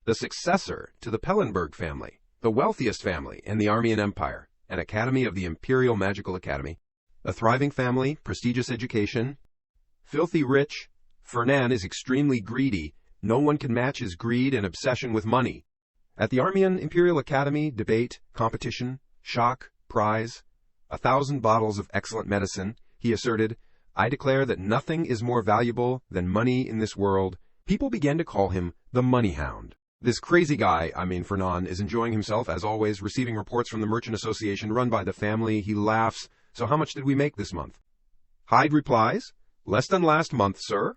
the successor to the Pellenberg family, the wealthiest family in the Armian Empire, an academy of the Imperial Magical Academy, a thriving family, prestigious education, filthy rich. Fernan is extremely greedy. No one can match his greed and obsession with money. At the Armian Imperial Academy, debate, competition, shock, prize, 1,000 bottles of excellent medicine, he asserted, I declare that nothing is more valuable than money in this world. People began to call him the Money Hound. This crazy guy, Fernan, is enjoying himself as always, receiving reports from the Merchant Association run by the family. He laughs. So how much did we make this month? Hyde replies, less than last month, sir.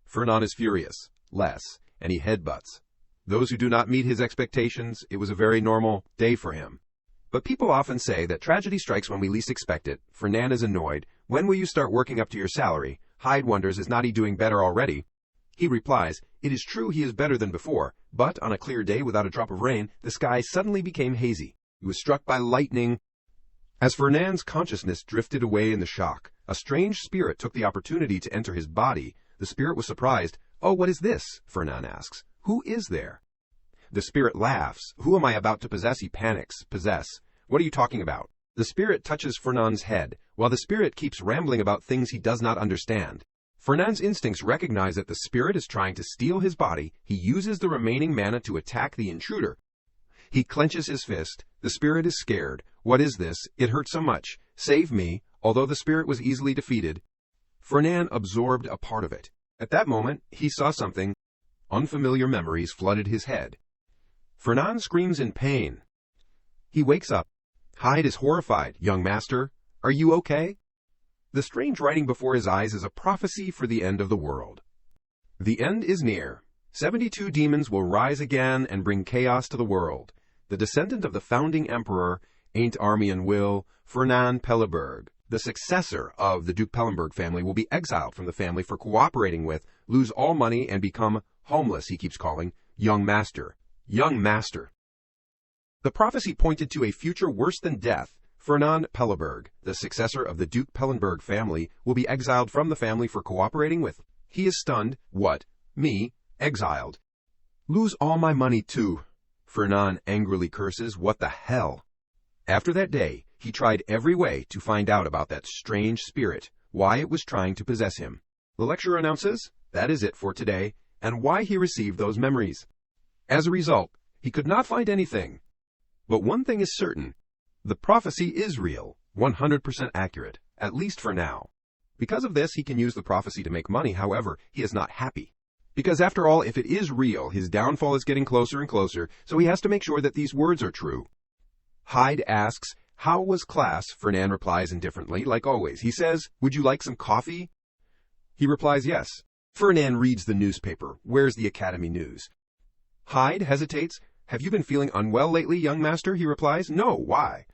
Fernan is furious. Less. And he headbutts. Those who do not meet his expectations, it was a very normal day for him. But people often say that tragedy strikes when we least expect it. Fernan is annoyed. When will you start working up to your salary? Hyde wonders, is not he doing better already? He replies, it is true he is better than before, but on a clear day without a drop of rain, the sky suddenly became hazy. He was struck by lightning. As Fernan's consciousness drifted away in the shock, a strange spirit took the opportunity to enter his body. The spirit was surprised. Oh, what is this? Fernan asks. Who is there? The spirit laughs. Who am I about to possess? He panics. Possess. What are you talking about? The spirit touches Fernan's head, while the spirit keeps rambling about things he does not understand. Fernan's instincts recognize that the spirit is trying to steal his body. He uses the remaining mana to attack the intruder. He clenches his fist. The spirit is scared. What is this? It hurts so much. Save me. Although the spirit was easily defeated, Fernan absorbed a part of it. At that moment, he saw something. Unfamiliar memories flooded his head. Fernan screams in pain. He wakes up. Hyde is horrified. Young master, are you okay? The strange writing before his eyes is a prophecy for the end of the world. The end is near. 72 demons will rise again and bring chaos to the world. The descendant of the founding emperor, Ain't Armian will, Fernan Pellenberg, the successor of the Duke Pellenberg family, will be exiled from the family for cooperating with, lose all money, and become homeless, he keeps calling, young master. Young master. The prophecy pointed to a future worse than death. Fernan Pellenberg, the successor of the Duke Pellenberg family, will be exiled from the family for cooperating with. He is stunned. What? Me? Exiled? Lose all my money too. Fernan angrily curses. What the hell? After that day, he tried every way to find out about that strange spirit, why it was trying to possess him. The lecturer announces, that is it for today, and why he received those memories. As a result, he could not find anything. But one thing is certain. The prophecy is real, 100% accurate, at least for now. Because of this, he can use the prophecy to make money. However, he is not happy. Because after all, if it is real, his downfall is getting closer and closer, so he has to make sure that these words are true. Hyde asks, how was class? Fernan replies indifferently, like always. He says, would you like some coffee? He replies, yes. Fernan reads the newspaper. Where's the Academy news? Hyde hesitates. Have you been feeling unwell lately, young master? He replies, no, why?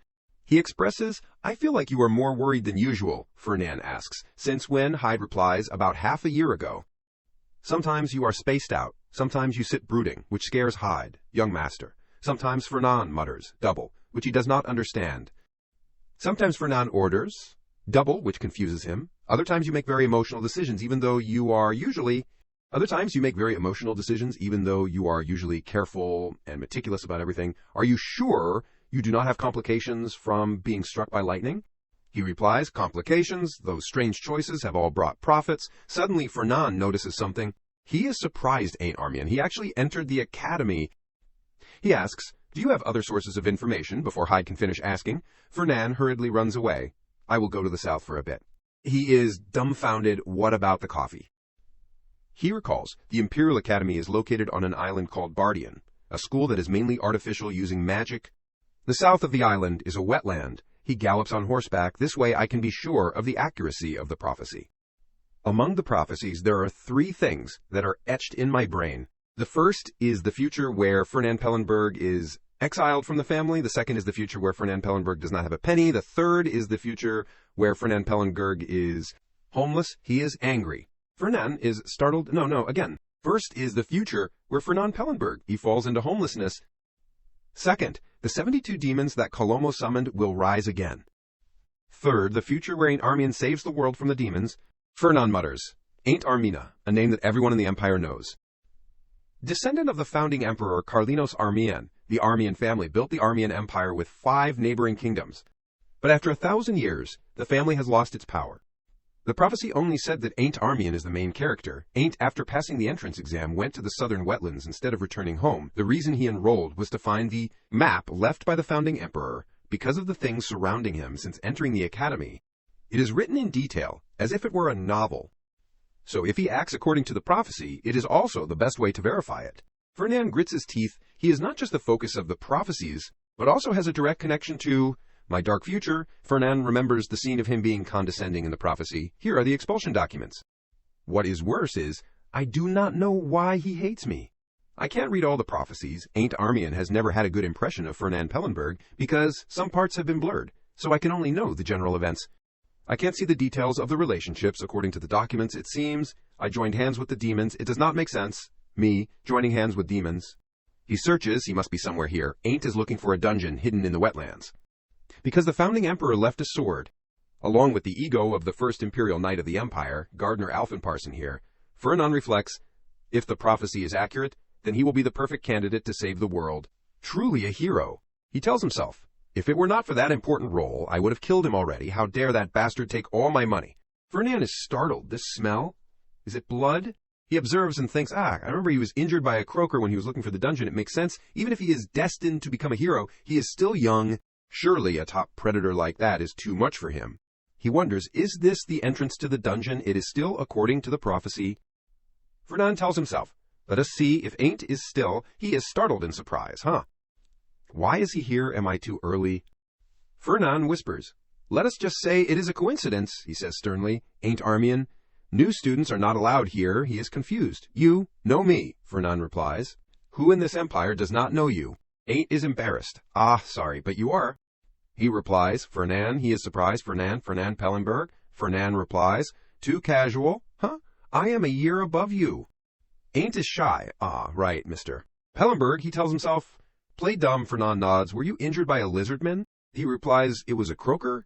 He expresses, I feel like you are more worried than usual, Fernan asks. Since when? Hyde replies, about half a year ago. Sometimes you are spaced out. Sometimes you sit brooding, which scares Hyde, young master. Sometimes Fernan mutters, double, which he does not understand. Sometimes Fernan orders, double, which confuses him. Other times you make very emotional decisions, even though you are usually... Other times you make very emotional decisions, even though you are usually careful and meticulous about everything. Are you sure you do not have complications from being struck by lightning? He replies, complications, those strange choices have all brought profits. Suddenly Fernan notices something. He is surprised, Ain't Armian. He actually entered the academy. He asks, do you have other sources of information? Before Hyde can finish asking, Fernan hurriedly runs away. I will go to the south for a bit. He is dumbfounded. What about the coffee? He recalls, the Imperial Academy is located on an island called Bardian, a school that is mainly artificial using magic. The south of the island is a wetland. He gallops on horseback. This way I can be sure of the accuracy of the prophecy. Among the prophecies, there are 3 things that are etched in my brain. The first is the future where Fernan Pellenberg is exiled from the family. The second is the future where Fernan Pellenberg does not have a penny. The third is the future where Fernan Pellenberg is homeless. He is angry. Fernan is startled. No, again. First is the future where Fernan Pellenberg, he falls into homelessness. Second, the 72 demons that Colomo summoned will rise again. Third, the future where Ain't Armian saves the world from the demons. Fernan mutters, Ain't Armina, a name that everyone in the Empire knows. Descendant of the founding emperor Carlinos Armian, the Armian family built the Armian Empire with 5 neighboring kingdoms. But after 1,000 years, the family has lost its power. The prophecy only said that Ain't Armian is the main character. Ain't, after passing the entrance exam, went to the southern wetlands instead of returning home. The reason he enrolled was to find the map left by the founding emperor because of the things surrounding him since entering the academy. It is written in detail, as if it were a novel. So if he acts according to the prophecy, it is also the best way to verify it. Fernand grits his teeth. He is not just the focus of the prophecies, but also has a direct connection to my dark future. Fernand remembers the scene of him being condescending in the prophecy. Here are the expulsion documents. What is worse is, I do not know why he hates me. I can't read all the prophecies. Ain't Armian has never had a good impression of Fernand Pellenberg because some parts have been blurred, so I can only know the general events. I can't see the details of the relationships according to the documents. It seems I joined hands with the demons. It does not make sense. Me joining hands with demons. He searches. He must be somewhere here. Ain't is looking for a dungeon hidden in the wetlands. Because the founding emperor left a sword, along with the ego of the first imperial knight of the empire, Gardner Alphenparson here, Fernand reflects, if the prophecy is accurate, then he will be the perfect candidate to save the world. Truly a hero. He tells himself, if it were not for that important role, I would have killed him already. How dare that bastard take all my money? Fernand is startled. This smell? Is it blood? He observes and thinks, I remember he was injured by a croaker when he was looking for the dungeon. It makes sense. Even if he is destined to become a hero, he is still young. Surely a top predator like that is too much for him. He wonders, is this the entrance to the dungeon? It is still according to the prophecy. Fernand tells himself, let us see if Ain't is still. He is startled in surprise, Why is he here? Am I too early? Fernand whispers, let us just say it is a coincidence, he says sternly. Ain't Armian. New students are not allowed here. He is confused. You know me, Fernand replies. Who in this empire does not know you? Ain't is embarrassed. Sorry, but you are. He replies, Fernand. He is surprised. Fernand Pellenberg. Fernand replies, too casual. I am a year above you. Ain't is shy. Right, Mr. Pellenberg, he tells himself. Play dumb. Fernand nods. Were you injured by a lizardman? He replies, it was a croaker.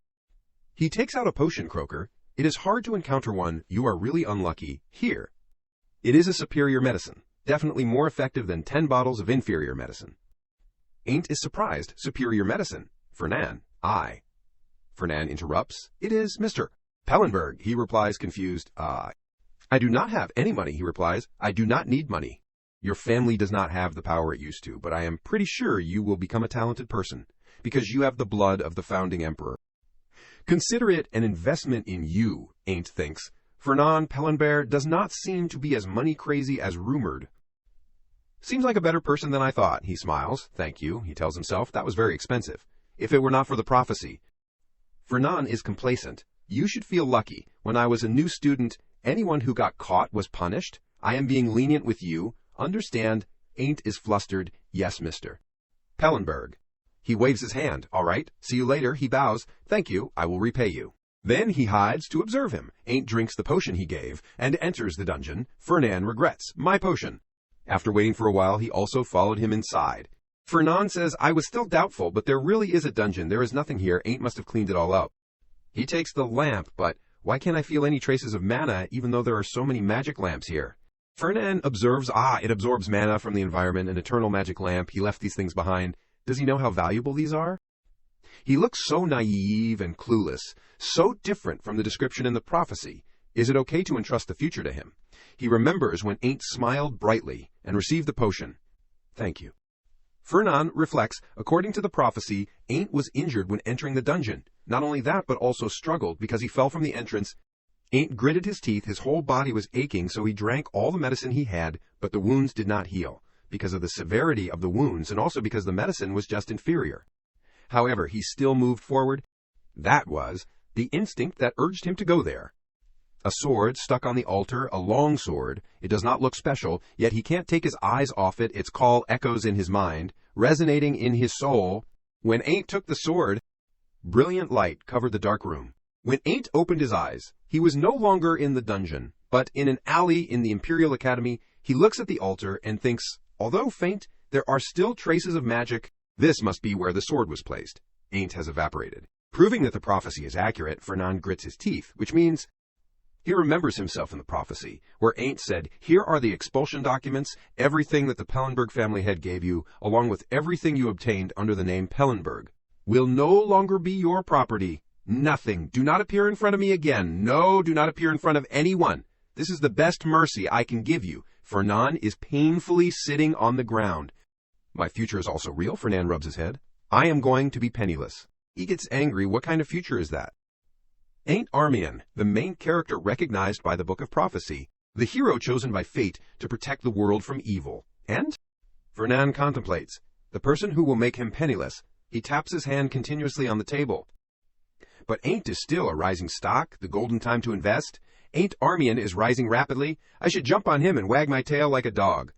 He takes out a potion croaker. It is hard to encounter one. You are really unlucky. Here. It is a superior medicine. Definitely more effective than 10 bottles of inferior medicine. Ain't is surprised. Superior medicine. Fernand. Fernand interrupts. It is Mr. Pellenberg. He replies confused. I do not have any money, he replies. I do not need money. Your family does not have the power it used to, but I am pretty sure you will become a talented person, because you have the blood of the founding emperor. Consider it an investment in you, Ain't thinks. Fernand Pellenberg does not seem to be as money-crazy as rumored. Seems like a better person than I thought, he smiles. Thank you, he tells himself. That was very expensive. If it were not for the prophecy. Fernand is complacent. You should feel lucky. When I was a new student, anyone who got caught was punished. I am being lenient with you. Understand? Ain't is flustered. Yes, Mr. Pellenberg. He waves his hand. All right. See you later. He bows. Thank you. I will repay you. Then he hides to observe him. Ain't drinks the potion he gave and enters the dungeon. Fernand regrets. My potion. After waiting for a while, he also followed him inside. Fernand says, I was still doubtful, but there really is a dungeon. There is nothing here. Ain't must have cleaned it all up. He takes the lamp, but why can't I feel any traces of mana, even though there are so many magic lamps here? Fernand observes, it absorbs mana from the environment, an eternal magic lamp. He left these things behind. Does he know how valuable these are? He looks so naive and clueless, so different from the description in the prophecy. Is it okay to entrust the future to him? He remembers when Ain't smiled brightly and received the potion. Thank you. Fernand reflects, according to the prophecy, Ain't was injured when entering the dungeon. Not only that, but also struggled because he fell from the entrance. Ain't gritted his teeth. His whole body was aching, so he drank all the medicine he had, but the wounds did not heal, because of the severity of the wounds and also because the medicine was just inferior. However, he still moved forward. That was the instinct that urged him to go there. A sword stuck on the altar, a long sword. It does not look special, yet he can't take his eyes off it. Its call echoes in his mind, resonating in his soul. When Ain't took the sword, brilliant light covered the dark room. When Ain't opened his eyes, he was no longer in the dungeon, but in an alley in the Imperial Academy. He looks at the altar and thinks, although faint, there are still traces of magic. This must be where the sword was placed. Ain't has evaporated. Proving that the prophecy is accurate, Fernand grits his teeth, which means He remembers himself in the prophecy, where Ain't said, "Here are the expulsion documents, everything that the Pellenberg family head gave you, along with everything you obtained under the name Pellenberg, will no longer be your property. Nothing. Do not appear in front of me again. No, do not appear in front of anyone. This is the best mercy I can give you." Fernan is painfully sitting on the ground. "My future is also real," Fernan rubs his head. "I am going to be penniless." He gets angry. What kind of future is that? Ain't Armian, the main character recognized by the Book of Prophecy, the hero chosen by fate to protect the world from evil. And? Fernan contemplates. The person who will make him penniless. He taps his hand continuously on the table. But Ain't is still a rising stock, the golden time to invest. Ain't Armian is rising rapidly. I should jump on him and wag my tail like a dog.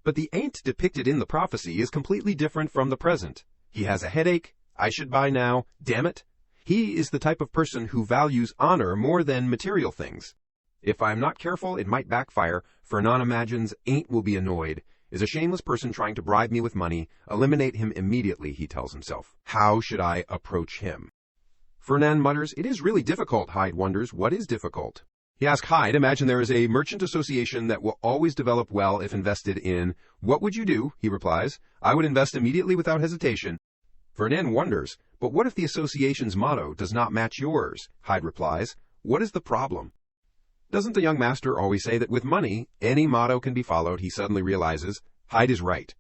But the Ain't depicted in the prophecy is completely different from the present. He has a headache. I should buy now. Damn it. He is the type of person who values honor more than material things. If I am not careful, it might backfire. Fernan imagines Ain't will be annoyed. Is a shameless person trying to bribe me with money. Eliminate him immediately, he tells himself. How should I approach him? Fernan mutters, "It is really difficult." Hyde wonders, what is difficult? He asks Hyde, imagine there is a merchant association that will always develop well if invested in. What would you do? He replies, I would invest immediately without hesitation. Fernan wonders, but what if the association's motto does not match yours? Hyde replies, what is the problem? Doesn't the young master always say that with money, any motto can be followed? He suddenly realizes, Hyde is right.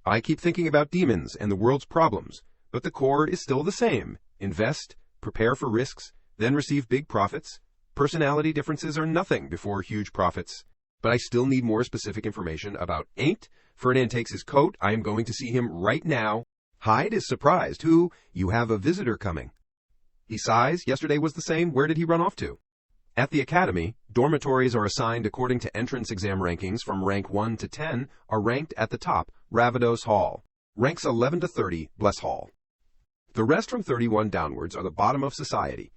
I keep thinking about demons and the world's problems, but the core is still the same. Invest, prepare for risks, then receive big profits. Personality differences are nothing before huge profits. But I still need more specific information about Ain't. Fernan takes his coat. I am going to see him right now. Hyde is surprised. Who? You have a visitor coming. He sighs. Yesterday was the same. Where did he run off to? At the academy, dormitories are assigned according to entrance exam rankings from rank 1 to 10 are ranked at the top, Ravados Hall. Ranks 11 to 30, Bless Hall. The rest from 31 downwards are the bottom of society.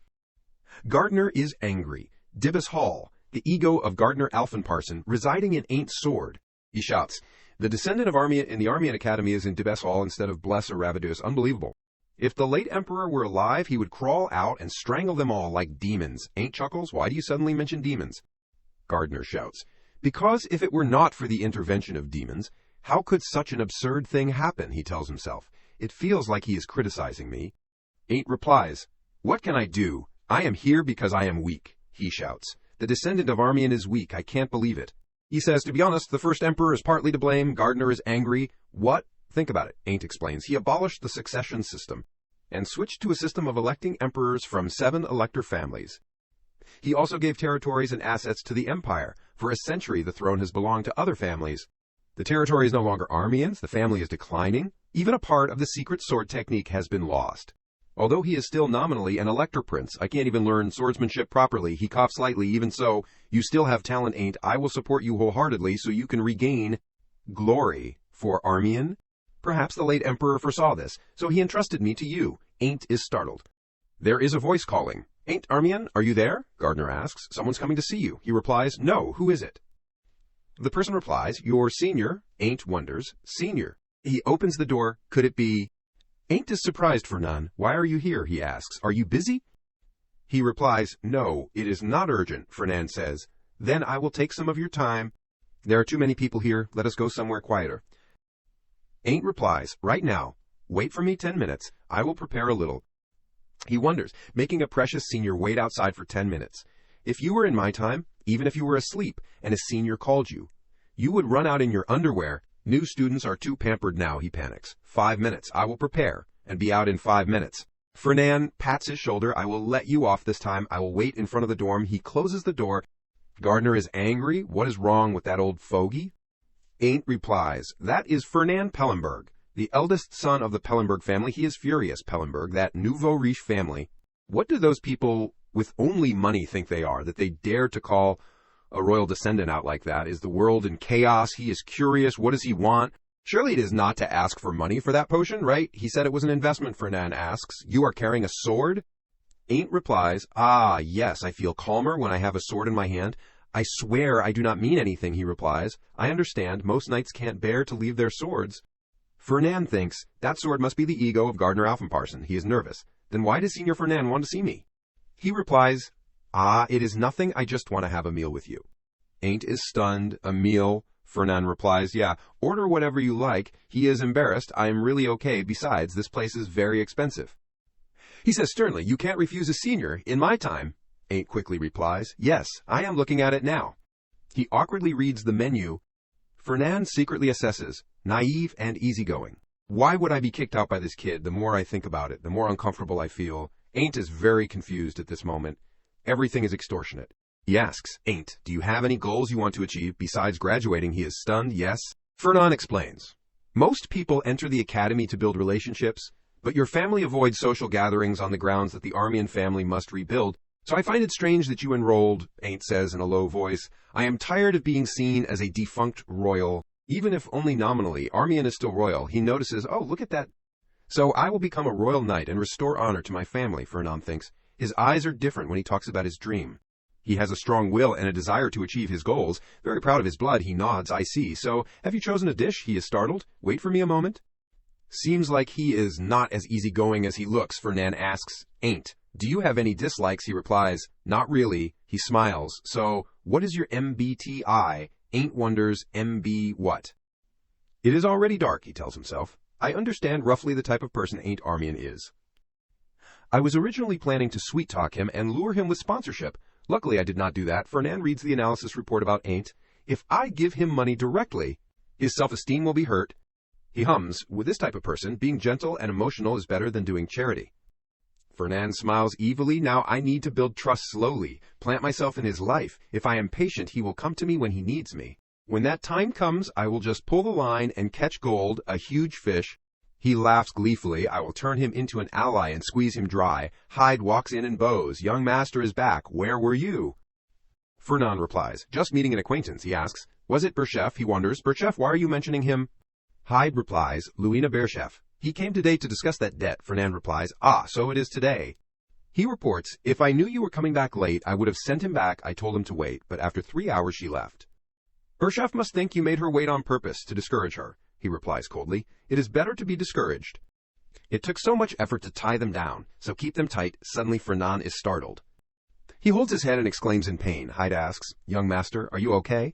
Gardner is angry. Dibbas Hall, the ego of Gardner Alphenparson, residing in Ain't Sword. He shouts, the descendant of Armian in the Armian Academy is in Dibbas Hall instead of Bless or Ravados. Unbelievable. If the late emperor were alive, he would crawl out and strangle them all like demons. Ain't chuckles, why do you suddenly mention demons? Gardner shouts, because if it were not for the intervention of demons, how could such an absurd thing happen, he tells himself. It feels like he is criticizing me. Ain't replies, what can I do? I am here because I am weak, he shouts. The descendant of Armian is weak, I can't believe it. He says, to be honest, the first emperor is partly to blame. Gardner is angry. What? Think about it, Ain't explains. He abolished the succession system and switched to a system of electing emperors from 7 elector families. He also gave territories and assets to the empire. For a century, the throne has belonged to other families. The territory is no longer Armian's, the family is declining. Even a part of the secret sword technique has been lost. Although he is still nominally an elector prince, I can't even learn swordsmanship properly. He coughs slightly. Even so, you still have talent, Ain't. I will support you wholeheartedly so you can regain glory for Armian. Perhaps the late emperor foresaw this, so he entrusted me to you. Ain't is startled. There is a voice calling. Ain't Armian, are you there? Gardner asks. Someone's coming to see you. He replies, no, who is it? The person replies, your senior. Ain't wonders, senior. He opens the door. Could it be? Ain't is surprised for none. Why are you here? He asks. Are you busy? He replies, no, it is not urgent, Fernan says. Then I will take some of your time. There are too many people here. Let us go somewhere quieter. Ain't replies, right now. Wait for me 10 minutes. I will prepare a little. He wonders, making a precious senior wait outside for 10 minutes. If you were in my time, even if you were asleep, and a senior called you, you would run out in your underwear. New students are too pampered now, he panics. 5 minutes. I will prepare and be out in 5 minutes. Fernan pats his shoulder. I will let you off this time. I will wait in front of the dorm. He closes the door. Gardner is angry. What is wrong with that old fogey? Ain't replies, that is Fernan Pellenberg, the eldest son of the Pellenberg family. He is furious, Pellenberg, that nouveau riche family. What do those people with only money think they are, that they dare to call a royal descendant out like that? Is the world in chaos? He is curious. What does he want? Surely it is not to ask for money for that potion, right? He said it was an investment, Fernan asks. You are carrying a sword? Ain't replies, ah, yes, I feel calmer when I have a sword in my hand. I swear I do not mean anything, he replies. I understand. Most knights can't bear to leave their swords. Fernan thinks, that sword must be the ego of Gardner Alphenparson. He is nervous. Then why does Senior Fernan want to see me? He replies, Ah, it is nothing, I just want to have a meal with you. Ain't is stunned. A meal? Fernand replies, yeah, order whatever you like. He is embarrassed. I am really okay. Besides, this place is very expensive. He says sternly, you can't refuse a senior. In my time. Ain't quickly replies, yes, I am looking at it now. He awkwardly reads the menu. Fernand secretly assesses, naive and easygoing. Why would I be kicked out by this kid? The more I think about it, the more uncomfortable I feel. Ain't is very confused at this moment. Everything is extortionate. He asks, Ain't, do you have any goals you want to achieve? Besides graduating, he is stunned, yes. Fernand explains. Most people enter the academy to build relationships, but your family avoids social gatherings on the grounds that the army and family must rebuild. So I find it strange that you enrolled, Ain't says in a low voice. I am tired of being seen as a defunct royal. Even if only nominally, Armian is still royal. He notices, oh, look at that. So I will become a royal knight and restore honor to my family, Fernand thinks. His eyes are different when he talks about his dream. He has a strong will and a desire to achieve his goals. Very proud of his blood, he nods, I see. So, have you chosen a dish? He is startled. Wait for me a moment. Seems like he is not as easygoing as he looks, Fernand asks. Ain't. Do you have any dislikes? He replies, not really. He smiles. So, what is your MBTI? Ain't wonders, MB what? It is already dark, he tells himself. I understand roughly the type of person Ain't Armian is. I was originally planning to sweet-talk him and lure him with sponsorship. Luckily, I did not do that. Fernand reads the analysis report about Ain't. If I give him money directly, his self-esteem will be hurt. He hums, with this type of person, being gentle and emotional is better than doing charity. Fernand smiles evilly. Now I need to build trust slowly, plant myself in his life. If I am patient, he will come to me when he needs me. When that time comes, I will just pull the line and catch gold, a huge fish. He laughs gleefully. I will turn him into an ally and squeeze him dry. Hyde walks in and bows. Young master is back. Where were you? Fernand replies, just meeting an acquaintance. He asks, was it Berchef? He wonders, Berchef, why are you mentioning him? Hyde replies, Louina Berchef. He came today to discuss that debt. Fernand replies, ah, so it is today. He reports, if I knew you were coming back late, I would have sent him back. I told him to wait, but after 3 hours she left. Berchef must think you made her wait on purpose to discourage her. He replies coldly, it is better to be discouraged. It took so much effort to tie them down, so keep them tight. Suddenly Fernand is startled. He holds his head and exclaims in pain. Hyde asks, young master, are you okay?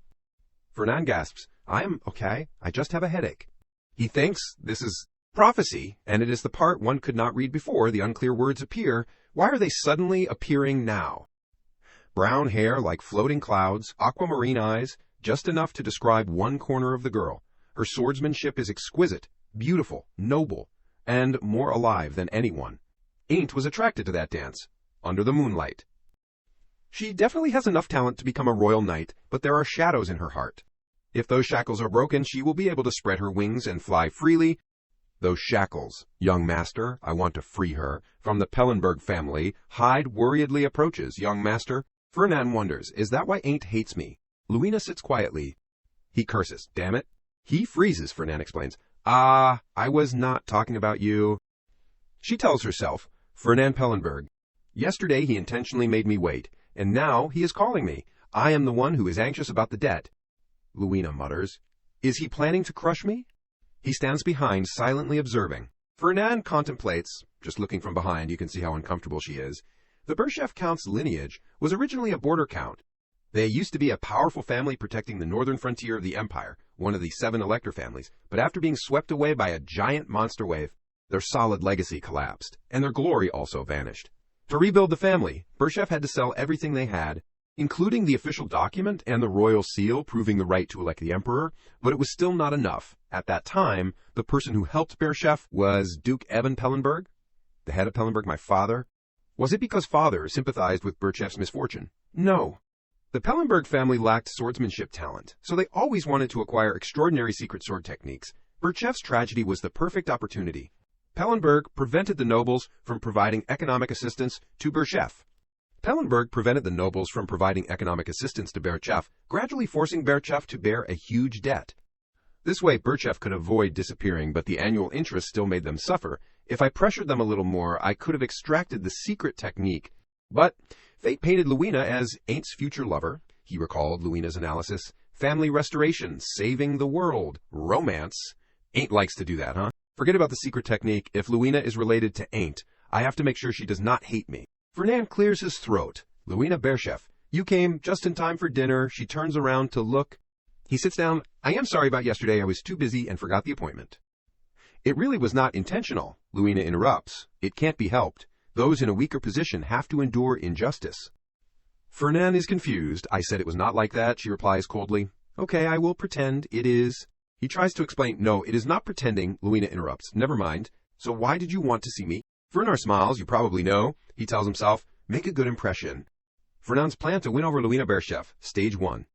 Fernand gasps, I am okay. I just have a headache. He thinks this is prophecy, and it is the part one could not read before. The unclear words appear. Why are they suddenly appearing now? Brown hair like floating clouds, aquamarine eyes, just enough to describe one corner of the girl. Her swordsmanship is exquisite, beautiful, noble, and more alive than anyone. Ain't was attracted to that dance, under the moonlight. She definitely has enough talent to become a royal knight, but there are shadows in her heart. If those shackles are broken, she will be able to spread her wings and fly freely. Those shackles, young master, I want to free her. From the Pellenberg family, Hyde worriedly approaches. Young master, Fernand wonders, is that why Ain't hates me? Louina sits quietly. He curses, damn it. He freezes, Fernand explains. Ah, I was not talking about you. She tells herself, Fernand Pellenberg. Yesterday he intentionally made me wait, and now he is calling me. I am the one who is anxious about the debt. Louina mutters, is he planning to crush me? He stands behind, silently observing. Fernand contemplates, just looking from behind, you can see how uncomfortable she is. The Berchef Count's lineage was originally a border count. They used to be a powerful family protecting the northern frontier of the empire, one of the 7 elector families, but after being swept away by a giant monster wave, their solid legacy collapsed, and their glory also vanished. To rebuild the family, Berchef had to sell everything they had, including the official document and the royal seal proving the right to elect the emperor, but it was still not enough. At that time, the person who helped Berchef was Duke Evan Pellenberg, the head of Pellenberg, my father. Was it because father sympathized with Berchef's misfortune? No. The Pellenberg family lacked swordsmanship talent, so they always wanted to acquire extraordinary secret sword techniques. Berchef's tragedy was the perfect opportunity. Pellenberg prevented the nobles from providing economic assistance to Berchef. Pellenberg prevented the nobles from providing economic assistance to Berchef, gradually forcing Berchef to bear a huge debt. This way, Berchef could avoid disappearing, but the annual interest still made them suffer. If I pressured them a little more, I could have extracted the secret technique. But fate painted Louina as Ain't's future lover. He recalled Louina's analysis. Family restoration, saving the world, romance. Ain't likes to do that, huh? Forget about the secret technique. If Louina is related to Ain't, I have to make sure she does not hate me. Fernand clears his throat. Luina Berchef, you came just in time for dinner. She turns around to look. He sits down. I am sorry about yesterday. I was too busy and forgot the appointment. It really was not intentional, Luina interrupts. It can't be helped. Those in a weaker position have to endure injustice. Fernan is confused. I said it was not like that, she replies coldly. Okay, I will pretend it is. He tries to explain. No, it is not pretending, Luina interrupts. Never mind. So why did you want to see me? Fernan smiles. You probably know. He tells himself, make a good impression. Fernand's plan to win over Luina Berchef, Stage 1.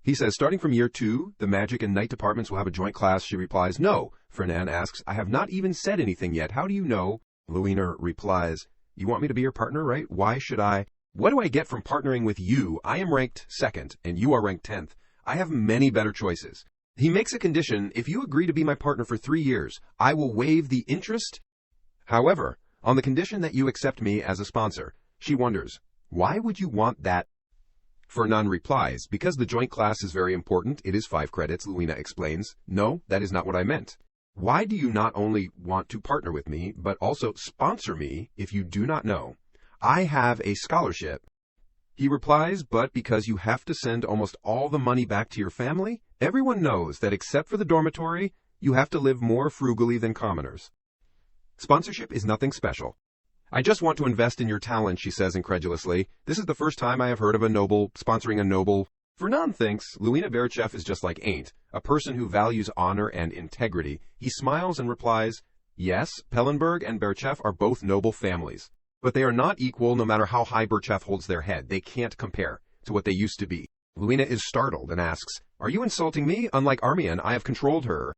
He says, starting from year 2, the magic and night departments will have a joint class. She replies, no. Fernand asks, I have not even said anything yet. How do you know? Luina replies, you want me to be your partner, right? Why should I? What do I get from partnering with you? I am ranked 2nd, and you are ranked 10th. I have many better choices. He makes a condition. If you agree to be my partner for 3 years, I will waive the interest. However, on the condition that you accept me as a sponsor. She wonders, why would you want that? Fernand replies, because the joint class is very important. It is 5 credits, Luina explains. No, that is not what I meant. Why do you not only want to partner with me, but also sponsor me if you do not know? I have a scholarship. He replies, but because you have to send almost all the money back to your family? Everyone knows that except for the dormitory, you have to live more frugally than commoners. Sponsorship is nothing special. I just want to invest in your talent, she says incredulously. This is the first time I have heard of a noble sponsoring a noble. Fernand thinks Luina Berchef is just like Ain't, a person who values honor and integrity. He smiles and replies, yes, Pellenberg and Berchef are both noble families. But they are not equal no matter how high Berchef holds their head. They can't compare to what they used to be. Luina is startled and asks, are you insulting me? Unlike Armian, I have controlled her.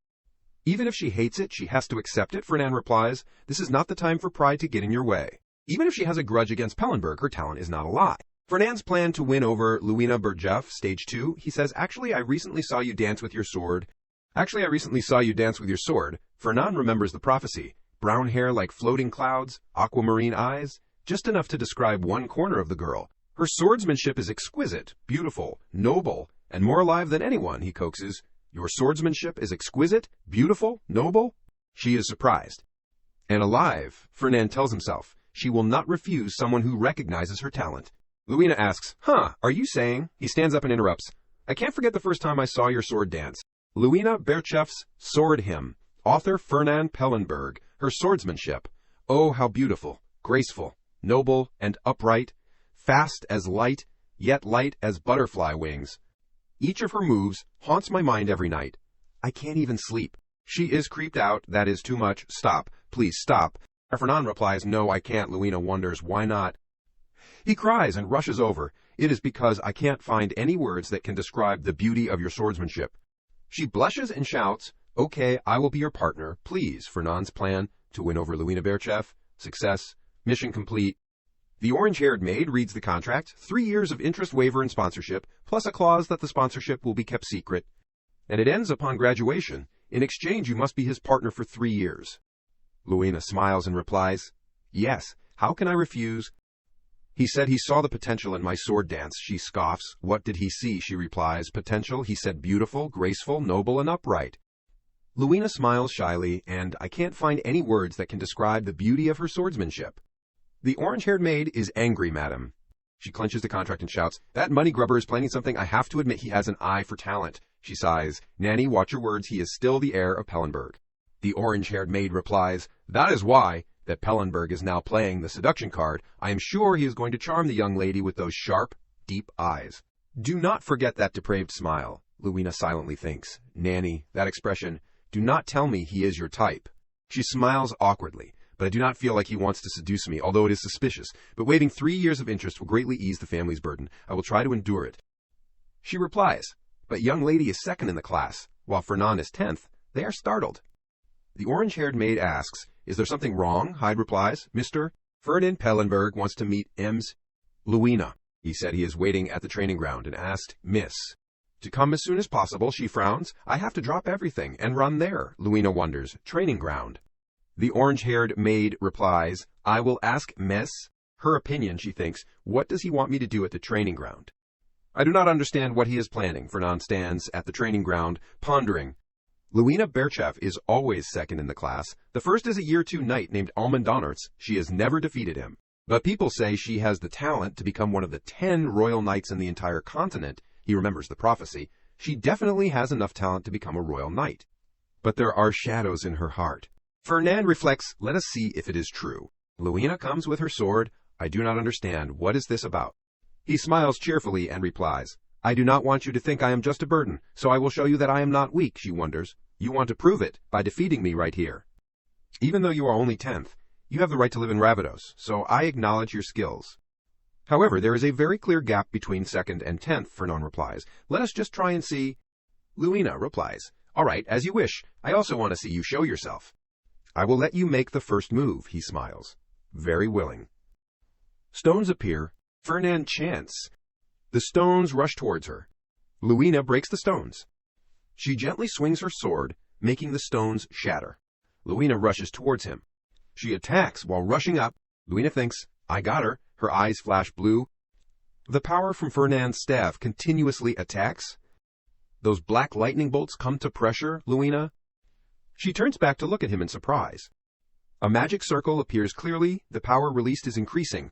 Even if she hates it, she has to accept it, Fernand replies. This is not the time for pride to get in your way. Even if she has a grudge against Pellenberg, her talent is not a lie. Fernand's plan to win over Luina Berchef, Stage 2, he says, actually, I recently saw you dance with your sword. Fernand remembers the prophecy. Brown hair like floating clouds, aquamarine eyes, just enough to describe one corner of the girl. Her swordsmanship is exquisite, beautiful, noble, and more alive than anyone, he coaxes. Your swordsmanship is exquisite, beautiful, noble? She is surprised. And alive, Fernand tells himself. She will not refuse someone who recognizes her talent. Luina asks, are you saying? He stands up and interrupts. I can't forget the first time I saw your sword dance. Luina Berchef's Sword Hymn. Author Fernand Pellenberg. Her swordsmanship. Oh, how beautiful, graceful, noble, and upright. Fast as light, yet light as butterfly wings. Each of her moves haunts my mind every night. I can't even sleep. She is creeped out. That is too much. Stop. Please stop. Fernand replies, no, I can't. Luina wonders, why not? He cries and rushes over. It is because I can't find any words that can describe the beauty of your swordsmanship. She blushes and shouts, okay, I will be your partner, please. Fernand's plan to win over Luina Berchef. Success. Mission complete. The orange-haired maid reads the contract, 3 years of interest waiver and sponsorship, plus a clause that the sponsorship will be kept secret. And it ends upon graduation. In exchange, you must be his partner for 3 years. Luina smiles and replies, yes, how can I refuse? He said he saw the potential in my sword dance, she scoffs. What did he see? She replies, potential. He said beautiful, graceful, noble, and upright. Luina smiles shyly, and I can't find any words that can describe the beauty of her swordsmanship. The orange-haired maid is angry, madam. She clenches the contract and shouts, that money grubber is planning something. I have to admit he has an eye for talent. She sighs, Nanny, watch your words. He is still the heir of Pellenberg. The orange-haired maid replies, that is why that Pellenberg is now playing the seduction card. I am sure he is going to charm the young lady with those sharp, deep eyes. Do not forget that depraved smile, Luina silently thinks. Nanny, that expression, do not tell me he is your type. She smiles awkwardly. But I do not feel like he wants to seduce me, although it is suspicious. But waiving 3 years of interest will greatly ease the family's burden. I will try to endure it. She replies, but young lady is 2nd in the class, while Fernand is 10th. They are startled. The orange-haired maid asks, is there something wrong? Hyde replies, Mr. Ferdinand Pellenberg wants to meet Ms. Luina. He said he is waiting at the training ground and asked, Miss. To come as soon as possible, she frowns. I have to drop everything and run there. Luina wonders, training ground. The orange-haired maid replies, I will ask Miss. Her opinion, she thinks, what does he want me to do at the training ground? I do not understand what he is planning. Fernand stands at the training ground, pondering. Luina Berchef is always 2nd in the class. The first is a year 2 knight named Almond Donnertz. She has never defeated him. But people say she has the talent to become one of the 10 royal knights in the entire continent. He remembers the prophecy. She definitely has enough talent to become a royal knight. But there are shadows in her heart. Fernand reflects, let us see if it is true. Luina comes with her sword. I do not understand. What is this about? He smiles cheerfully and replies, I do not want you to think I am just a burden, so I will show you that I am not weak, she wonders. You want to prove it by defeating me right here. Even though you are only 10th, you have the right to live in Ravados, so I acknowledge your skills. However, there is a very clear gap between 2nd and 10th, Fernand replies. Let us just try and see. Luina replies, all right, as you wish. I also want to see you show yourself. I will let you make the first move, he smiles. Very willing. Stones appear. Fernand chants. The stones rush towards her. Luina breaks the stones. She gently swings her sword, making the stones shatter. Luina rushes towards him. She attacks while rushing up. Luina thinks, I got her. Her eyes flash blue. The power from Fernand's staff continuously attacks. Those black lightning bolts come to pressure Luina. She turns back to look at him in surprise. A magic circle appears clearly. The power released is increasing.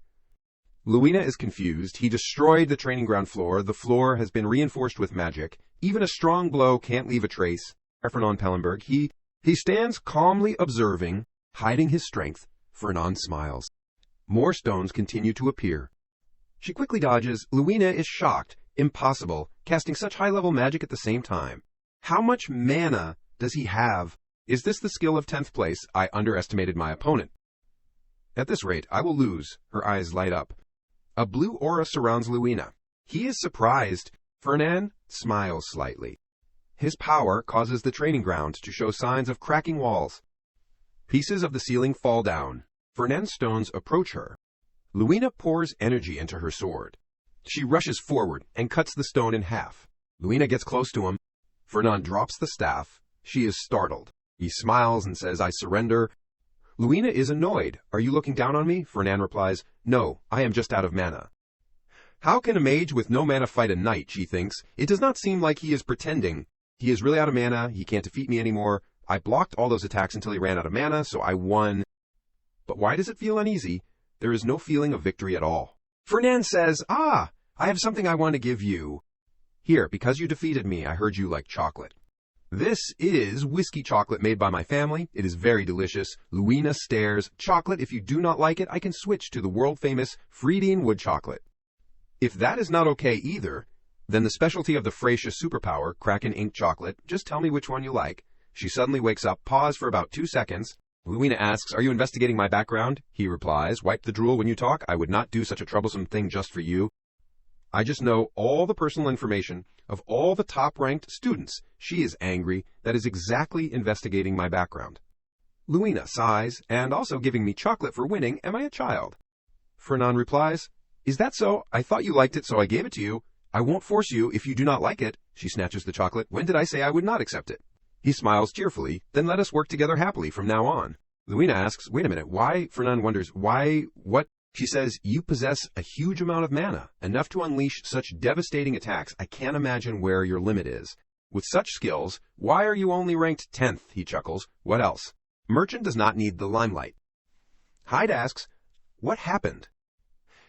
Luina is confused. He destroyed the training ground floor. The floor has been reinforced with magic. Even a strong blow can't leave a trace. Fernand Pellenberg, he stands calmly observing, hiding his strength. Fernand smiles. More stones continue to appear. She quickly dodges. Luina is shocked. Impossible, casting such high-level magic at the same time. How much mana does he have? Is this the skill of 10th place? I underestimated my opponent. At this rate, I will lose. Her eyes light up. A blue aura surrounds Luina. He is surprised. Fernand smiles slightly. His power causes the training ground to show signs of cracking walls. Pieces of the ceiling fall down. Fernand's stones approach her. Luina pours energy into her sword. She rushes forward and cuts the stone in half. Luina gets close to him. Fernand drops the staff. She is startled. He smiles and says, I surrender. Luina is annoyed. Are you looking down on me? Fernand replies, no, I am just out of mana. How can a mage with no mana fight a knight, she thinks. It does not seem like he is pretending. He is really out of mana. He can't defeat me anymore. I blocked all those attacks until he ran out of mana, so I won. But why does it feel uneasy? There is no feeling of victory at all. Fernand says, I have something I want to give you. Here, because you defeated me, I heard you like chocolate. This is whiskey chocolate made by my family. It is very delicious. Luina stares. Chocolate, if you do not like it, I can switch to the world-famous Friedian wood chocolate. If that is not okay either, then the specialty of the Freysia superpower, Kraken ink chocolate, just tell me which one you like. She suddenly wakes up, pause for about 2 seconds. Luina asks, are you investigating my background? He replies, wipe the drool when you talk. I would not do such a troublesome thing just for you. I just know all the personal information of all the top-ranked students. She is angry. That is exactly investigating my background. Luina sighs, and also giving me chocolate for winning. Am I a child? Fernand replies, is that so? I thought you liked it, so I gave it to you. I won't force you if you do not like it. She snatches the chocolate. When did I say I would not accept it? He smiles cheerfully. Then let us work together happily from now on. Luina asks, wait a minute, why? Fernand wonders, why, what? She says, you possess a huge amount of mana, enough to unleash such devastating attacks. I can't imagine where your limit is. With such skills, why are you only ranked 10th? He chuckles. What else? Merchant does not need the limelight. Hyde asks, what happened?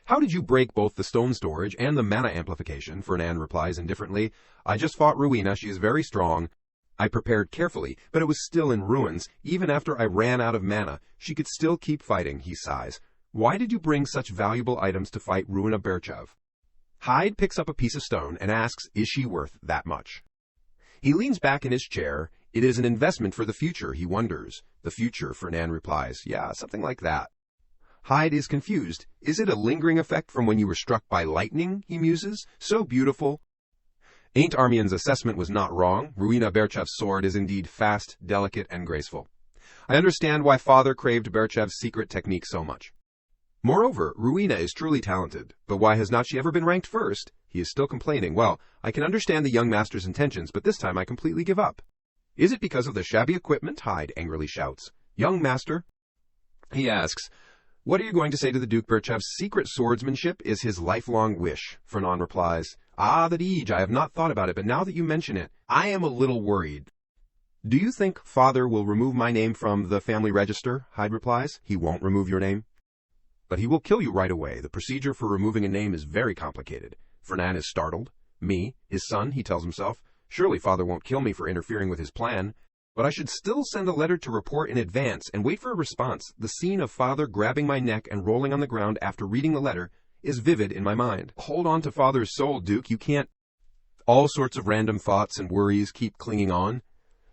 How did you break both the stone storage and the mana amplification? Fernand replies indifferently. I just fought Ruina. She is very strong. I prepared carefully, but it was still in ruins. Even after I ran out of mana, she could still keep fighting, he sighs. Why did you bring such valuable items to fight Ruina Berchev? Hyde picks up a piece of stone and asks, is she worth that much? He leans back in his chair. It is an investment for the future, he wonders. The future, Fernand replies. Yeah, something like that. Hyde is confused. Is it a lingering effect from when you were struck by lightning, he muses. So beautiful. Ain't Armian's assessment was not wrong. Ruina Berchev's sword is indeed fast, delicate, and graceful. I understand why father craved Berchev's secret technique so much. Moreover, Ruina is truly talented, but why has not she ever been ranked first? He is still complaining. Well, I can understand the young master's intentions, but this time I completely give up. Is it because of the shabby equipment? Hyde angrily shouts. Young master? He asks, what are you going to say to the Duke? Berchev's secret swordsmanship is his lifelong wish. Fernand replies, the Deej, I have not thought about it, but now that you mention it, I am a little worried. Do you think father will remove my name from the family register? Hyde replies, he won't remove your name. But he will kill you right away. The procedure for removing a name is very complicated. Fernand is startled. Me, his son, he tells himself. Surely father won't kill me for interfering with his plan. But I should still send a letter to report in advance and wait for a response. The scene of father grabbing my neck and rolling on the ground after reading the letter is vivid in my mind. Hold on to father's soul, Duke. You can't. All sorts of random thoughts and worries keep clinging on.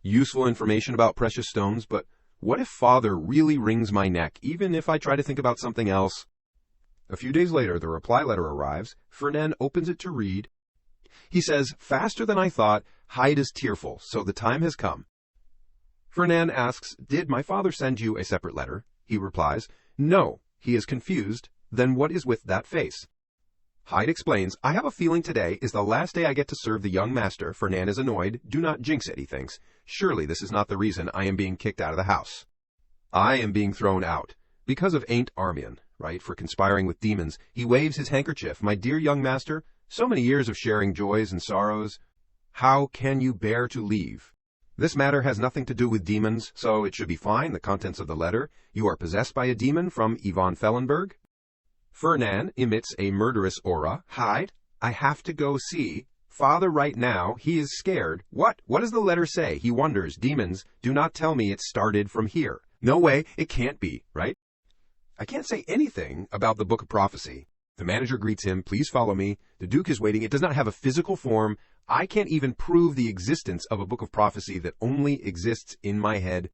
Useful information about precious stones, but what if father really wrings my neck, even if I try to think about something else? A few days later, the reply letter arrives. Fernand opens it to read. He says, faster than I thought, Hyde is tearful, so the time has come. Fernand asks, did my father send you a separate letter? He replies, no. He is confused. Then what is with that face? Hyde explains, I have a feeling today is the last day I get to serve the young master. Fernand is annoyed. Do not jinx it, he thinks. Surely this is not the reason I am being kicked out of the house. I am being thrown out. Because of Ain't Armian, right, for conspiring with demons. He waves his handkerchief. My dear young master, so many years of sharing joys and sorrows. How can you bear to leave? This matter has nothing to do with demons, so it should be fine. The contents of the letter. You are possessed by a demon from Yvonne Fellenberg. Fernand emits a murderous aura. Hyde, I have to go see father right now. He is scared. What? What does the letter say? He wonders. Demons, do not tell me it started from here. No way, it can't be, right? I can't say anything about the Book of Prophecy. The manager greets him. Please follow me. The Duke is waiting. It does not have a physical form. I can't even prove the existence of a Book of Prophecy that only exists in my head.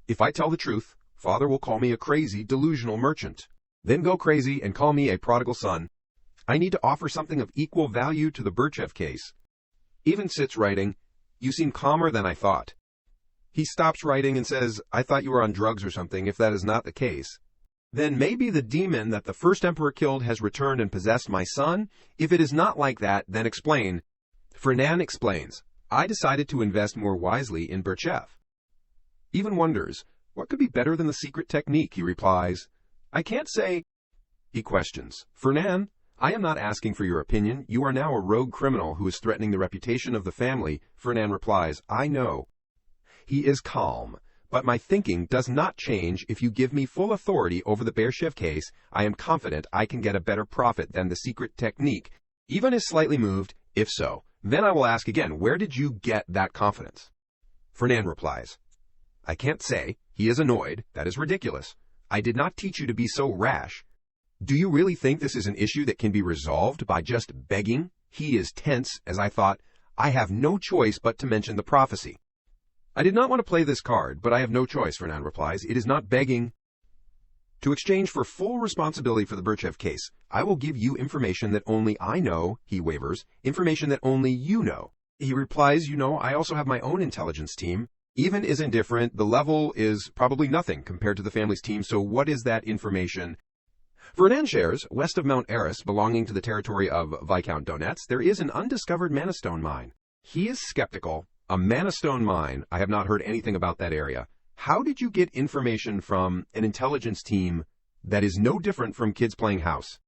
If I tell the truth, father will call me a crazy, delusional merchant. Then go crazy and call me a prodigal son. I need to offer something of equal value to the Birchev case. Even sits writing, you seem calmer than I thought. He stops writing and says, I thought you were on drugs or something, if that is not the case. Then maybe the demon that the first emperor killed has returned and possessed my son? If it is not like that, then explain. Fernand explains, I decided to invest more wisely in Birchev. Even wonders, what could be better than the secret technique? He replies, I can't say. He questions, Fernand, I am not asking for your opinion. You are now a rogue criminal who is threatening the reputation of the family. Fernand replies, I know. He is calm, but my thinking does not change. If you give me full authority over the Birchev case, I am confident I can get a better profit than the secret technique. Ivan is slightly moved. If so, then I will ask again, where did you get that confidence? Fernand replies, I can't say. He is annoyed. That is ridiculous. I did not teach you to be so rash. Do you really think this is an issue that can be resolved by just begging? He is tense, as I thought. I have no choice but to mention the prophecy. I did not want to play this card, but I have no choice, Fernand replies. It is not begging. To exchange for full responsibility for the Birchev case, I will give you information that only I know, he wavers, information that only you know. He replies, you know, I also have my own intelligence team. Even is indifferent. The level is probably nothing compared to the family's team, so what is that information? Fernand shares, west of Mount Eris, belonging to the territory of Viscount Donetsk, there is an undiscovered manastone mine. He is skeptical. A manastone mine? I have not heard anything about that area. How did you get information from an intelligence team that is no different from kids playing house?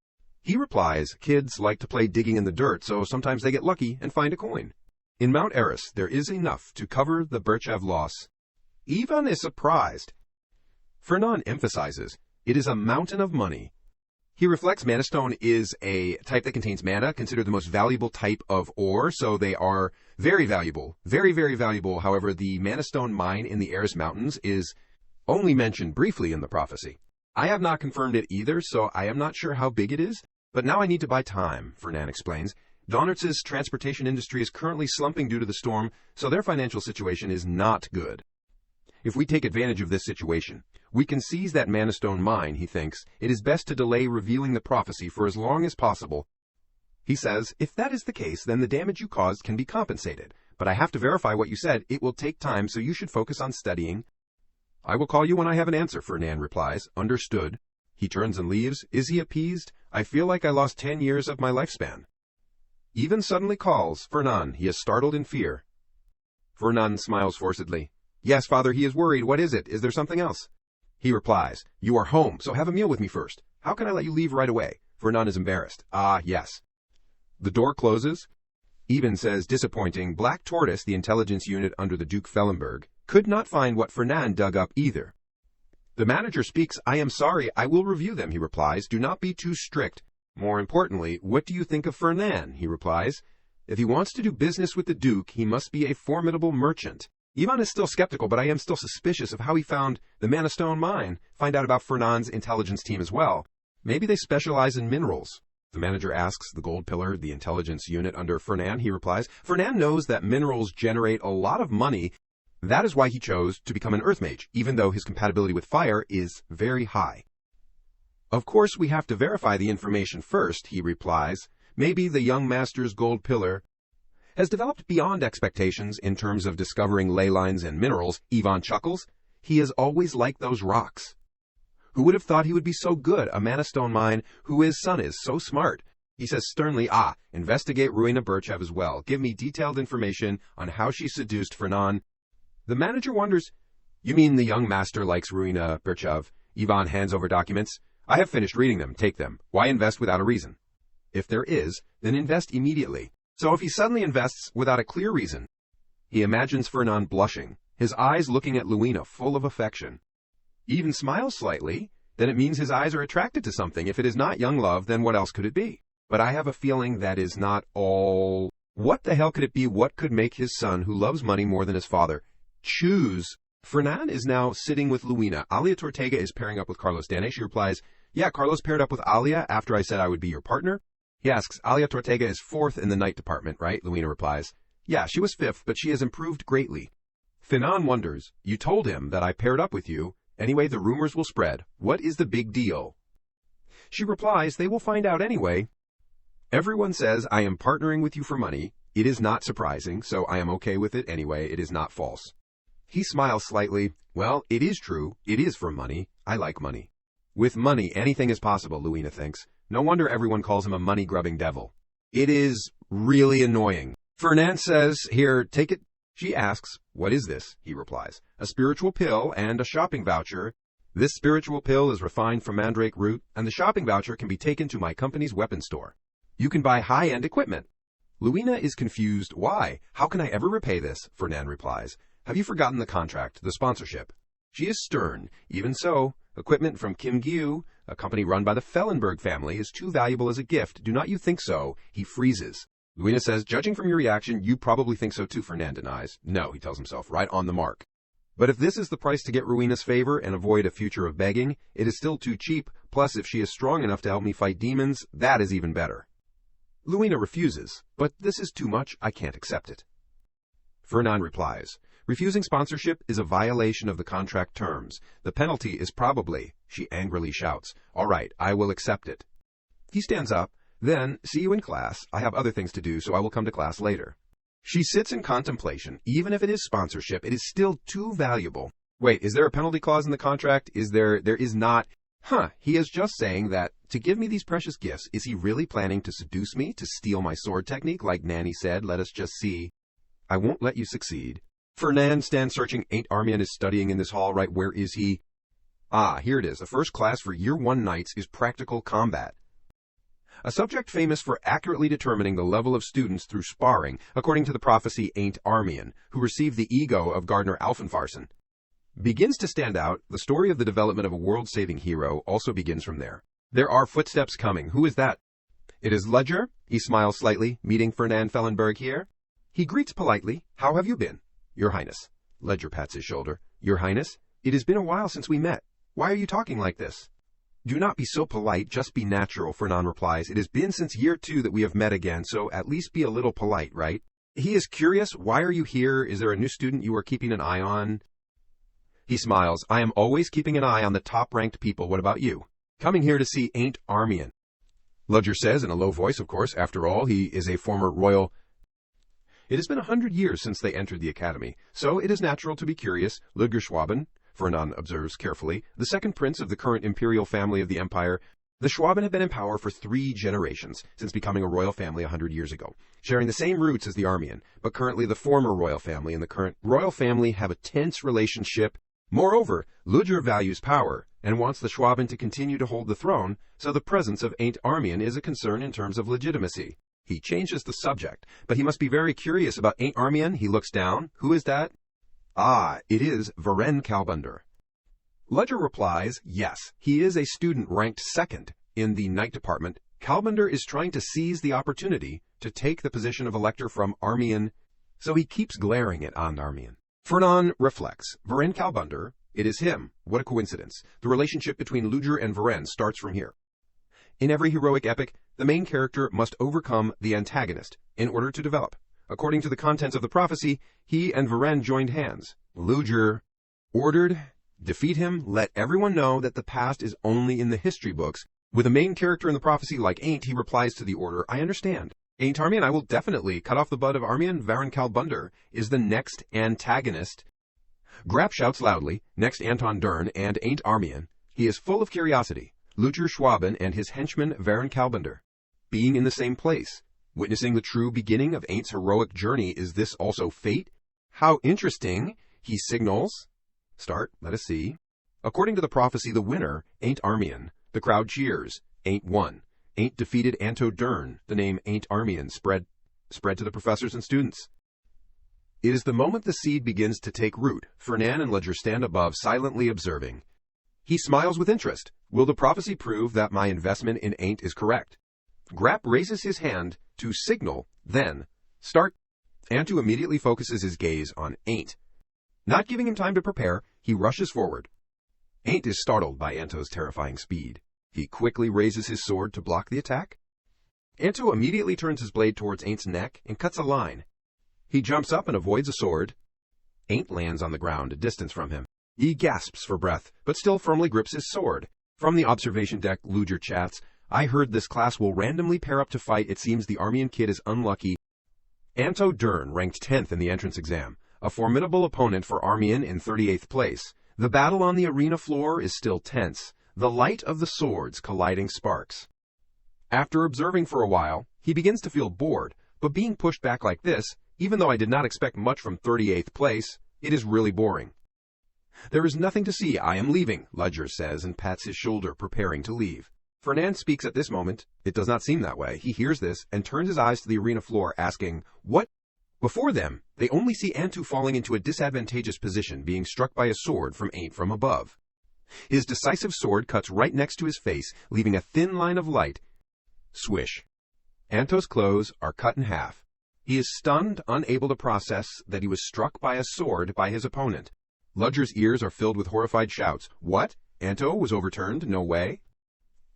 He replies, kids like to play digging in the dirt, so sometimes they get lucky and find a coin. In Mount Eris, there is enough to cover the Birchev loss. Ivan is surprised. Fernand emphasizes, it is a mountain of money. He reflects manastone is a type that contains mana, considered the most valuable type of ore, so they are very valuable, very, very valuable. However, the manastone mine in the Eris Mountains is only mentioned briefly in the prophecy. I have not confirmed it either, so I am not sure how big it is, but now I need to buy time, Fernand explains. Donnertz's transportation industry is currently slumping due to the storm, so their financial situation is not good. If we take advantage of this situation, we can seize that manastone mine, he thinks. It is best to delay revealing the prophecy for as long as possible. He says, if that is the case, then the damage you caused can be compensated. But I have to verify what you said. It will take time, so you should focus on studying. I will call you when I have an answer, Fernand replies. Understood. He turns and leaves. Is he appeased? I feel like I lost 10 years of my lifespan. Ivan suddenly calls. Fernand, he is startled in fear. Fernand smiles forcedly. Yes, father, he is worried. What is it? Is there something else? He replies, you are home, so have a meal with me first. How can I let you leave right away? Fernand is embarrassed. Ah, yes. The door closes. Ivan says, disappointing. Black Tortoise, the intelligence unit under the Duke Fellenberg, could not find what Fernand dug up either. The manager speaks. I am sorry, I will review them, he replies. Do not be too strict. More importantly, what do you think of Fernan? He replies. If he wants to do business with the Duke, he must be a formidable merchant. Ivan is still skeptical, but I am still suspicious of how he found the Mana Stone mine. Find out about Fernand's intelligence team as well. Maybe they specialize in minerals. The manager asks the Gold Pillar, the intelligence unit under Fernand. He replies, Fernand knows that minerals generate a lot of money. That is why he chose to become an Earth Mage, even though his compatibility with fire is very high. Of course, we have to verify the information first, he replies. Maybe the young master's Gold Pillar has developed beyond expectations in terms of discovering ley lines and minerals. Ivan chuckles. He has always liked those rocks. Who would have thought he would be so good, a Mana Stone mine, who his son is so smart? He says sternly, investigate Ruina Birchev as well. Give me detailed information on how she seduced Fernand. The manager wonders, you mean the young master likes Ruina Birchev? Ivan hands over documents. I have finished reading them. Take them. Why invest without a reason? If there is, then invest immediately. So if he suddenly invests without a clear reason, he imagines Fernand blushing, his eyes looking at Luina full of affection. Even smiles slightly, then it means his eyes are attracted to something. If it is not young love, then what else could it be? But I have a feeling that is not all. What the hell could it be? What could make his son, who loves money more than his father, choose? Fernand is now sitting with Luina. Alia Tortega is pairing up with Carlos Dane. She replies, yeah, Carlos paired up with Alia after I said I would be your partner. He asks, Alia Tortega is 4th in the night department, right? Luina replies, yeah, she was 5th, but she has improved greatly. Fernand wonders, you told him that I paired up with you. Anyway, the rumors will spread. What is the big deal? She replies, they will find out anyway. Everyone says I am partnering with you for money. It is not surprising, so I am okay with it anyway. It is not false. He smiles slightly. Well, it is true. It is for money. I like money. With money, anything is possible, Luina thinks. No wonder everyone calls him a money-grubbing devil. It is really annoying. Fernand says, here, take it. She asks, what is this? He replies, a spiritual pill and a shopping voucher. This spiritual pill is refined from mandrake root, and the shopping voucher can be taken to my company's weapon store. You can buy high-end equipment. Luina is confused. Why? How can I ever repay this? Fernand replies, have you forgotten the contract, the sponsorship? She is stern. Even so, equipment from Kim Gyu, a company run by the Fellenberg family, is too valuable as a gift. Do not you think so? He freezes. Luina says, judging from your reaction, you probably think so too. Fernand denies. No, he tells himself, right on the mark. But if this is the price to get Ruina's favor and avoid a future of begging, it is still too cheap. Plus, if she is strong enough to help me fight demons, that is even better. Luina refuses, but this is too much. I can't accept it. Fernand replies, refusing sponsorship is a violation of the contract terms. The penalty is probably, she angrily shouts, all right, I will accept it. He stands up. Then, see you in class. I have other things to do, so I will come to class later. She sits in contemplation. Even if it is sponsorship, it is still too valuable. Wait, is there a penalty clause in the contract? There is not. He is just saying that to give me these precious gifts. Is he really planning to seduce me, to steal my sword technique? Like Nanny said, let us just see. I won't let you succeed. Fernand stands searching. Ain't Armian is studying in this hall, right? Where is he? Here it is. The first class for Year 1 Knights is practical combat. A subject famous for accurately determining the level of students through sparring, according to the prophecy Ain't Armian, who received the ego of Gardner Alfenfarson. Begins to stand out. The story of the development of a world-saving hero also begins from there. There are footsteps coming. Who is that? It is Ledger. He smiles slightly, meeting Fernand Fellenberg here. He greets politely. How have you been? Your Highness. Ledger pats his shoulder. Your Highness, it has been a while since we met. Why are you talking like this? Do not be so polite, just be natural, Fernand replies. It has been since Year 2 that we have met again, so at least be a little polite, right? He is curious. Why are you here? Is there a new student you are keeping an eye on? He smiles. I am always keeping an eye on the top-ranked people. What about you? Coming here to see Ain't Armian. Ludger says in a low voice, of course. After all, he is a former royal. It has been 100 years since they entered the academy, so it is natural to be curious. Ludger Schwaben, Fernand observes carefully, the second prince of the current imperial family of the empire. The Schwaben have been in power for 3 generations, since becoming a royal family 100 years ago, sharing the same roots as the Armian, but currently the former royal family and the current royal family have a tense relationship. Moreover, Ludger values power and wants the Schwaben to continue to hold the throne, so the presence of Ain't Armian is a concern in terms of legitimacy. He changes the subject, but he must be very curious about Ain't Armian. He looks down. Who is that? It is Varen Kalbunder. Ledger replies, yes, he is a student ranked second in the night department. Kalbender is trying to seize the opportunity to take the position of elector from Armian, so he keeps glaring at Armian. Fernan reflects, Varen Kalbender, it is him. What a coincidence. The relationship between Ludger and Varen starts from here. In every heroic epic, the main character must overcome the antagonist in order to develop. According to the contents of the prophecy, he and Varen joined hands. Ludger ordered, defeat him, let everyone know that the past is only in the history books. With a main character in the prophecy like Ain't, he replies to the order, I understand. Ain't Armian, I will definitely cut off the butt of Armian. Varen Kalbender is the next antagonist. Grap shouts loudly, next Anton Dern and Ain't Armian. He is full of curiosity. Ludger Schwaben and his henchman Varen Kalbender. Being in the same place. Witnessing the true beginning of Ain't's heroic journey, is this also fate? How interesting. He signals. Start, let us see. According to the prophecy, the winner, Ain't Armian. The crowd cheers. Ain't won. Ain't defeated Anto Dern. The name Ain't Armian spread to the professors and students. It is the moment the seed begins to take root. Fernan and Ledger stand above, silently observing. He smiles with interest. Will the prophecy prove that my investment in Ain't is correct? Grap raises his hand to signal, then, start. Anto immediately focuses his gaze on Ain't. Not giving him time to prepare, he rushes forward. Ain't is startled by Anto's terrifying speed. He quickly raises his sword to block the attack. Anto immediately turns his blade towards Ain't's neck and cuts a line. He jumps up and avoids a sword. Ain't lands on the ground a distance from him. He gasps for breath, but still firmly grips his sword. From the observation deck, Ludger chats, I heard this class will randomly pair up to fight. It seems the Armian kid is unlucky. Anto Dern ranked 10th in the entrance exam, a formidable opponent for Armian in 38th place. The battle on the arena floor is still tense, the light of the swords colliding sparks. After observing for a while, he begins to feel bored, but being pushed back like this, even though I did not expect much from 38th place, it is really boring. There is nothing to see, I am leaving, Ledger says and pats his shoulder, preparing to leave. Fernan speaks at this moment. It does not seem that way. He hears this and turns his eyes to the arena floor, asking, what? Before them, they only see Antu falling into a disadvantageous position, being struck by a sword from Ain't from above. His decisive sword cuts right next to his face, leaving a thin line of light. Swish. Anto's clothes are cut in half. He is stunned, unable to process that he was struck by a sword by his opponent. Ludger's ears are filled with horrified shouts. What? Anto was overturned? No way.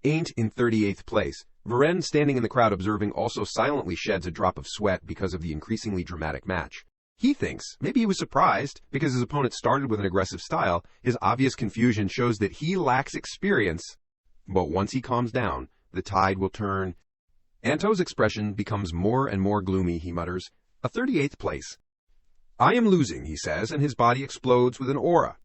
Ain't in 38th place. Varen, standing in the crowd observing, also silently sheds a drop of sweat because of the increasingly dramatic match. He thinks maybe he was surprised because his opponent started with an aggressive style. His obvious confusion shows that he lacks experience. But once he calms down, the tide will turn. Anto's expression becomes more and more gloomy. He mutters, a 38th place. I am losing, he says, and his body explodes with an aura.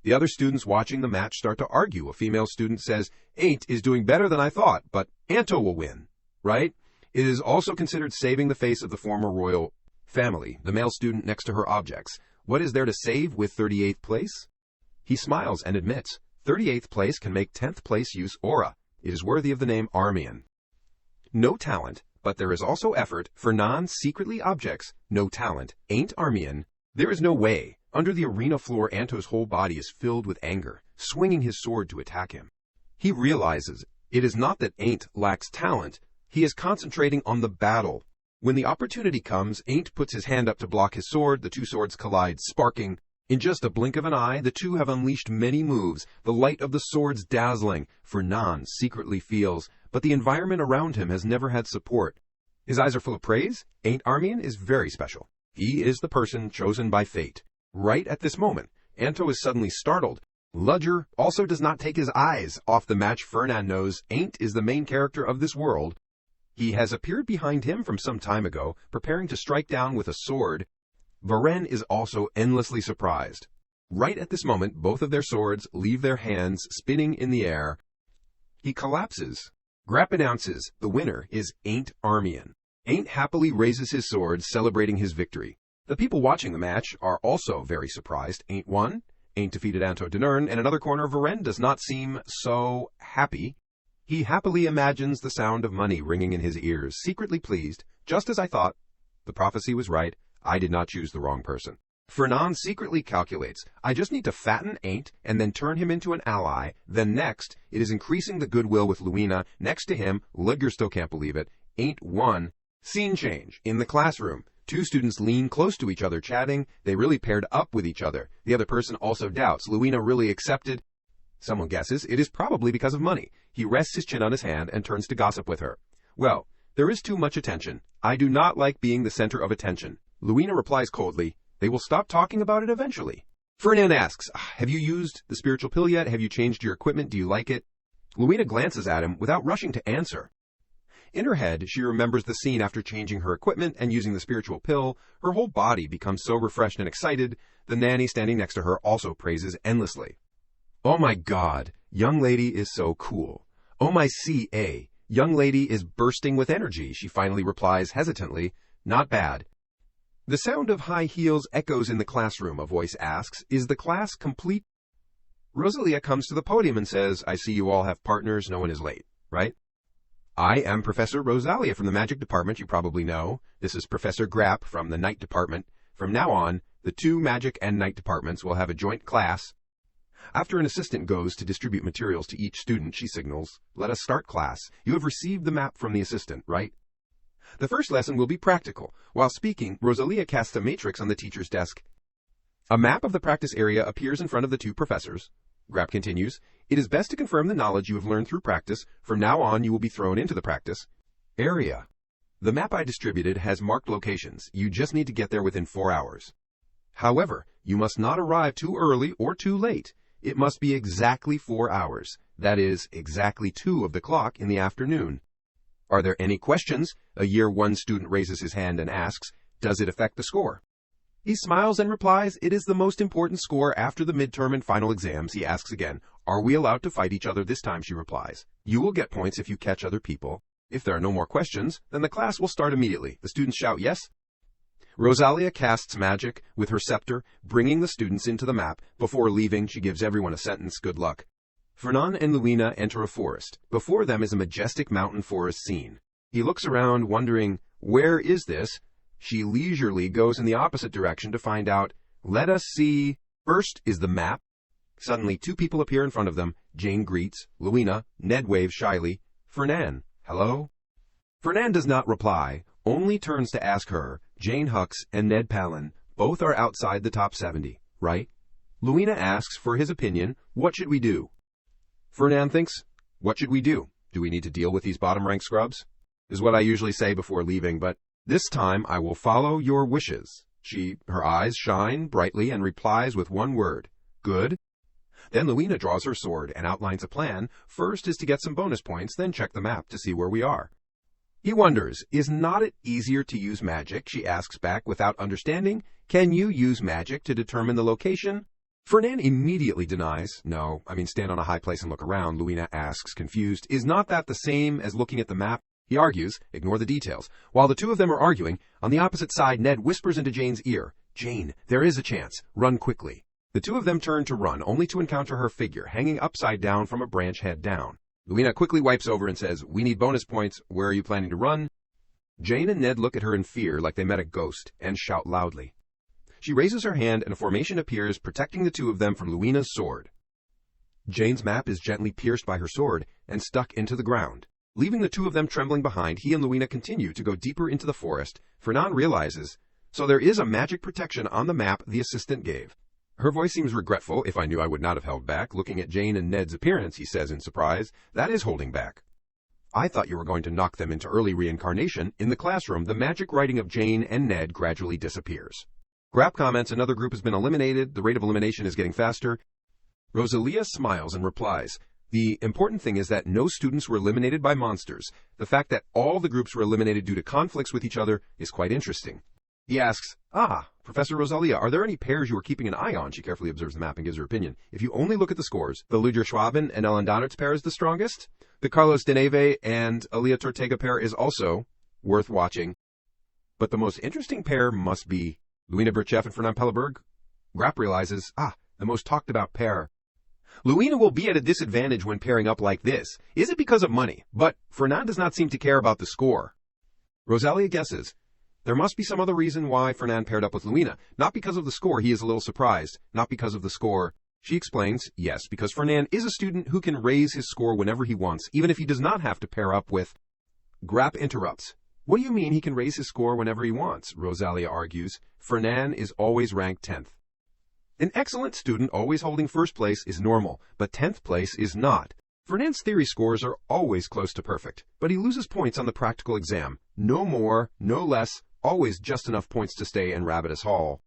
The other students watching the match start to argue. A female student says, Ain't is doing better than I thought, but Anto will win, right? It is also considered saving the face of the former royal family. The male student next to her objects. What is there to save with 38th place? He smiles and admits, 38th place can make 10th place use aura. It is worthy of the name Armian. No talent, but there is also effort for non-secretly objects. No talent, Ain't Armian. There is no way. Under the arena floor, Anto's whole body is filled with anger, swinging his sword to attack him. He realizes it is not that Ain't lacks talent, he is concentrating on the battle. When the opportunity comes, Ain't puts his hand up to block his sword. The two swords collide, sparking. In just a blink of an eye, the two have unleashed many moves, the light of the swords dazzling. Fernan secretly feels, but the environment around him has never had support. His eyes are full of praise. Ain't Armian is very special. He is the person chosen by fate. Right at this moment, Anto is suddenly startled. Ludger also does not take his eyes off the match. Fernan knows Ain't is the main character of this world. He has appeared behind him from some time ago, preparing to strike down with a sword. Varen is also endlessly surprised. Right at this moment, both of their swords leave their hands, spinning in the air. He collapses. Grap announces the winner is Ain't Armian. Ain't happily raises his sword, celebrating his victory. The people watching the match are also very surprised. Ain't won. Ain't defeated Anto Dern. In another corner, Varen does not seem so happy. He happily imagines the sound of money ringing in his ears, secretly pleased. Just as I thought. The prophecy was right. I did not choose the wrong person. Fernand secretly calculates, I just need to fatten Ain't and then turn him into an ally. Then next, it is increasing the goodwill with Luina. Next to him, Ludger still can't believe it. Ain't one. Scene change. In the classroom. Two students lean close to each other chatting. They really paired up with each other. The other person also doubts. Luina really accepted. Someone guesses it is probably because of money. He rests his chin on his hand and turns to gossip with her. Well, there is too much attention. I do not like being the center of attention. Luina replies coldly, they will stop talking about it eventually. Fernand asks, have you used the spiritual pill yet? Have you changed your equipment? Do you like it? Luina glances at him without rushing to answer. In her head, she remembers the scene after changing her equipment and using the spiritual pill. Her whole body becomes so refreshed and excited. The nanny standing next to her also praises endlessly. Oh my God, young lady is so cool. Oh my CA, young lady is bursting with energy, she finally replies hesitantly. Not bad. The sound of high heels echoes in the classroom. A voice asks, is the class complete? Rosalia comes to the podium and says, I see you all have partners, no one is late, right? I am Professor Rosalia from the Magic Department, you probably know. This is Professor Grapp from the Night Department. From now on, the two Magic and Night Departments will have a joint class. After an assistant goes to distribute materials to each student, she signals, let us start class. You have received the map from the assistant, right? The first lesson will be practical. While speaking, Rosalia casts a matrix on the teacher's desk. A map of the practice area appears in front of the two professors. Grapp continues, it is best to confirm the knowledge you have learned through practice. From now on, you will be thrown into the practice area. The map I distributed has marked locations. You just need to get there within 4 hours. However, you must not arrive too early or too late. It must be exactly 4 hours. That is, exactly 2 of the clock in the afternoon. Are there any questions? A Year 1 student raises his hand and asks, does it affect the score? He smiles and replies, it is the most important score after the midterm and final exams. He asks again, are we allowed to fight each other this time? She replies, you will get points if you catch other people. If there are no more questions, then the class will start immediately. The students shout yes. Rosalia casts magic with her scepter, bringing the students into the map. Before leaving, she gives everyone a sentence, good luck. Fernand and Luina enter a forest. Before them is a majestic mountain forest scene. He looks around, wondering, where is this? She leisurely goes in the opposite direction to find out. Let us see. First is the map. Suddenly, 2 people appear in front of them. Jane greets. Luina. Ned waves shyly. Fernand. Hello? Fernand does not reply, only turns to ask her. Jane Hux and Ned Palin. Both are outside the top 70, right? Luina asks for his opinion. What should we do? Fernand thinks, what should we do? Do we need to deal with these bottom-rank scrubs? Is what I usually say before leaving, but this time I will follow your wishes. Her eyes shine brightly and replies with one word, good. Then Luina draws her sword and outlines a plan. First is to get some bonus points, then check the map to see where we are. He wonders, is not it easier to use magic? She asks back without understanding. Can you use magic to determine the location? Fernand immediately denies. No, I mean stand on a high place and look around. Luina asks, confused. Is not that the same as looking at the map? He argues, ignore the details. While the two of them are arguing, on the opposite side, Ned whispers into Jane's ear, Jane, there is a chance. Run quickly. The two of them turn to run, only to encounter her figure hanging upside down from a branch head down. Luina quickly wipes over and says, we need bonus points. Where are you planning to run? Jane and Ned look at her in fear like they met a ghost and shout loudly. She raises her hand and a formation appears protecting the two of them from Luina's sword. Jane's map is gently pierced by her sword and stuck into the ground. Leaving the two of them trembling behind, he and Luina continue to go deeper into the forest. Fernand realizes, so there is a magic protection on the map the assistant gave. Her voice seems regretful. If I knew I would not have held back. Looking at Jane and Ned's appearance, he says in surprise, that is holding back. I thought you were going to knock them into early reincarnation. In the classroom, the magic writing of Jane and Ned gradually disappears. Grapp comments another group has been eliminated. The rate of elimination is getting faster. Rosalia smiles and replies, the important thing is that no students were eliminated by monsters. The fact that all the groups were eliminated due to conflicts with each other is quite interesting. He asks, Professor Rosalia, are there any pairs you are keeping an eye on? She carefully observes the map and gives her opinion. If you only look at the scores, the Ludger Schwaben and Ellen Donnert's pair is the strongest. The Carlos Deneve and Alia Tortega pair is also worth watching. But the most interesting pair must be Luina Birchev and Fernand Pelleberg. Grapp realizes, the most talked about pair. Luina will be at a disadvantage when pairing up like this. Is it because of money? But Fernand does not seem to care about the score. Rosalia guesses. There must be some other reason why Fernand paired up with Luina. Not because of the score, he is a little surprised. Not because of the score. She explains, yes, because Fernand is a student who can raise his score whenever he wants, even if he does not have to pair up with... Grapp interrupts. What do you mean he can raise his score whenever he wants? Rosalia argues. Fernand is always ranked 10th. An excellent student always holding first place is normal, but 10th place is not. Fernand's theory scores are always close to perfect, but he loses points on the practical exam. No more, no less, always just enough points to stay in Rabbitous Hall.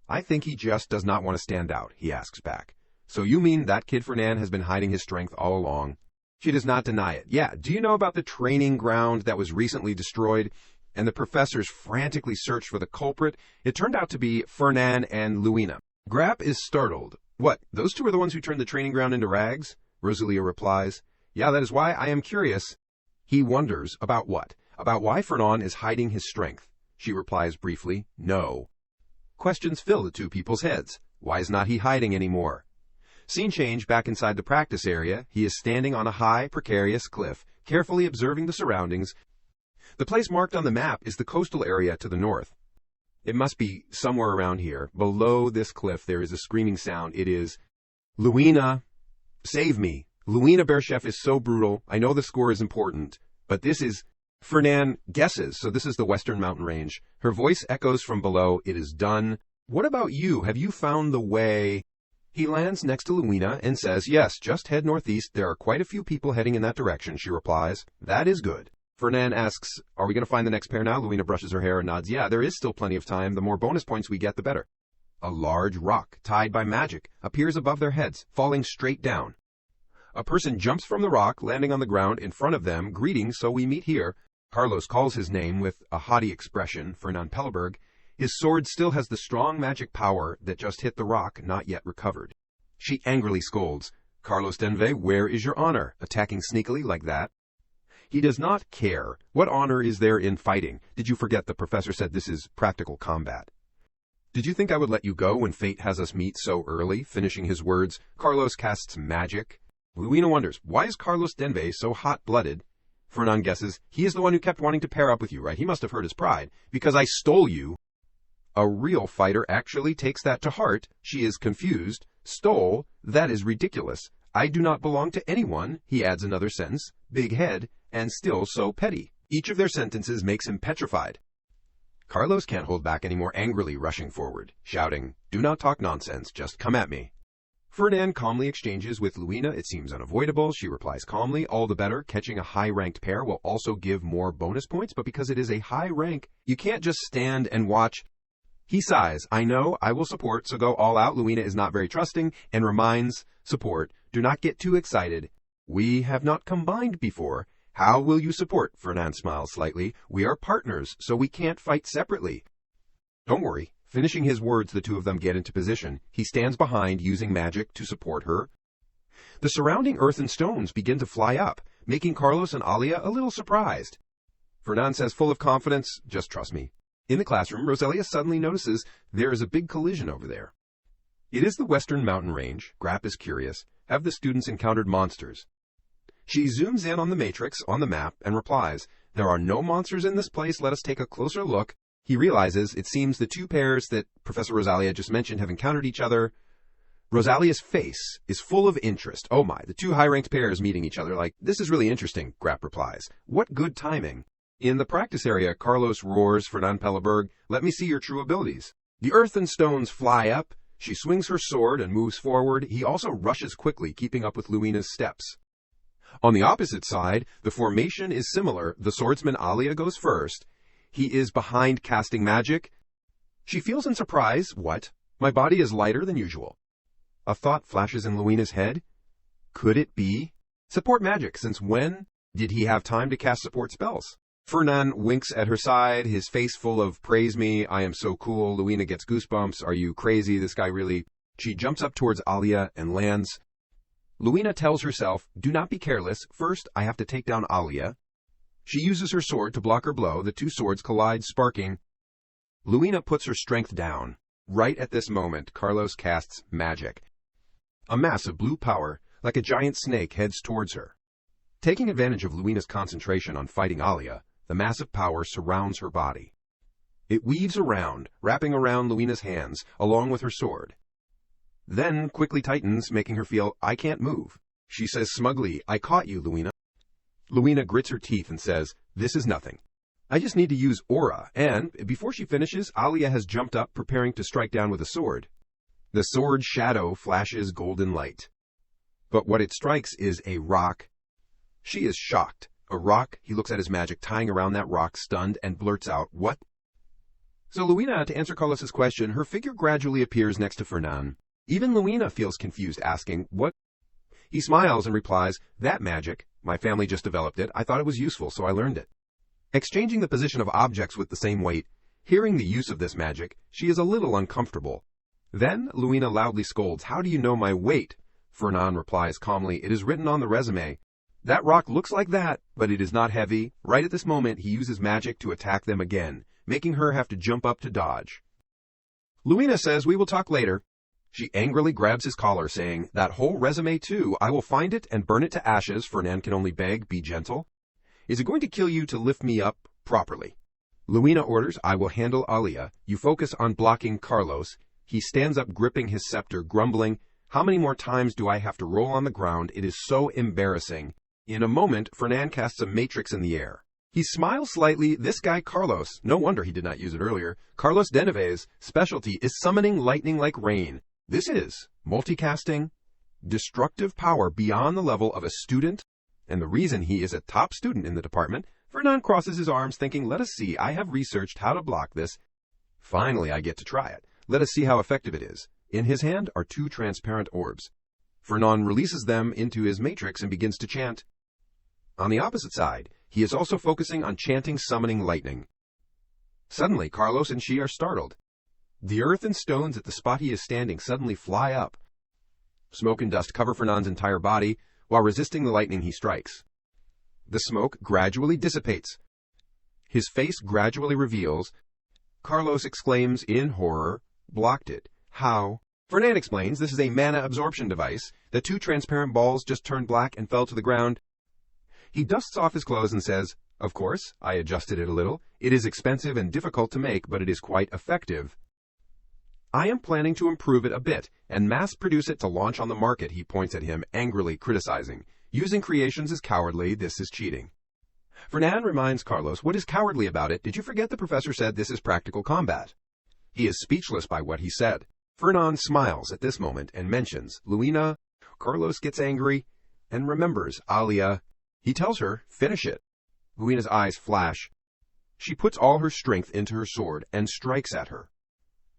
I think he just does not want to stand out, he asks back. So you mean that kid Fernand has been hiding his strength all along? She does not deny it. Yeah, do you know about the training ground that was recently destroyed? And the professors frantically searched for the culprit. It turned out to be Fernand and Luina. Grapp is startled. What, those two are the ones who turned the training ground into rags? Rosalia replies. Yeah, that is why I am curious. He wonders about what? About why Fernand is hiding his strength. She replies briefly, no. Questions fill the two people's heads. Why is not he hiding anymore? Scene change back inside the practice area. He is standing on a high, precarious cliff, carefully observing the surroundings. The place marked on the map is the coastal area to the north. It must be somewhere around here. Below this cliff there is a screaming sound. It is, Luina, save me. Luina Berchef is so brutal. I know the score is important, but this is... Fernand guesses, so this is the western mountain range. Her voice echoes from below. It is done. What about you? Have you found the way... He lands next to Luina and says, yes, just head northeast. There are quite a few people heading in that direction, she replies. That is good. Fernand asks, are we going to find the next pair now? Luina brushes her hair and nods. Yeah, there is still plenty of time. The more bonus points we get, the better. A large rock, tied by magic, appears above their heads, falling straight down. A person jumps from the rock, landing on the ground in front of them. Greetings, so we meet here. Carlos calls his name with a haughty expression, Fernand Pelleberg. His sword still has the strong magic power that just hit the rock, not yet recovered. She angrily scolds. Carlos Denve, where is your honor? Attacking sneakily like that? He does not care. What honor is there in fighting? Did you forget the professor said this is practical combat? Did you think I would let you go when fate has us meet so early? Finishing his words, Carlos casts magic. Luina wonders, why is Carlos Denve so hot-blooded? Fernand guesses, he is the one who kept wanting to pair up with you, right? He must have hurt his pride. Because I stole you. A real fighter actually takes that to heart. She is confused. Stole? That is ridiculous. I do not belong to anyone, he adds another sentence. Big head, and still so petty. Each of their sentences makes him petrified. Carlos can't hold back anymore, angrily rushing forward, shouting, do not talk nonsense, just come at me. Fernand calmly exchanges with Luina. It seems unavoidable. She replies calmly, all the better. Catching a high-ranked pair will also give more bonus points, but because it is a high rank, you can't just stand and watch. He sighs, I know, I will support, so go all out. Luina is not very trusting and reminds support, do not get too excited. We have not combined before. How will you support? Fernand smiles slightly. We are partners, so we can't fight separately. Don't worry. Finishing his words, the two of them get into position. He stands behind, using magic to support her. The surrounding earth and stones begin to fly up, making Carlos and Alia a little surprised. Fernand says, full of confidence, just trust me. In the classroom, Rosalia suddenly notices there is a big collision over there. It is the western mountain range. Grapp is curious. Have the students encountered monsters? She zooms in on the matrix on the map and replies, there are no monsters in this place. Let us take a closer look. He realizes it seems the two pairs that Professor Rosalia just mentioned have encountered each other. Rosalia's face is full of interest. Oh my, the two high-ranked pairs meeting each other. Like, this is really interesting, Grapp replies. What good timing. In the practice area, Carlos roars, Fernand Pelleberg, let me see your true abilities. The earth and stones fly up. She swings her sword and moves forward. He also rushes quickly, keeping up with Luina's steps. On the opposite side, the formation is similar. The swordsman Alia goes first. He is behind casting magic. She feels in surprise. What? My body is lighter than usual. A thought flashes in Luina's head. Could it be? Support magic. Since when did he have time to cast support spells? Fernand winks at her side, his face full of praise me, I am so cool. Luina gets goosebumps. Are you crazy? This guy really... She jumps up towards Alia and lands. Luina tells herself, do not be careless. First, I have to take down Alia. She uses her sword to block her blow. The two swords collide, sparking. Luina puts her strength down. Right at this moment, Carlos casts magic. A mass of blue power, like a giant snake, heads towards her. Taking advantage of Luina's concentration on fighting Alia, the mass of power surrounds her body. It weaves around, wrapping around Luina's hands, along with her sword. Then quickly tightens, making her feel, I can't move. She says smugly, I caught you, Luina. Luina grits her teeth and says, this is nothing. I just need to use aura, and before she finishes, Alia has jumped up, preparing to strike down with a sword. The sword's shadow flashes golden light. But what it strikes is a rock. She is shocked. A rock? He looks at his magic tying around that rock, stunned, and blurts out, what? So Luina, to answer Carlos's question, her figure gradually appears next to Fernan. Even Luina feels confused, asking, what? He smiles and replies, that magic. My family just developed it. I thought it was useful, so I learned it. Exchanging the position of objects with the same weight, hearing the use of this magic, she is a little uncomfortable. Then Luina loudly scolds, how do you know my weight? Fernan replies calmly, it is written on the resume. That rock looks like that, but it is not heavy. Right at this moment, he uses magic to attack them again, making her have to jump up to dodge. Luina says, we will talk later. She angrily grabs his collar, saying, that whole resume too, I will find it and burn it to ashes. Fernan can only beg, be gentle. Is it going to kill you to lift me up properly? Luina orders, I will handle Alia. You focus on blocking Carlos. He stands up, gripping his scepter, grumbling, how many more times do I have to roll on the ground? It is so embarrassing. In a moment, Fernan casts a matrix in the air. He smiles slightly. This guy Carlos, no wonder he did not use it earlier. Carlos Denove's specialty is summoning lightning like rain. This is multicasting, destructive power beyond the level of a student, and the reason he is a top student in the department. Fernan crosses his arms, thinking, let us see, I have researched how to block this. Finally, I get to try it. Let us see how effective it is. In his hand are two transparent orbs. Fernan releases them into his matrix and begins to chant. On the opposite side, he is also focusing on chanting summoning lightning. Suddenly, Carlos and she are startled. The earth and stones at the spot he is standing suddenly fly up. Smoke and dust cover Fernan's entire body, while resisting the lightning he strikes. The smoke gradually dissipates. His face gradually reveals. Carlos exclaims in horror, blocked it. How? Fernan explains this is a mana absorption device. The two transparent balls just turned black and fell to the ground. He dusts off his clothes and says, of course, I adjusted it a little. It is expensive and difficult to make, but it is quite effective. I am planning to improve it a bit and mass produce it to launch on the market, he points at him, angrily criticizing. Using creations is cowardly, this is cheating. Fernan reminds Carlos, what is cowardly about it? Did you forget the professor said this is practical combat? He is speechless by what he said. Fernan smiles at this moment and mentions Luina. Carlos gets angry and remembers Alia. He tells her, finish it. Luina's eyes flash. She puts all her strength into her sword and strikes at her.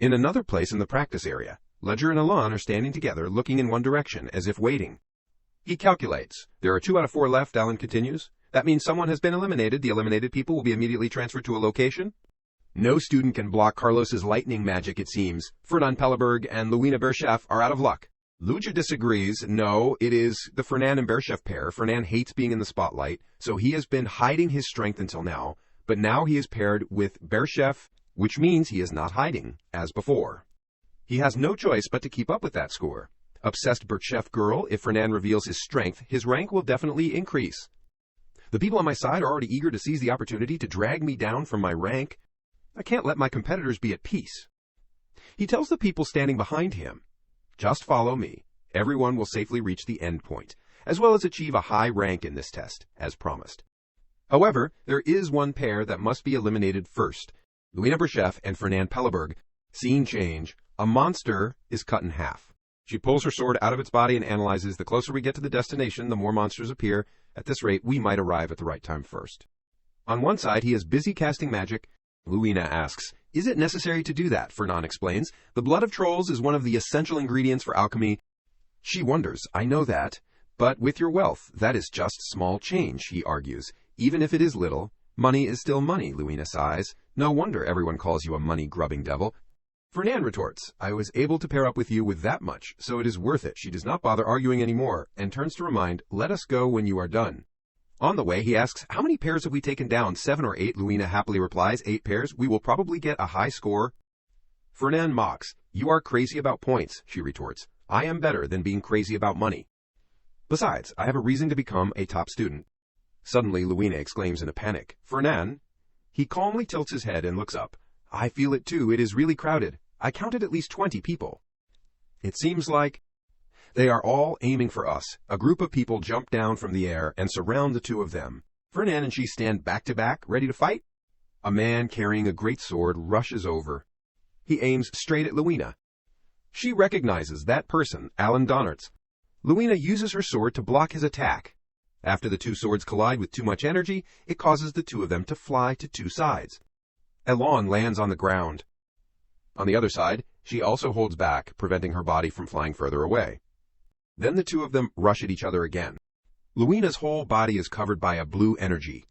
In another place in the practice area, Ledger and Elan are standing together, looking in one direction, as if waiting. He calculates. There are 2 out of 4 left, Alan continues. That means someone has been eliminated. The eliminated people will be immediately transferred to a location. No student can block Carlos's lightning magic, it seems. Fernan Pelleberg and Luina Berchef are out of luck. Luja disagrees. No, it is the Fernan and Berchef pair. Fernan hates being in the spotlight, so he has been hiding his strength until now. But now he is paired with Berchef, which means he is not hiding, as before. He has no choice but to keep up with that score. Obsessed Berchef girl, if Fernan reveals his strength, his rank will definitely increase. The people on my side are already eager to seize the opportunity to drag me down from my rank. I can't let my competitors be at peace. He tells the people standing behind him, just follow me. Everyone will safely reach the end point, as well as achieve a high rank in this test, as promised. However, there is one pair that must be eliminated first. Luina Berchef and Fernan Pelleberg. Scene change. A monster is cut in half. She pulls her sword out of its body and analyzes. The closer we get to the destination, the more monsters appear. At this rate, we might arrive at the right time first. On one side, he is busy casting magic. Luina asks, is it necessary to do that? Fernan explains, the blood of trolls is one of the essential ingredients for alchemy. She wonders, I know that. But with your wealth, that is just small change, he argues. Even if it is little, money is still money, Luina sighs. No wonder everyone calls you a money-grubbing devil. Fernan retorts, I was able to pair up with you with that much, so it is worth it. She does not bother arguing anymore, and turns to remind, let us go when you are done. On the way, he asks, how many pairs have we taken down? 7 or 8, Luina happily replies, 8 pairs. We will probably get a high score. Fernan mocks, you are crazy about points, she retorts. I am better than being crazy about money. Besides, I have a reason to become a top student. Suddenly, Luina exclaims in a panic, Fernan? He calmly tilts his head and looks up. I feel it too. It is really crowded. I counted at least 20 people. It seems like they are all aiming for us. A group of people jump down from the air and surround the two of them. Fernand and she stand back to back, ready to fight. A man carrying a great sword rushes over. He aims straight at Luina. She recognizes that person, Alan Donnertz. Luina uses her sword to block his attack. After the two swords collide with too much energy, it causes the two of them to fly to two sides. Elan lands on the ground. On the other side, she also holds back, preventing her body from flying further away. Then the two of them rush at each other again. Luina's whole body is covered by a blue energy.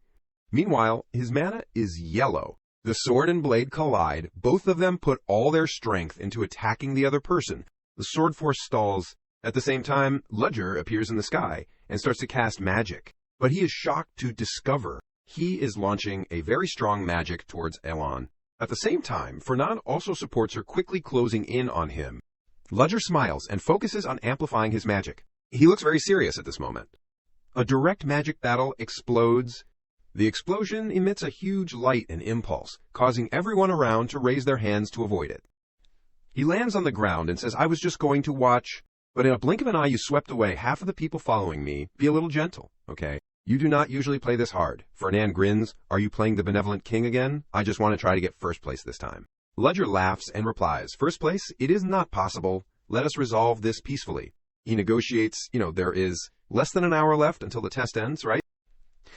Meanwhile, his mana is yellow. The sword and blade collide. Both of them put all their strength into attacking the other person. The sword force stalls. At the same time, Ledger appears in the sky and starts to cast magic. But he is shocked to discover he is launching a very strong magic towards Elan. At the same time, Fernand also supports her, quickly closing in on him. Ledger smiles and focuses on amplifying his magic. He looks very serious at this moment. A direct magic battle explodes. The explosion emits a huge light and impulse, causing everyone around to raise their hands to avoid it. He lands on the ground and says, "I was just going to watch, but in a blink of an eye you swept away half of the people following me. Be a little gentle, okay? You do not usually play this hard." Fernand grins. "Are you playing the benevolent king again? I just want to try to get first place this time." Ledger laughs and replies, "First place? It is not possible. Let us resolve this peacefully." He negotiates, there is less than an hour left until the test ends, right?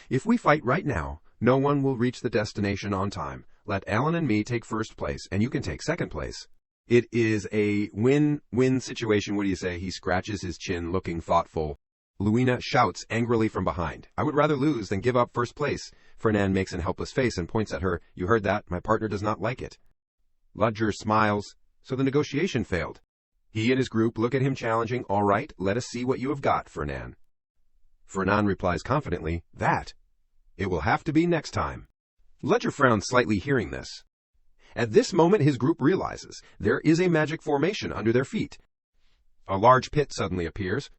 "If we fight right now, no one will reach the destination on time. Let Alan and me take first place, and you can take second place." It is a win-win situation. What do you say? He scratches his chin, looking thoughtful. Luina shouts angrily from behind, "I would rather lose than give up first place." Fernand makes an helpless face and points at her. "You heard that? My partner does not like it." Ledger smiles. So the negotiation failed. He and his group look at him challenging. "All right, let us see what you have got, Fernand." Fernand replies confidently, "That. It will have to be next time." Ledger frowns slightly hearing this. At this moment, his group realizes there is a magic formation under their feet. A large pit suddenly appears.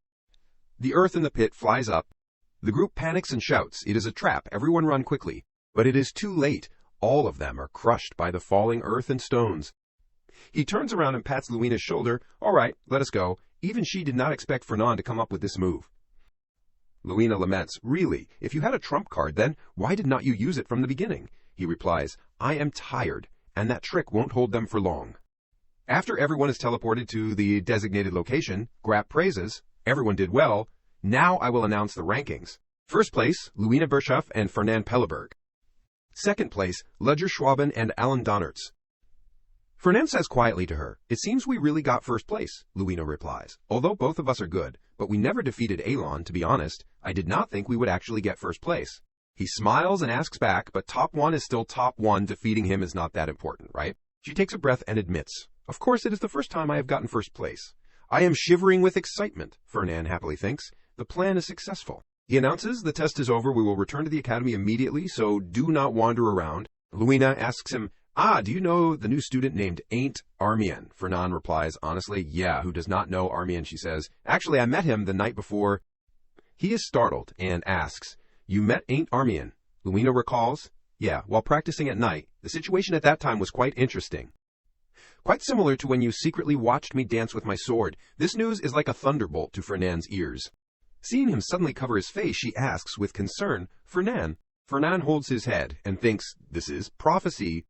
The earth in the pit flies up. The group panics and shouts, "It is a trap, everyone run quickly." But it is too late. All of them are crushed by the falling earth and stones. He turns around and pats Luina's shoulder. "All right, let us go." Even she did not expect Fernand to come up with this move. Luina laments, "Really, if you had a trump card, then why did not you use it from the beginning?" He replies, "I am tired, and that trick won't hold them for long." After everyone is teleported to the designated location, Grapp praises, "Everyone did well. Now I will announce the rankings. First place, Luina Berchef and Fernand Pelleberg. Second place, Ledger Schwaben and Alan Donnertz." Fernand says quietly to her, "It seems we really got first place," Luina replies. "Although both of us are good, but we never defeated Elan, to be honest. I did not think we would actually get first place." He smiles and asks back, but top one is still top one. Defeating him is not that important, right? She takes a breath and admits, "Of course, it is the first time I have gotten first place. I am shivering with excitement," Fernand happily thinks. The plan is successful. He announces, "The test is over. We will return to the academy immediately, so do not wander around." Luina asks him, "Do you know the new student named Ain't Armian?" Fernand replies, honestly, "Yeah, who does not know Armian?" She says, "Actually, I met him the night before." He is startled and asks, "You met Ain't Armian?" Luina recalls, "Yeah, while practicing at night. The situation at that time was quite interesting. Quite similar to when you secretly watched me dance with my sword." This news is like a thunderbolt to Fernand's ears. Seeing him suddenly cover his face, she asks with concern, "Fernand?" Fernand holds his head and thinks, this is prophecy.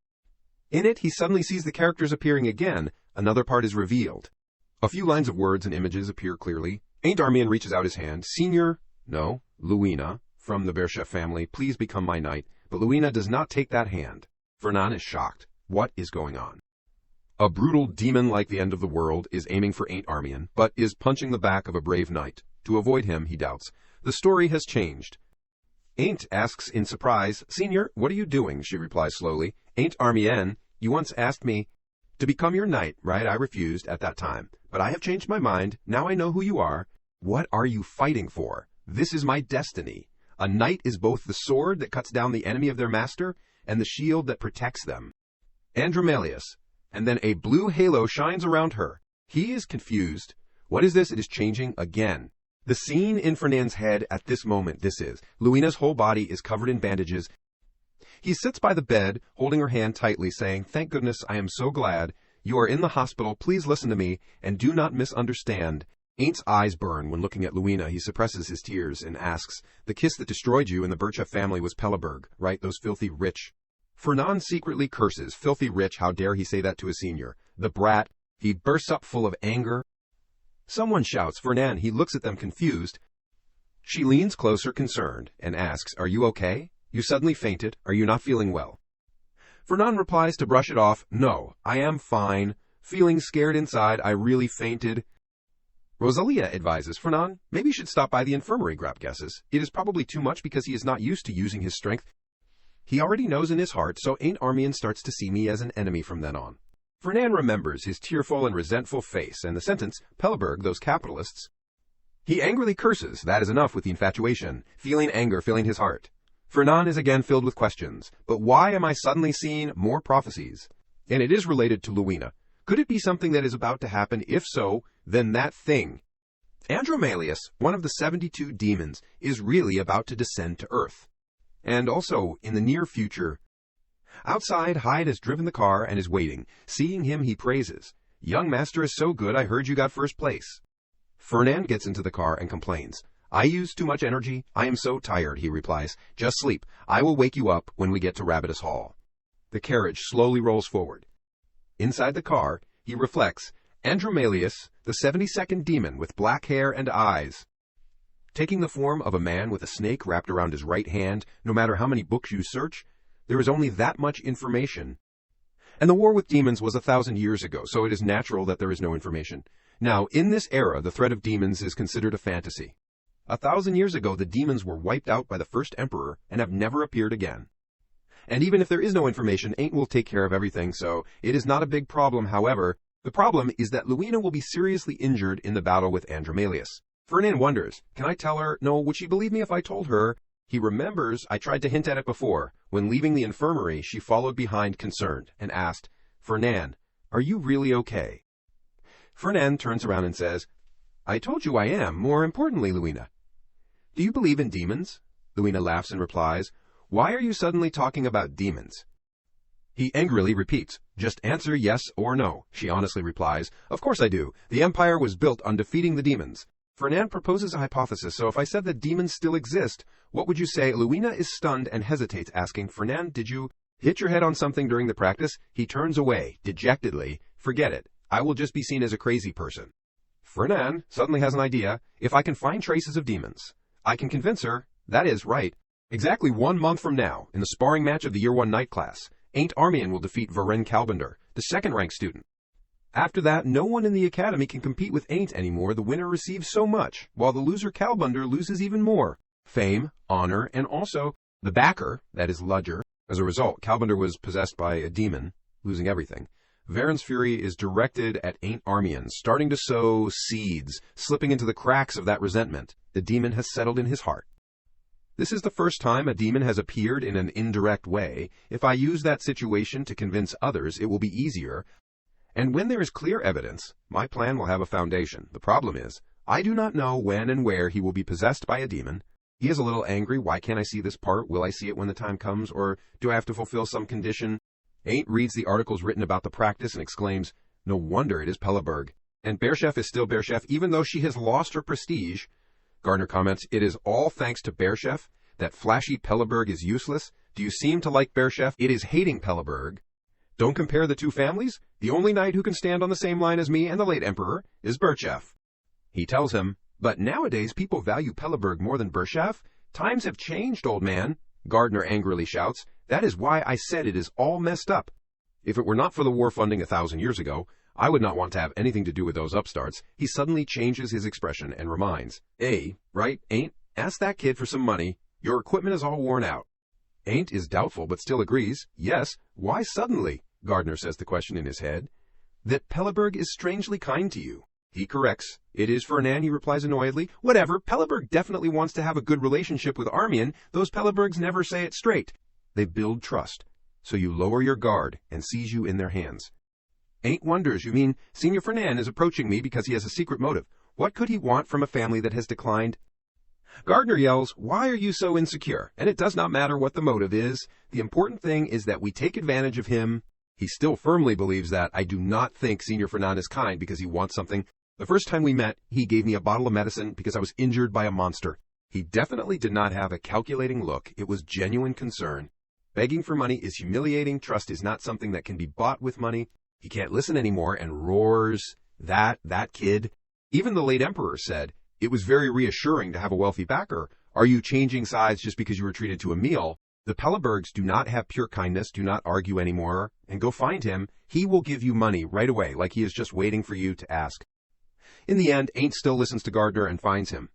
In it, he suddenly sees the characters appearing again. Another part is revealed. A few lines of words and images appear clearly. Ain't Armian reaches out his hand. Luina, from the Berchef family, please become my knight. But Luina does not take that hand. Fernand is shocked. What is going on? A brutal demon like the end of the world is aiming for Ain't Armian, but is punching the back of a brave knight. To avoid him, he doubts. The story has changed. Ain't asks in surprise, "Senior, what are you doing?" She replies slowly, "Ain't Armian, you once asked me to become your knight, right? I refused at that time. But I have changed my mind. Now I know who you are. What are you fighting for? This is my destiny. A knight is both the sword that cuts down the enemy of their master and the shield that protects them." Andromelius. And then a blue halo shines around her. He is confused. What is this? It is changing again. The scene in Fernand's head at this moment, Luina's whole body is covered in bandages. He sits by the bed, holding her hand tightly, saying, "Thank goodness, I am so glad. You are in the hospital. Please listen to me, and do not misunderstand." Ain't's eyes burn when looking at Luina. He suppresses his tears and asks, "The kiss that destroyed you in the Birchev family was Pelleberg, right? Those filthy rich." Fernand secretly curses. Filthy rich, how dare he say that to a senior? The brat. He bursts up full of anger. Someone shouts, "Fernand." He looks at them confused. She leans closer, concerned, and asks, "Are you okay? You suddenly fainted. Are you not feeling well?" Fernand replies to brush it off, "No, I am fine. Feeling scared inside, I really fainted." Rosalia advises, "Fernand, maybe you should stop by the infirmary." Grab guesses. It is probably too much because he is not used to using his strength. He already knows in his heart, so Ain't Armian starts to see me as an enemy from then on. Fernand remembers his tearful and resentful face and the sentence, "Pelleberg, those capitalists." He angrily curses. That is enough with the infatuation. Feeling anger filling his heart. Fernand is again filled with questions. But why am I suddenly seeing more prophecies? And it is related to Luina. Could it be something that is about to happen? If so, then that thing. Andromalius, one of the 72 demons, is really about to descend to Earth. And also, in the near future. Outside, Hyde has driven the car and is waiting. Seeing him, he praises. "Young master is so good, I heard you got first place." Fernand gets into the car and complains. "I use too much energy. I am so tired," he replies. "Just sleep. I will wake you up when we get to Rabbitous Hall." The carriage slowly rolls forward. Inside the car, he reflects, Andromalius, the 72nd demon with black hair and eyes. Taking the form of a man with a snake wrapped around his right hand, no matter how many books you search, there is only that much information. And the war with demons was 1,000 years ago, so it is natural that there is no information. Now, in this era, the threat of demons is considered a fantasy. 1,000 years ago, the demons were wiped out by the first emperor and have never appeared again. And even if there is no information, Ain't will take care of everything, so it is not a big problem. However, the problem is that Luina will be seriously injured in the battle with Andromalius. Fernand wonders, can I tell her? No, would she believe me if I told her? He remembers I tried to hint at it before. When leaving the infirmary, she followed behind concerned and asked, "Fernand, are you really okay?" Fernand turns around and says, "I told you I am. More importantly, Luina." "Do you believe in demons?" Luina laughs and replies, "Why are you suddenly talking about demons?" He angrily repeats, "Just answer yes or no." She honestly replies, "Of course I do. The empire was built on defeating the demons." Fernand proposes a hypothesis, so if I said that demons still exist, what would you say? Luina is stunned and hesitates, asking, "Fernand, did you hit your head on something during the practice?" He turns away, dejectedly. "Forget it. I will just be seen as a crazy person." Fernand suddenly has an idea. If I can find traces of demons, I can convince her. That is right. Exactly 1 month from now, in the sparring match of the Year 1 night class, Ain't Armian will defeat Varen Kalbender, the second-ranked student. After that, no one in the academy can compete with Ain't anymore. The winner receives so much, while the loser Kalbender loses even more. Fame, honor, and also the backer, that is Ludger. As a result, Kalbender was possessed by a demon, losing everything. Varen's fury is directed at Ain't Armian, starting to sow seeds, slipping into the cracks of that resentment. The demon has settled in his heart. This is the first time a demon has appeared in an indirect way. If I use that situation to convince others, it will be easier. And when there is clear evidence, my plan will have a foundation. The problem is, I do not know when and where he will be possessed by a demon. He is a little angry. Why can't I see this part? Will I see it when the time comes? Or do I have to fulfill some condition? Ain't reads the articles written about the practice and exclaims, "No wonder it is Pelleberg." And Berchef is still Berchef, even though she has lost her prestige. Gardner comments, "It is all thanks to Berchef. That flashy Pelleberg is useless. Do you seem to like Berchef? It is hating Pelleberg. Don't compare the two families. The only knight who can stand on the same line as me and the late emperor is Berchef." He tells him, "But nowadays people value Pelleberg more than Berchef. Times have changed, old man." Gardner angrily shouts, "That is why I said it is all messed up. If it were not for the war funding 1,000 years ago, I would not want to have anything to do with those upstarts." He suddenly changes his expression and reminds, right, Ain't? Ask that kid for some money. Your equipment is all worn out." Ain't is doubtful but still agrees. "Yes, why suddenly?" Gardner says the question in his head. "That Pelleberg is strangely kind to you." He corrects. "It is Fernand," he replies annoyedly. "Whatever, Pelleberg definitely wants to have a good relationship with Armian. Those Pellebergs never say it straight. They build trust. So you lower your guard and seize you in their hands." Ain't wonders, "You mean Senior Fernand is approaching me because he has a secret motive. What could he want from a family that has declined?" Gardner yells, "Why are you so insecure? And it does not matter what the motive is. The important thing is that we take advantage of him." He still firmly believes that. "I do not think Senior Fernand is kind because he wants something. The first time we met, he gave me a bottle of medicine because I was injured by a monster." He definitely did not have a calculating look. It was genuine concern. Begging for money is humiliating. Trust is not something that can be bought with money. He can't listen anymore and roars, that kid." Even the late emperor said, "It was very reassuring to have a wealthy backer. Are you changing sides just because you were treated to a meal? The Pellebergs do not have pure kindness. Do not argue anymore, and go find him. He will give you money right away, like he is just waiting for you to ask." In the end, Ain't still listens to Gardner and finds him.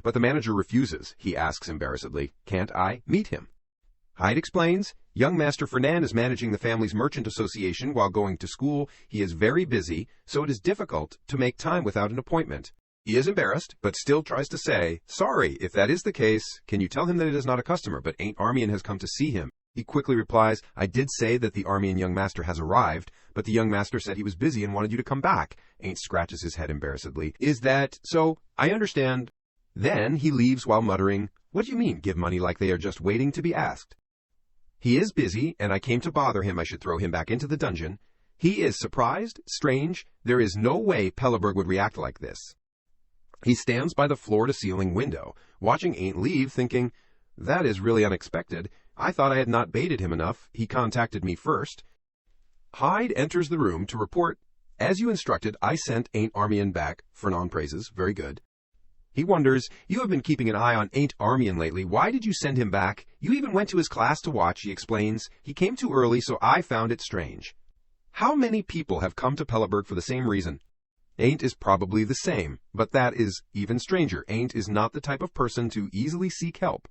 But the manager refuses. He asks embarrassedly, "Can't I meet him?" Hyde explains, "Young Master Fernand is managing the family's merchant association while going to school. He is very busy, so it is difficult to make time without an appointment." He is embarrassed, but still tries to say, "Sorry, if that is the case, can you tell him that it is not a customer, but Ain't Armian has come to see him?" He quickly replies, "I did say that the Armian young master has arrived, but the young master said he was busy and wanted you to come back." Ain't scratches his head embarrassedly. "Is that so? I understand." Then he leaves while muttering, "What do you mean, give money like they are just waiting to be asked? He is busy, and I came to bother him. I should throw him back into the dungeon." He is surprised, strange. There is no way Pelleberg would react like this. He stands by the floor-to-ceiling window, watching Ain't leave, thinking, "That is really unexpected. I thought I had not baited him enough. He contacted me first." Hyde enters the room to report, "As you instructed, I sent Ain't Armian back." Fernand praises, "Very good." He wonders, "You have been keeping an eye on Ain't Armian lately. Why did you send him back? You even went to his class to watch." He explains, "He came too early, so I found it strange." How many people have come to Pelleberg for the same reason? Ain't is probably the same, but that is even stranger. Ain't is not the type of person to easily seek help.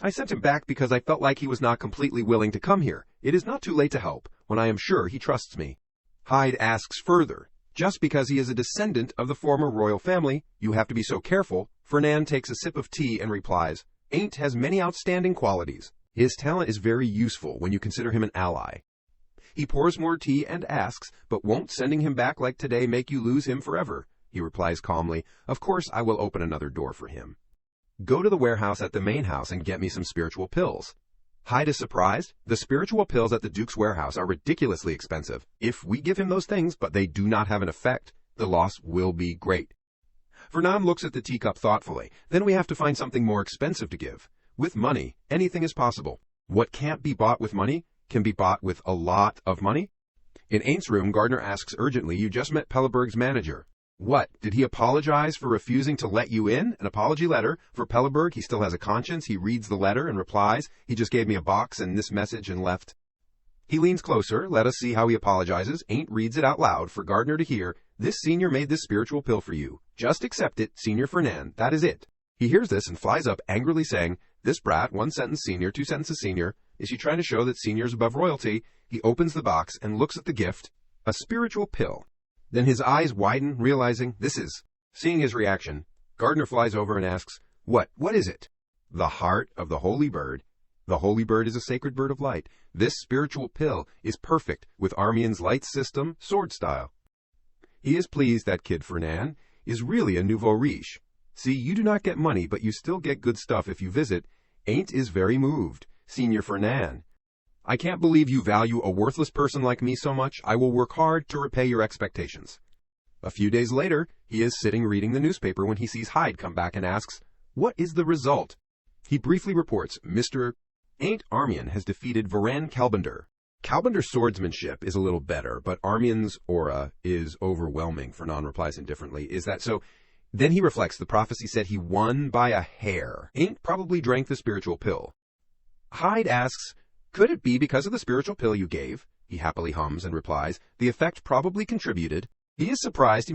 "I sent him back because I felt like he was not completely willing to come here. It is not too late to help, when I am sure he trusts me." Hyde asks further, "Just because he is a descendant of the former royal family, you have to be so careful?" Fernand takes a sip of tea and replies, "Ain't has many outstanding qualities. His talent is very useful when you consider him an ally." He pours more tea and asks, "But won't sending him back like today make you lose him forever?" He replies calmly, "Of course I will open another door for him. Go to the warehouse at the main house and get me some spiritual pills." Hyde is surprised. The spiritual pills at the Duke's warehouse are ridiculously expensive. If we give him those things, but they do not have an effect, the loss will be great. Fernand looks at the teacup thoughtfully. "Then we have to find something more expensive to give. With money, anything is possible. What can't be bought with money can be bought with a lot of money." In Ain't's room, Gardner asks urgently, "You just met Pelleberg's manager. What, did he apologize for refusing to let you in? An apology letter? For Pelleberg, he still has a conscience. He reads the letter and replies, 'He just gave me a box and this message and left.'" He leans closer. Let us see how he apologizes. Ain't reads it out loud for Gardner to hear. "This senior made this spiritual pill for you. Just accept it, Senior Fernand. That is it." He hears this and flies up angrily saying, "This brat, one sentence senior, two sentences senior. Is she trying to show that senior is above royalty?" He opens the box and looks at the gift, a spiritual pill. Then his eyes widen, realizing this is. Seeing his reaction, Gardner flies over and asks, What is it?" "The heart of the holy bird." The holy bird is a sacred bird of light. This spiritual pill is perfect with Armian's light system, sword style. He is pleased that Kid Fernand is really a nouveau riche. See, you do not get money, but you still get good stuff if you visit. Ain't is very moved. "Senior Fernand, I can't believe you value a worthless person like me so much. I will work hard to repay your expectations." A few days later, he is sitting reading the newspaper when he sees Hyde come back and asks, "What is the result?" He briefly reports, "Mr. Ain't Armian has defeated Varen Kalbender." Kalbender's swordsmanship is a little better, but Armian's aura is overwhelming. Fernand replies indifferently, "Is that so?" Then he reflects, the prophecy said he won by a hair. Ain't probably drank the spiritual pill. Hyde asks, "Could it be because of the spiritual pill you gave?" He happily hums and replies, "The effect probably contributed." He is surprised.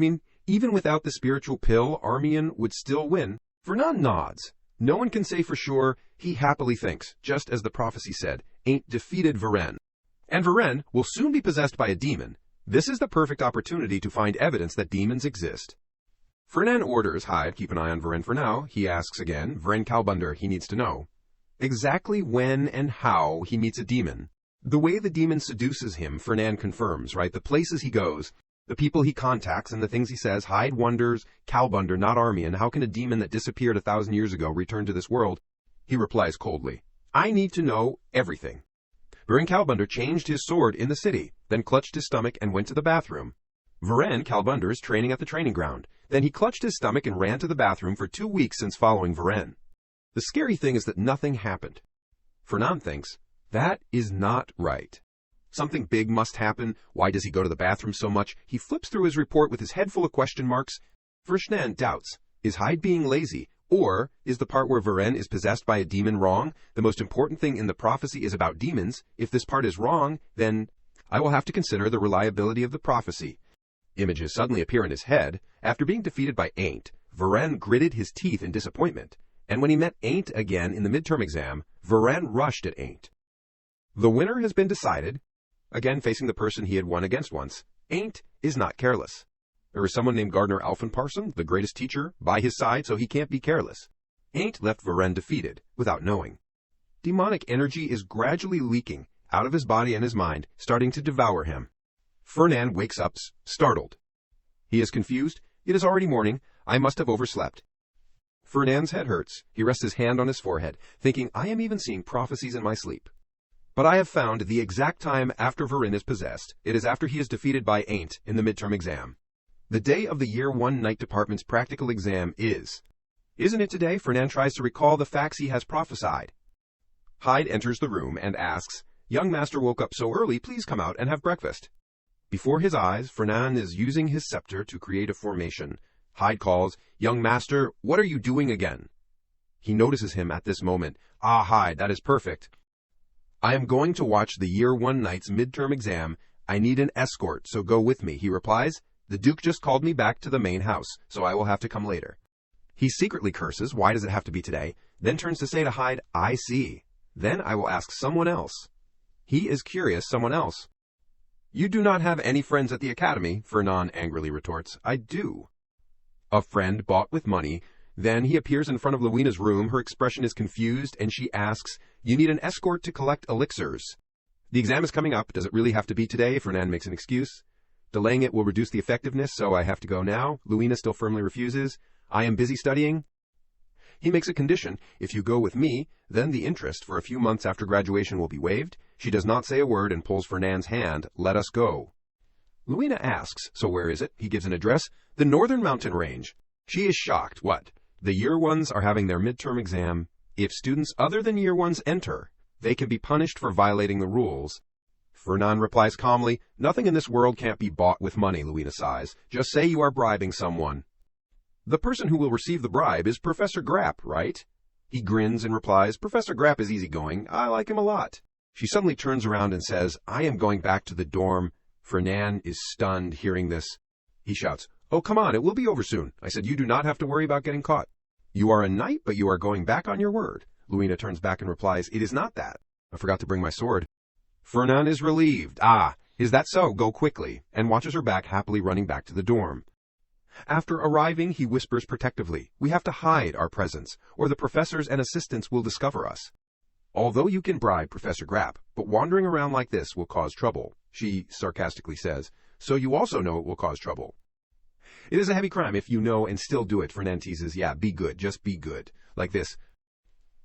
Even without the spiritual pill, Armian would still win. Fernand nods. No one can say for sure. He happily thinks, just as the prophecy said, Ain't defeated Varen. And Varen will soon be possessed by a demon. This is the perfect opportunity to find evidence that demons exist. Fernand orders Hyde keep an eye on Varen for now. He asks again, Varen Kalbender, he needs to know exactly when and how he meets a demon. The way the demon seduces him, Fernand confirms, right? The places he goes, The people he contacts and the things he says, Hyde wonders, Kalbunder, not Armian, how can a demon that disappeared 1,000 years ago return to this world? He replies coldly, I need to know everything. Viren Kalbunder changed his sword in the city, then clutched his stomach and went to the bathroom. Viren Kalbunder is training at the training ground. Then he clutched his stomach and ran to the bathroom for 2 weeks since following Viren. The scary thing is that nothing happened. Fernand thinks, that is not right. Something big must happen. Why does he go to the bathroom so much? He flips through his report with his head full of question marks. Fernand doubts, is Hyde being lazy? Or is the part where Viren is possessed by a demon wrong? The most important thing in the prophecy is about demons. If this part is wrong, then I will have to consider the reliability of the prophecy. Images suddenly appear in his head. After being defeated by Ain't, Viren gritted his teeth in disappointment. And when he met Ain't again in the midterm exam, Viren rushed at Ain't. The winner has been decided. Again facing the person he had won against once, Ain't is not careless. There is someone named Gardner Alphenparson, the greatest teacher, by his side, so he can't be careless. Ain't left Viren defeated, without knowing. Demonic energy is gradually leaking out of his body and his mind, starting to devour him. Fernand wakes up, startled. He is confused. It is already morning. I must have overslept. Fernand's head hurts. He rests his hand on his forehead, thinking, I am even seeing prophecies in my sleep. But I have found the exact time after Viren is possessed. It is after he is defeated by Ain't in the midterm exam. The day of the Year 1 Night Department's practical exam is. Isn't it today? Fernand tries to recall the facts he has prophesied. Hyde enters the room and asks, Young Master woke up so early, please come out and have breakfast. Before his eyes, Fernand is using his scepter to create a formation. Hyde calls, Young Master, what are you doing again? He notices him at this moment. Ah, Hyde, that is perfect. I am going to watch the Year 1 Night's midterm exam. I need an escort, so go with me, he replies. The Duke just called me back to the main house, so I will have to come later. He secretly curses, why does it have to be today? Then turns to say to Hyde, I see. Then I will ask someone else. He is curious, someone else. You do not have any friends at the academy, Fernand angrily retorts. I do. A friend bought with money. Then he appears in front of Luina's room. Her expression is confused, and she asks, You need an escort to collect elixirs. The exam is coming up. Does it really have to be today? Fernand makes an excuse. Delaying it will reduce the effectiveness, so I have to go now. Luina still firmly refuses. I am busy studying. He makes a condition. If you go with me, then the interest for a few months after graduation will be waived. She does not say a word and pulls Fernand's hand. Let us go. Luina asks, so where is it? He gives an address. The Northern Mountain Range. She is shocked. What? The Year 1s are having their midterm exam. If students other than Year 1s enter, they can be punished for violating the rules. Fernand replies calmly, Nothing in this world can't be bought with money, Luina sighs. Just say you are bribing someone. The person who will receive the bribe is Professor Grapp, right? He grins and replies, Professor Grapp is easygoing. I like him a lot. She suddenly turns around and says, I am going back to the dorm. Fernand is stunned hearing this. He shouts, Oh, come on, it will be over soon. I said you do not have to worry about getting caught. You are a knight, but you are going back on your word. Luina turns back and replies, It is not that. I forgot to bring my sword. Fernand is relieved. Ah, is that so? Go quickly, and watches her back happily running back to the dorm. After arriving, he whispers protectively, We have to hide our presence, or the professors and assistants will discover us. Although you can bribe Professor Grapp, but wandering around like this will cause trouble, she sarcastically says, so you also know it will cause trouble. It is a heavy crime if you know and still do it, Fernand teases. Yeah, be good, just be good. Like this.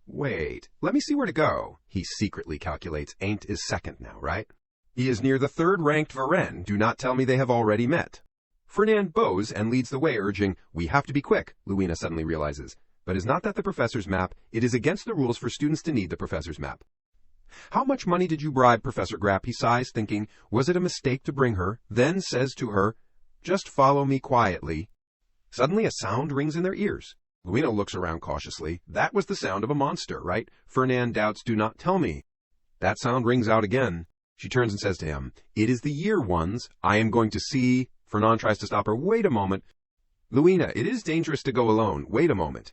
Wait, let me see where to go. He secretly calculates Ain't is second now, right? He is near the third-ranked Viren. Do not tell me they have already met. Fernand bows and leads the way, urging, We have to be quick, Luina suddenly realizes. But is not that the professor's map? It is against the rules for students to need the professor's map. How much money did you bribe Professor Grapp? He sighs, thinking, was it a mistake to bring her? Then says to her, Just follow me quietly. Suddenly a sound rings in their ears. Luina looks around cautiously. That was the sound of a monster, right? Fernand doubts, Do not tell me. That sound rings out again. She turns and says to him, It is the Year 1s. I am going to see. Fernand tries to stop her. Wait a moment. Luina, it is dangerous to go alone. Wait a moment.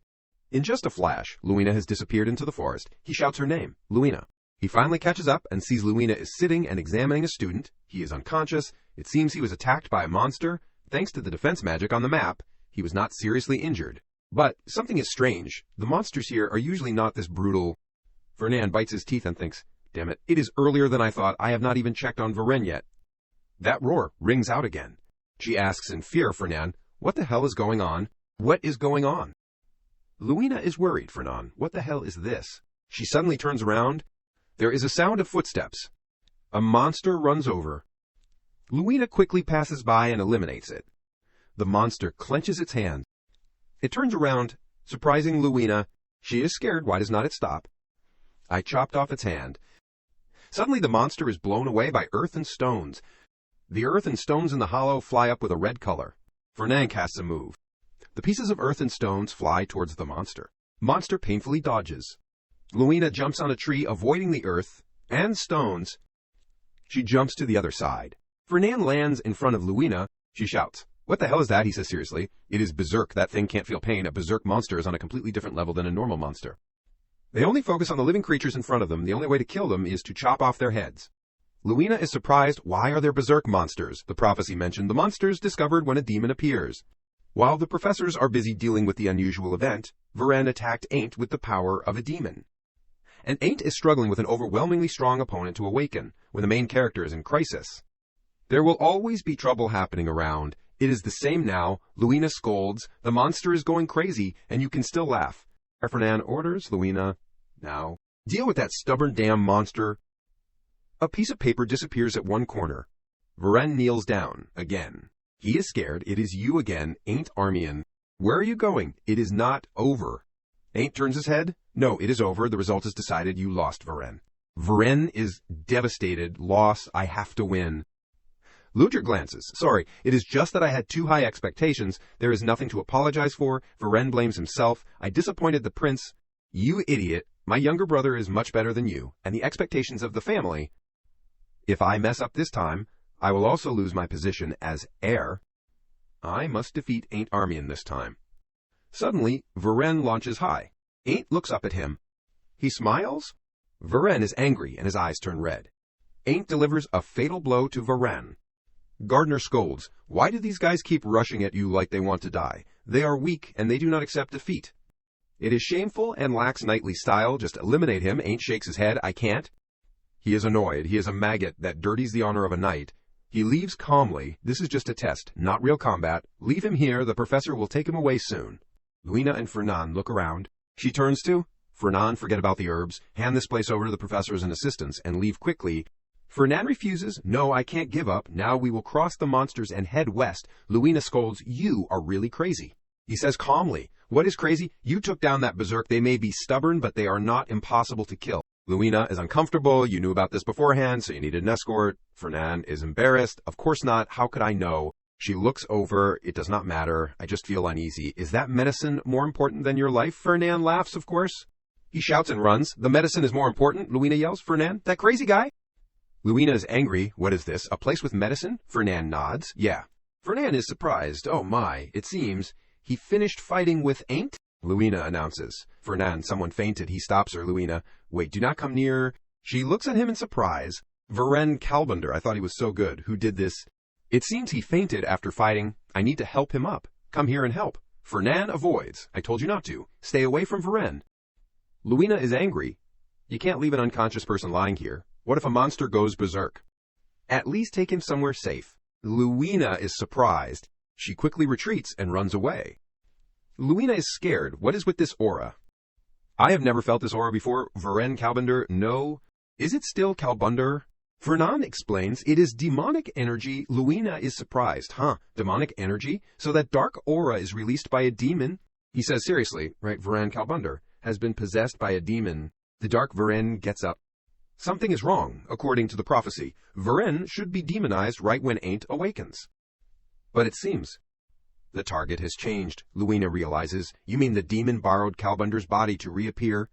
In just a flash, Luina has disappeared into the forest. He shouts her name, Luina. He finally catches up and sees Luina is sitting and examining a student. He is unconscious. It seems he was attacked by a monster. Thanks to the defense magic on the map, he was not seriously injured. But something is strange. The monsters here are usually not this brutal. Fernand bites his teeth and thinks, Damn it, it is earlier than I thought. I have not even checked on Viren yet. That roar rings out again. She asks in fear, Fernan, what the hell is going on? What is going on? Luina is worried, Fernan. What the hell is this? She suddenly turns around. There is a sound of footsteps. A monster runs over. Luina quickly passes by and eliminates it. The monster clenches its hand. It turns around, surprising Luina. She is scared. Why does not it stop? I chopped off its hand. Suddenly the monster is blown away by earth and stones. The earth and stones in the hollow fly up with a red color. Fernan casts a move. The pieces of earth and stones fly towards the monster. Monster painfully dodges. Luina jumps on a tree, avoiding the earth and stones. She jumps to the other side. Fernan lands in front of Luina. She shouts, "What the hell is that?" He says seriously. "It is berserk. That thing can't feel pain. A berserk monster is on a completely different level than a normal monster. They only focus on the living creatures in front of them. The only way to kill them is to chop off their heads." Luina is surprised. Why are there berserk monsters? The prophecy mentioned the monsters discovered when a demon appears. While the professors are busy dealing with the unusual event, Varen attacked Ain't with the power of a demon. And Ain't is struggling with an overwhelmingly strong opponent to awaken, when the main character is in crisis. There will always be trouble happening around. It is the same now. Luina scolds. The monster is going crazy, and you can still laugh. Fernan orders Luina, "Now, deal with that stubborn damn monster." A piece of paper disappears at one corner. Varen kneels down, again. He is scared. It is you again, Ain't Armian. "Where are you going? It is not over." Ain't turns his head. "No, it is over. The result is decided. You lost, Varen." Varen is devastated. "Loss. I have to win." Ludger glances. "Sorry, it is just that I had too high expectations. There is nothing to apologize for." Varen blames himself. "I disappointed the prince." "You idiot. My younger brother is much better than you, and the expectations of the family. If I mess up this time, I will also lose my position as heir. I must defeat Ain't Armian this time." Suddenly, Varen launches high. Ain't looks up at him. He smiles. Varen is angry, and his eyes turn red. Ain't delivers a fatal blow to Varen. Gardner scolds, "Why do these guys keep rushing at you like they want to die? They are weak, and they do not accept defeat. It is shameful and lacks knightly style. Just eliminate him." Ain't shakes his head. "I can't." He is annoyed. He is a maggot that dirties the honor of a knight. He leaves calmly. "This is just a test, not real combat. Leave him here. The professor will take him away soon." Luina and Fernan look around. She turns to Fernan, "Forget about the herbs. Hand this place over to the professors and assistants and leave quickly." Fernan refuses. "No, I can't give up. Now we will cross the monsters and head west." Luina scolds, "You are really crazy." He says calmly, "What is crazy? You took down that berserk. They may be stubborn, but they are not impossible to kill." Luina is uncomfortable. "You knew about this beforehand, so you needed an escort." Fernan is embarrassed. "Of course not. How could I know?" She looks over. "It does not matter. I just feel uneasy." "Is that medicine more important than your life?" Fernan laughs, "Of course." He shouts and runs. "The medicine is more important," Luina yells. "Fernan, that crazy guy?" Luina is angry. "What is this? A place with medicine?" Fernan nods. "Yeah." Fernan is surprised. "Oh my, it seems he finished fighting with Ain't?" Luina announces. "Fernan, someone fainted." He stops her. Luina, "Wait, do not come near." She looks at him in surprise. "Varen Kalbender, I thought he was so good. Who did this?" "It seems he fainted after fighting. I need to help him up. Come here and help." Fernan avoids. "I told you not to. Stay away from Varen." Luina is angry. "You can't leave an unconscious person lying here. What if a monster goes berserk? At least take him somewhere safe." Luina is surprised. She quickly retreats and runs away. Luina is scared. What is with this aura? "I have never felt this aura before." Varen Kalbender, "No. Is it still Kalbender?" Fernan explains, "It is demonic energy." Luina is surprised. "Huh, demonic energy? So that dark aura is released by a demon?" He says seriously, "Right, Varen Kalbender has been possessed by a demon." The dark Varen gets up. Something is wrong, according to the prophecy. Varen should be demonized right when Ain't awakens. But it seems the target has changed. Luina realizes. "You mean the demon borrowed Kalbender's body to reappear?"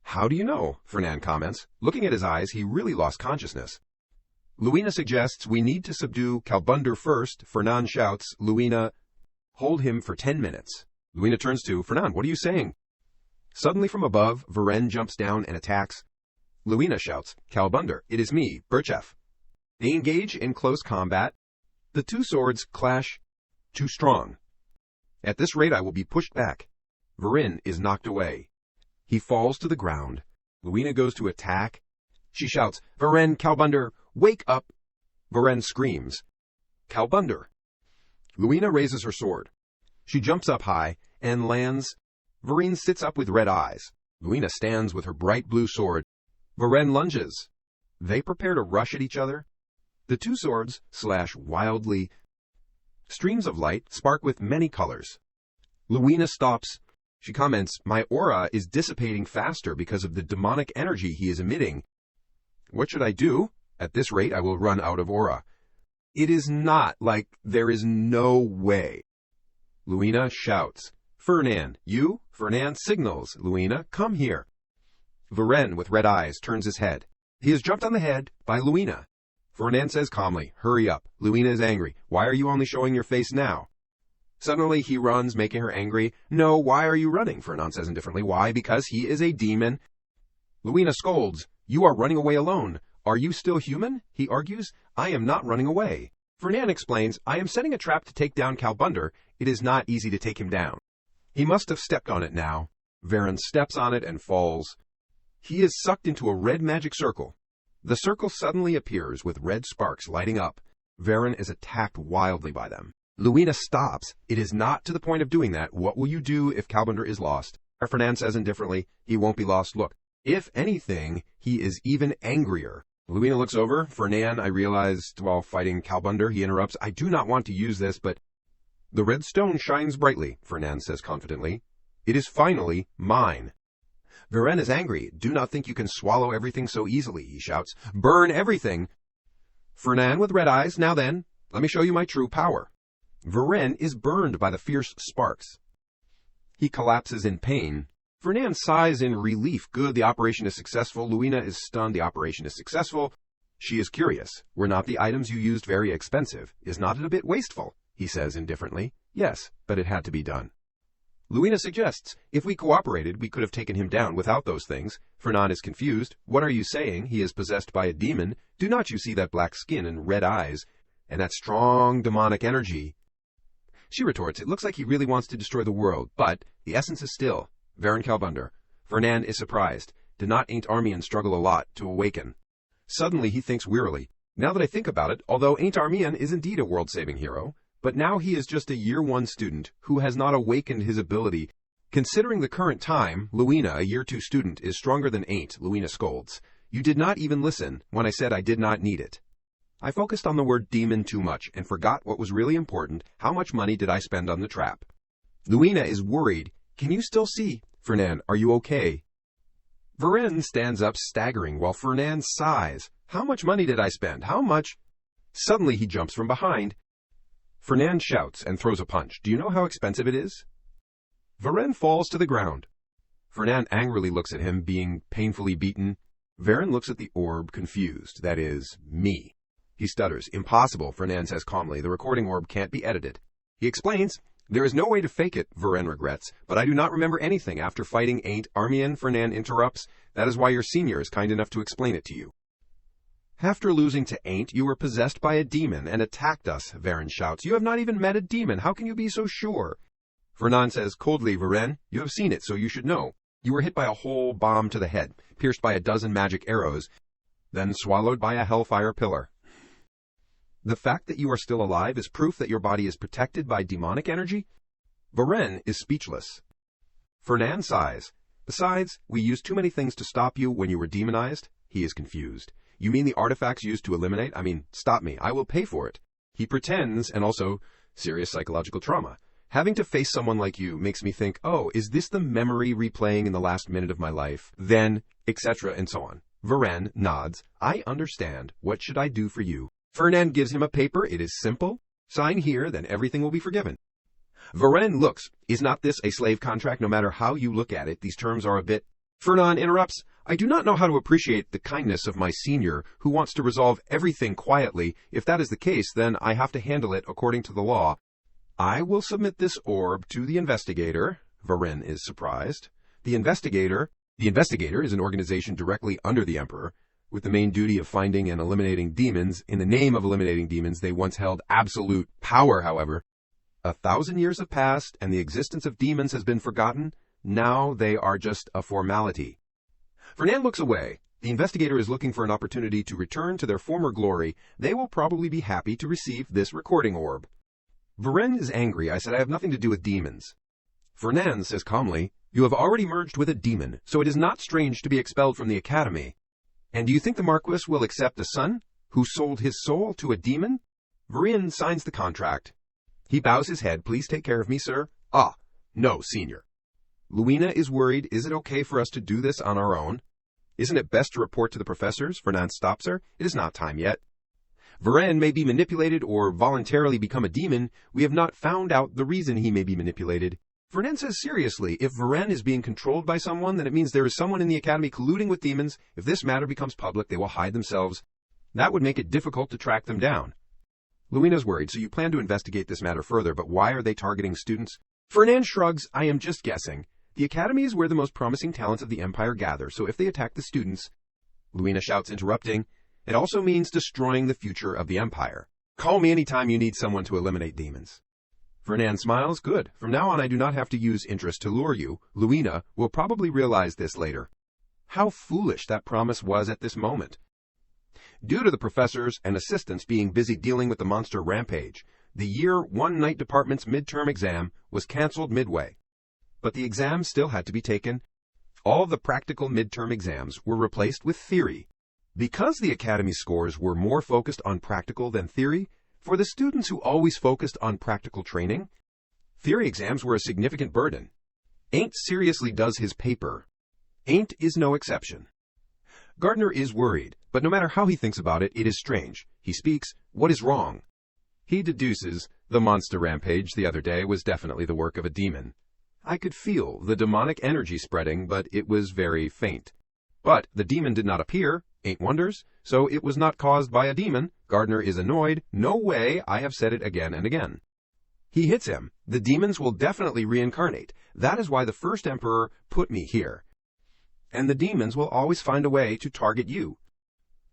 "How do you know?" Fernan comments. Looking at his eyes, he really lost consciousness. Luina suggests we need to subdue Kalbender first. Fernan shouts, "Luina, hold him for 10 minutes." Luina turns to Fernan, "What are you saying?" Suddenly from above, Varen jumps down and attacks. Luina shouts, "Kalbender, it is me, Birchef." They engage in close combat. The two swords clash. Too strong. At this rate I will be pushed back. Varen is knocked away. He falls to the ground. Luina goes to attack. She shouts, "Varen Kalbender, wake up!" Varen screams. "Kalbender." Luina raises her sword. She jumps up high and lands. Varen sits up with red eyes. Luina stands with her bright blue sword. Varen lunges. They prepare to rush at each other. The two swords slash wildly. Streams of light spark with many colors. Luina stops. She comments, "My aura is dissipating faster because of the demonic energy he is emitting. What should I do? At this rate, I will run out of aura." It is not like there is no way. Luina shouts, "Fernan, you?" Fernan signals, "Luina, come here." Varen, with red eyes, turns his head. He is jumped on the head by Luina. Fernan says calmly, "Hurry up." Luina is angry. "Why are you only showing your face now?" Suddenly he runs, making her angry. "No, why are you running?" Fernan says indifferently. "Why? Because he is a demon." Luina scolds, "You are running away alone. Are you still human?" He argues, "I am not running away." Fernan explains, "I am setting a trap to take down Kalbunder. It is not easy to take him down. He must have stepped on it now." Varen steps on it and falls. He is sucked into a red magic circle. The circle suddenly appears with red sparks lighting up. Varen is attacked wildly by them. Luina stops. "It is not to the point of doing that. What will you do if Kalbunder is lost?" Fernan says indifferently, "He won't be lost. Look. If anything, he is even angrier." Luina looks over. "Fernan, I realized while fighting Kalbunder," he interrupts, "I do not want to use this, but..." "The red stone shines brightly," Fernan says confidently. "It is finally mine." Varen is angry. "Do not think you can swallow everything so easily," he shouts. "Burn everything." Fernan with red eyes, "Now then, let me show you my true power." Varen is burned by the fierce sparks. He collapses in pain. Fernan sighs in relief. "Good, the operation is successful." Luina is stunned. "The operation is successful." She is curious. "Were not the items you used very expensive? Is not it a bit wasteful?" He says indifferently, "Yes, but it had to be done." Luina suggests, "If we cooperated, we could have taken him down without those things." Fernan is confused. "What are you saying? He is possessed by a demon. Do not you see that black skin and red eyes, and that strong demonic energy?" She retorts, "It looks like he really wants to destroy the world, but the essence is still Varen Kalbunder." Fernan is surprised. Did not Ain't Armian struggle a lot to awaken? Suddenly he thinks wearily, "Now that I think about it, although Ain't Armian is indeed a world-saving hero, but now he is just a Year 1 student who has not awakened his ability. Considering the current time, Luina, a Year 2 student, is stronger than Ain't." Luina scolds, "You did not even listen when I said I did not need it. I focused on the word demon too much and forgot what was really important. How much money did I spend on the trap?" Luina is worried. "Can you still see?" Fernan, "Are you okay?" Varen stands up staggering while Fernan sighs. "How much money did I spend? How much?" Suddenly he jumps from behind. Fernan shouts and throws a punch. "Do you know how expensive it is?" Varen falls to the ground. Fernan angrily looks at him, being painfully beaten. Varen looks at the orb, confused. "That is, me." He stutters. "Impossible," Fernan says calmly. "The recording orb can't be edited." He explains, "There is no way to fake it," Varen regrets, "but I do not remember anything after fighting Ain't Armian." Fernan interrupts, "That is why your senior is kind enough to explain it to you." "After losing to Ain't, you were possessed by a demon and attacked us," Varen shouts. "You have not even met a demon. How can you be so sure?" Fernan says coldly, "Varen, you have seen it, so you should know. You were hit by a whole bomb to the head, pierced by a dozen magic arrows, then swallowed by a hellfire pillar. The fact that you are still alive is proof that your body is protected by demonic energy." Varen is speechless. Fernan sighs. "Besides, we used too many things to stop you when you were demonized." He is confused. "You mean the artifacts used to eliminate? Stop me. I will pay for it." He pretends, and also serious psychological trauma. "Having to face someone like you makes me think, oh, is this the memory replaying in the last minute of my life? Then, etc. and so on." Varen nods. "I understand. What should I do for you?" Fernan gives him a paper. It is simple. "Sign here, then everything will be forgiven." Varen looks. "Is not this a slave contract? No matter how you look at it, these terms are a bit..." Fernan interrupts. "I do not know how to appreciate the kindness of my senior, who wants to resolve everything quietly. If that is the case, then I have to handle it according to the law. I will submit this orb to the investigator." Varen is surprised. The investigator is an organization directly under the Emperor, with the main duty of finding and eliminating demons. In the name of eliminating demons, they once held absolute power, however. 1,000 years have passed, and the existence of demons has been forgotten. Now they are just a formality. Fernan looks away. The investigator is looking for an opportunity to return to their former glory. They will probably be happy to receive this recording orb. Varen is angry. I said I have nothing to do with demons. Fernand says calmly, you have already merged with a demon, so it is not strange to be expelled from the academy. And do you think the Marquis will accept a son who sold his soul to a demon? Varen signs the contract. He bows his head. Please take care of me, sir. Ah, no, senior. Luina is worried. Is it okay for us to do this on our own? Isn't it best to report to the professors? Fernand stops her. It is not time yet. Varen may be manipulated or voluntarily become a demon. We have not found out the reason he may be manipulated. Fernand says seriously, if Varen is being controlled by someone, then it means there is someone in the academy colluding with demons. If this matter becomes public, they will hide themselves. That would make it difficult to track them down. Luina's worried, so you plan to investigate this matter further, but why are they targeting students? Fernand shrugs, I am just guessing. The academy is where the most promising talents of the Empire gather, so if they attack the students... Luina shouts, interrupting, it also means destroying the future of the Empire. Call me anytime you need someone to eliminate demons. Fernand smiles, good. From now on I do not have to use interest to lure you. Luina will probably realize this later. How foolish that promise was at this moment. Due to the professors and assistants being busy dealing with the monster rampage, the Year 1 Night Department's midterm exam was cancelled midway. But the exam still had to be taken. All the practical midterm exams were replaced with theory. Because the Academy scores were more focused on practical than theory, for the students who always focused on practical training, theory exams were a significant burden. Ain't seriously does his paper. Ain't is no exception. Gardner is worried, but no matter how he thinks about it, it is strange. He speaks, what is wrong? He deduces, the monster rampage the other day was definitely the work of a demon. I could feel the demonic energy spreading, but it was very faint. But the demon did not appear, ain't wonders, so it was not caused by a demon. Gardner is annoyed. No way, I have said it again and again. He hits him. The demons will definitely reincarnate. That is why the first emperor put me here. And the demons will always find a way to target you.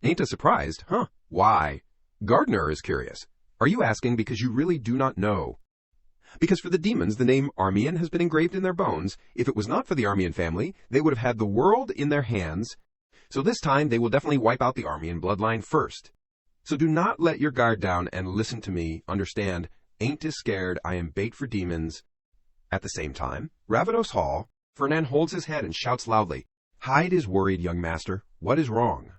Ain't a surprised, huh? Why? Gardner is curious. Are you asking because you really do not know? Because for the demons, the name Armian has been engraved in their bones. If it was not for the Armian family, they would have had the world in their hands. So this time, they will definitely wipe out the Armian bloodline first. So do not let your guard down and listen to me. Understand, ain't is scared. I am bait for demons. At the same time, Ravados Hall, Fernand holds his head and shouts loudly, Hyde is worried, young master. What is wrong?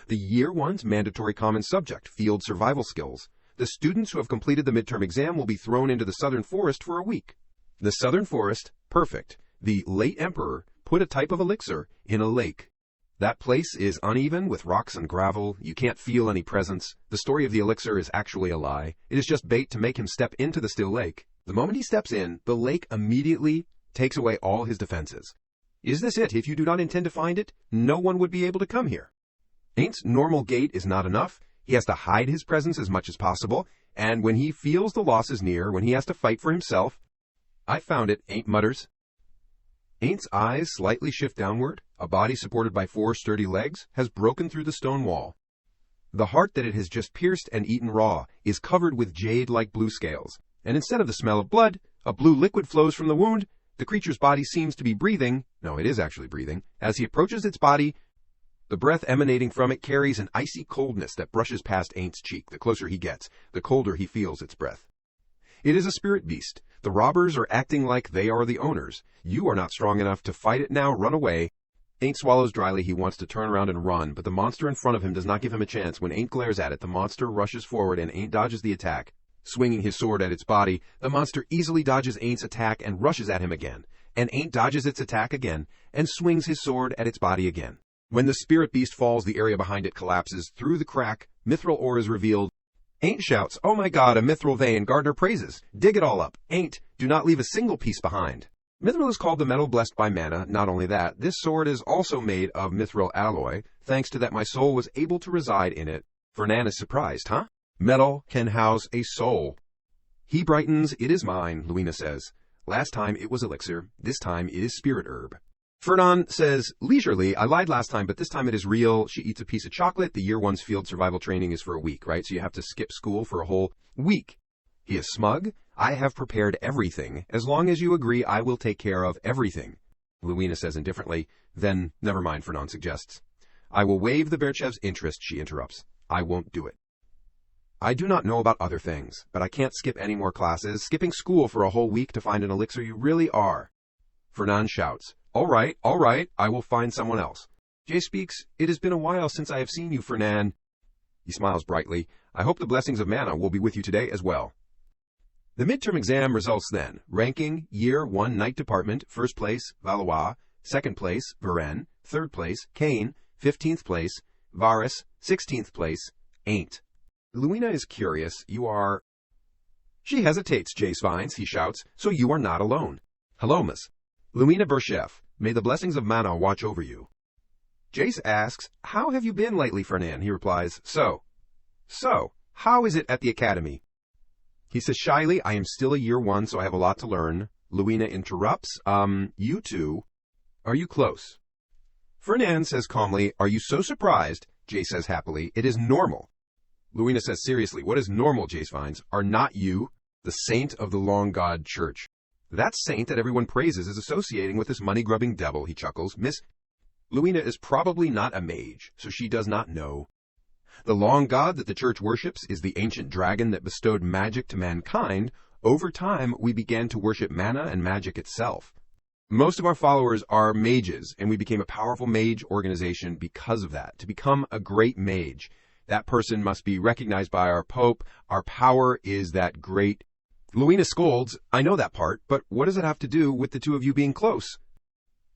The Year 1's mandatory common subject, field survival skills. The students who have completed the midterm exam will be thrown into the Southern Forest for a week. The Southern Forest, perfect. The late Emperor put a type of elixir in a lake. That place is uneven with rocks and gravel. You can't feel any presence. The story of the elixir is actually a lie. It is just bait to make him step into the still lake. The moment he steps in, the lake immediately takes away all his defenses. Is this it? If you do not intend to find it, no one would be able to come here. Ain't's normal gait is not enough. He has to hide his presence as much as possible, and when he feels the loss is near, when he has to fight for himself, I found it, Ain't mutters. Ain't's eyes slightly shift downward. A body supported by 4 sturdy legs has broken through the stone wall. The heart that it has just pierced and eaten raw is covered with jade-like blue scales, and instead of the smell of blood, a blue liquid flows from the wound. The creature's body seems to be breathing. No, it is actually breathing. As he approaches its body, the breath emanating from it carries an icy coldness that brushes past Ain't's cheek. The closer he gets, the colder he feels its breath. It is a spirit beast. The robbers are acting like they are the owners. You are not strong enough to fight it now. Run away. Ain't swallows dryly. He wants to turn around and run, but the monster in front of him does not give him a chance. When Ain't glares at it, the monster rushes forward and Ain't dodges the attack. Swinging his sword at its body, the monster easily dodges Ain't's attack and rushes at him again. And Ain't dodges its attack again and swings his sword at its body again. When the spirit beast falls, the area behind it collapses. Through the crack, mithril ore is revealed. Ain't shouts, oh my god, a mithril vein. Gardner praises, dig it all up. Ain't, do not leave a single piece behind. Mithril is called the metal blessed by mana. Not only that, this sword is also made of mithril alloy. Thanks to that, my soul was able to reside in it. Fernand is surprised, huh? Metal can house a soul. He brightens, it is mine, Luina says. Last time it was elixir, this time it is spirit herb. Fernand says, leisurely, I lied last time, but this time it is real. She eats a piece of chocolate. The Year 1's field survival training is for a week, right? So you have to skip school for a whole week. He is smug. I have prepared everything. As long as you agree, I will take care of everything. Luina says indifferently. Then, never mind, Fernand suggests. I will waive the Berchev's interest, she interrupts. I won't do it. I do not know about other things, but I can't skip any more classes. Skipping school for a whole week to find an elixir, you really are. Fernand shouts, all right, I will find someone else. Jay speaks, it has been a while since I have seen you, Fernand. He smiles brightly. I hope the blessings of Manhwa will be with you today as well. The midterm exam results then. Ranking, Year 1 Night Department, 1st place, Valois, 2nd place, Varen, 3rd place, Kane, 15th place, Varus, 16th place, Ain't. Luina is curious. You are... She hesitates, Jace finds. He shouts, so you are not alone. Hello, Miss. Luina Berchef, may the blessings of Manhwa watch over you. Jace asks, how have you been lately, Fernand? He replies, So, how is it at the academy? He says shyly, I am still a year 1, so I have a lot to learn. Luina interrupts, you two, are you close? Fernand says calmly, are you so surprised? Jace says happily, it is normal. Luina says seriously, what is normal, Jace finds? Are not you the saint of the long god church? That saint that everyone praises is associating with this money-grubbing devil, he chuckles. Miss Luina is probably not a mage, so she does not know. The long god that the church worships is the ancient dragon that bestowed magic to mankind. Over time, we began to worship mana and magic itself. Most of our followers are mages, and we became a powerful mage organization because of that. To become a great mage, that person must be recognized by our pope. Our power is that great. Luina scolds, I know that part, but what does it have to do with the two of you being close?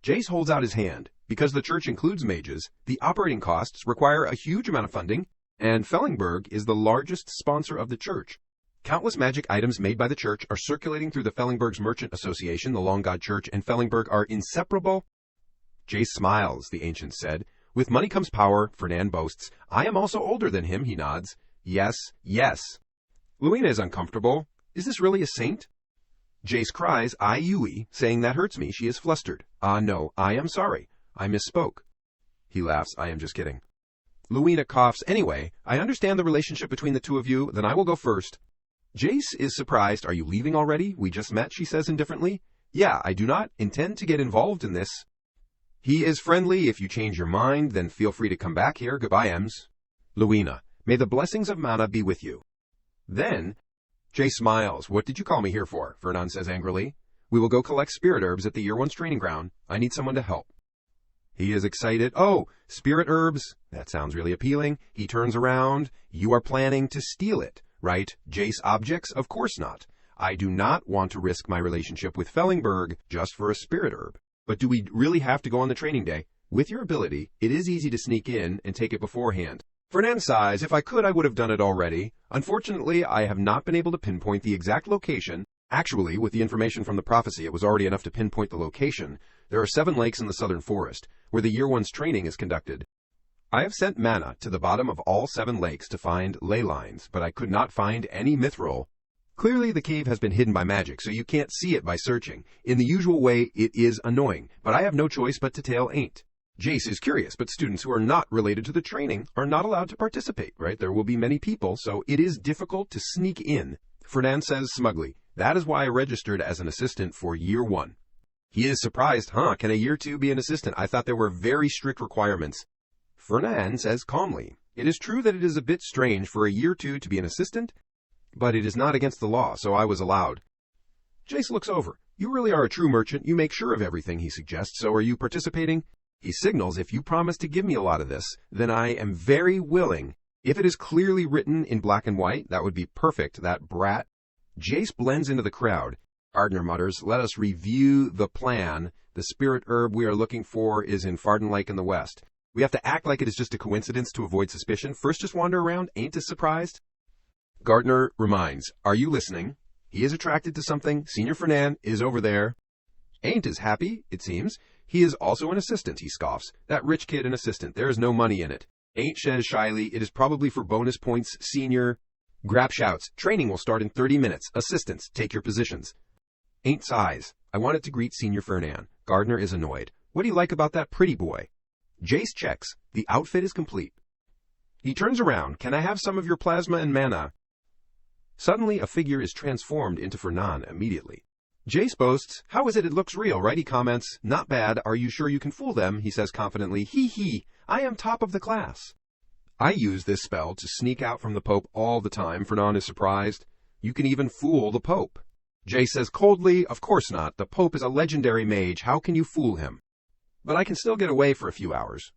Jace holds out his hand. Because the church includes mages, the operating costs require a huge amount of funding, and Fellingberg is the largest sponsor of the church. Countless magic items made by the church are circulating through the Fellingberg's Merchant Association. The Long God Church and Fellingberg are inseparable. Jace smiles, the ancient said. With money comes power, Fernand boasts. I am also older than him, he nods. Yes. Luina is uncomfortable. Is this really a saint? Jace cries, Yui, saying that hurts me. She is flustered. No, I am sorry. I misspoke. He laughs, I am just kidding. Luina coughs, anyway, I understand the relationship between the two of you, then I will go first. Jace is surprised, are you leaving already? We just met, she says indifferently. Yeah, I do not intend to get involved in this. He is friendly, if you change your mind, then feel free to come back here, goodbye, Ems. Luina, may the blessings of Manhwa be with you. Then, Jace smiles, what did you call me here for? Fernand says angrily. We will go collect spirit herbs at the Year 1's training ground. I need someone to help. He is excited. Oh, spirit herbs. That sounds really appealing. He turns around. You are planning to steal it, right? Jace objects? Of course not. I do not want to risk my relationship with Fellingberg just for a spirit herb. But do we really have to go on the training day? With your ability, it is easy to sneak in and take it beforehand. Fernand sighs, if I could, I would have done it already. Unfortunately, I have not been able to pinpoint the exact location. Actually, with the information from the prophecy, it was already enough to pinpoint the location. There are 7 lakes in the southern forest, where the Year 1's training is conducted. I have sent Manhwa to the bottom of all 7 lakes to find ley lines, but I could not find any mithril. Clearly, the cave has been hidden by magic, so you can't see it by searching. In the usual way, it is annoying, but I have no choice but to tell Ain't. Jace is curious, but students who are not related to the training are not allowed to participate, right? There will be many people, so it is difficult to sneak in. Fernand says smugly, that is why I registered as an assistant for Year 1. He is surprised, can a Year 2 be an assistant? I thought there were very strict requirements. Fernand says calmly, it is true that it is a bit strange for a Year 2 to be an assistant, but it is not against the law, so I was allowed. Jace looks over. You really are a true merchant. You make sure of everything, he suggests. So are you participating? He signals, if you promise to give me a lot of this, then I am very willing. If it is clearly written in black and white, that would be perfect, that brat. Jace blends into the crowd. Gardner mutters, let us review the plan. The spirit herb we are looking for is in Farden Lake in the west. We have to act like it is just a coincidence to avoid suspicion. First just wander around, ain't as surprised. Gardner reminds, are you listening? He is attracted to something. Senior Fernand is over there. Ain't as happy, it seems. He is also an assistant, he scoffs. That rich kid an assistant, there is no money in it. Ain't says shyly, it is probably for bonus points, senior. Grap shouts, training will start in 30 minutes. Assistants, take your positions. Ain't sighs, I wanted to greet Senior Fernand. Gardner is annoyed. What do you like about that pretty boy? Jace checks, the outfit is complete. He turns around, can I have some of your plasma and mana? Suddenly a figure is transformed into Fernand immediately. Jace boasts, how is it looks real, right? He comments, not bad, are you sure you can fool them? He says confidently, hee, I am top of the class. I use this spell to sneak out from the Pope all the time. Fernand is surprised. You can even fool the Pope. Jay says coldly, of course not. The Pope is a legendary mage. How can you fool him? But I can still get away for a few hours.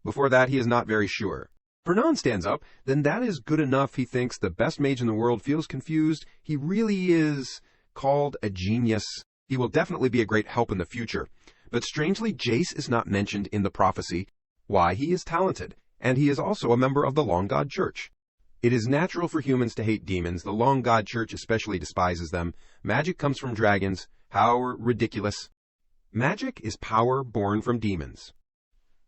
Before that, he is not very sure. Fernand stands up. Then that is good enough, he thinks. The best mage in the world feels confused. He really is called a genius. He will definitely be a great help in the future. But strangely, Jace is not mentioned in the prophecy. Why? He is talented, and he is also a member of the Long God Church. It is natural for humans to hate demons. The Long God Church especially despises them. Magic comes from dragons. How ridiculous. Magic is power born from demons.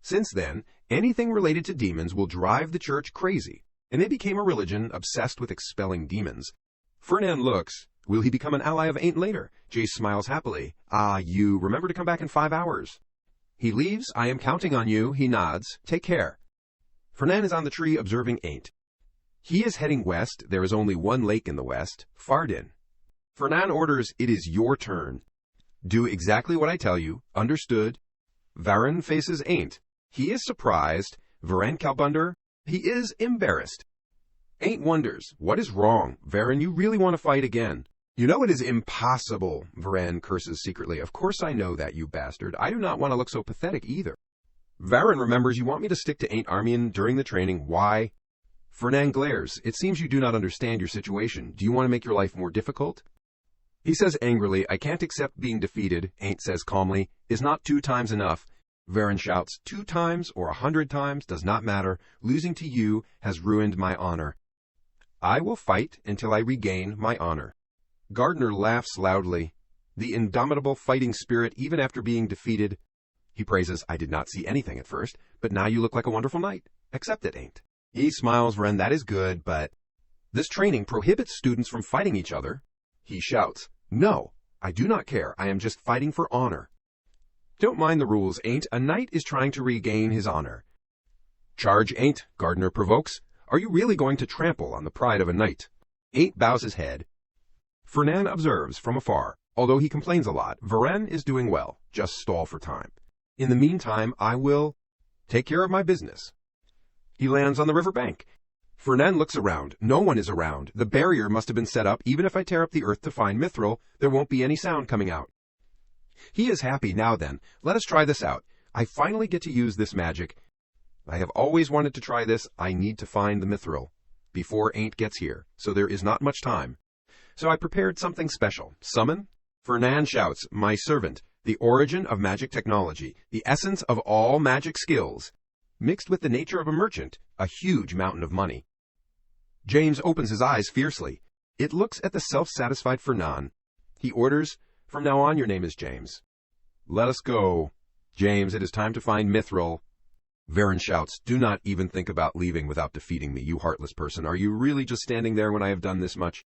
Since then, anything related to demons will drive the church crazy, and they became a religion obsessed with expelling demons. Fernand looks. Will he become an ally of Ain't later? Jace smiles happily. Ah, you. Remember to come back in 5 hours. He leaves. I am counting on you. He nods. Take care. Fernand is on the tree observing Ain't. He is heading west. There is only one lake in the west, Fardin. Fernand orders, it is your turn. Do exactly what I tell you. Understood. Varen faces Ain't. He is surprised. Varen Kalbunder. He is embarrassed. Ain't wonders, what is wrong? Varen, you really want to fight again? You know it is impossible, Varen curses secretly. Of course I know that, you bastard. I do not want to look so pathetic either. Varen remembers you want me to stick to Ain't Armian during the training. Why? Fernand glares. It seems you do not understand your situation. Do you want to make your life more difficult? He says angrily, I can't accept being defeated, Ain't says calmly. Is not 2 times enough? Varen shouts, 2 times or 100 times does not matter. Losing to you has ruined my honor. I will fight until I regain my honor. Gardner laughs loudly. The indomitable fighting spirit even after being defeated. He praises, I did not see anything at first, but now you look like a wonderful knight. Accept it, Ain't. He smiles, Varen, that is good, but... This training prohibits students from fighting each other. He shouts, no, I do not care. I am just fighting for honor. Don't mind the rules, Ain't. A knight is trying to regain his honor. Charge, Ain't, Gardner provokes. Are you really going to trample on the pride of a knight? Ain't bows his head. Fernand observes from afar. Although he complains a lot, Varen is doing well. Just stall for time. In the meantime, I will take care of my business. He lands on the river bank. Fernand looks around. No one is around. The barrier must have been set up. Even if I tear up the earth to find Mithril, there won't be any sound coming out. He is happy. Now then, let us try this out. I finally get to use this magic. I have always wanted to try this. I need to find the Mithril before Ain't gets here, so there is not much time. So I prepared something special. Summon? Fernand shouts, my servant, the origin of magic technology, the essence of all magic skills, mixed with the nature of a merchant, a huge mountain of money. James opens his eyes fiercely. It looks at the self-satisfied Fernand. He orders, from now on your name is James. Let us go. James, it is time to find Mithril. Varen shouts, do not even think about leaving without defeating me, you heartless person. Are you really just standing there when I have done this much?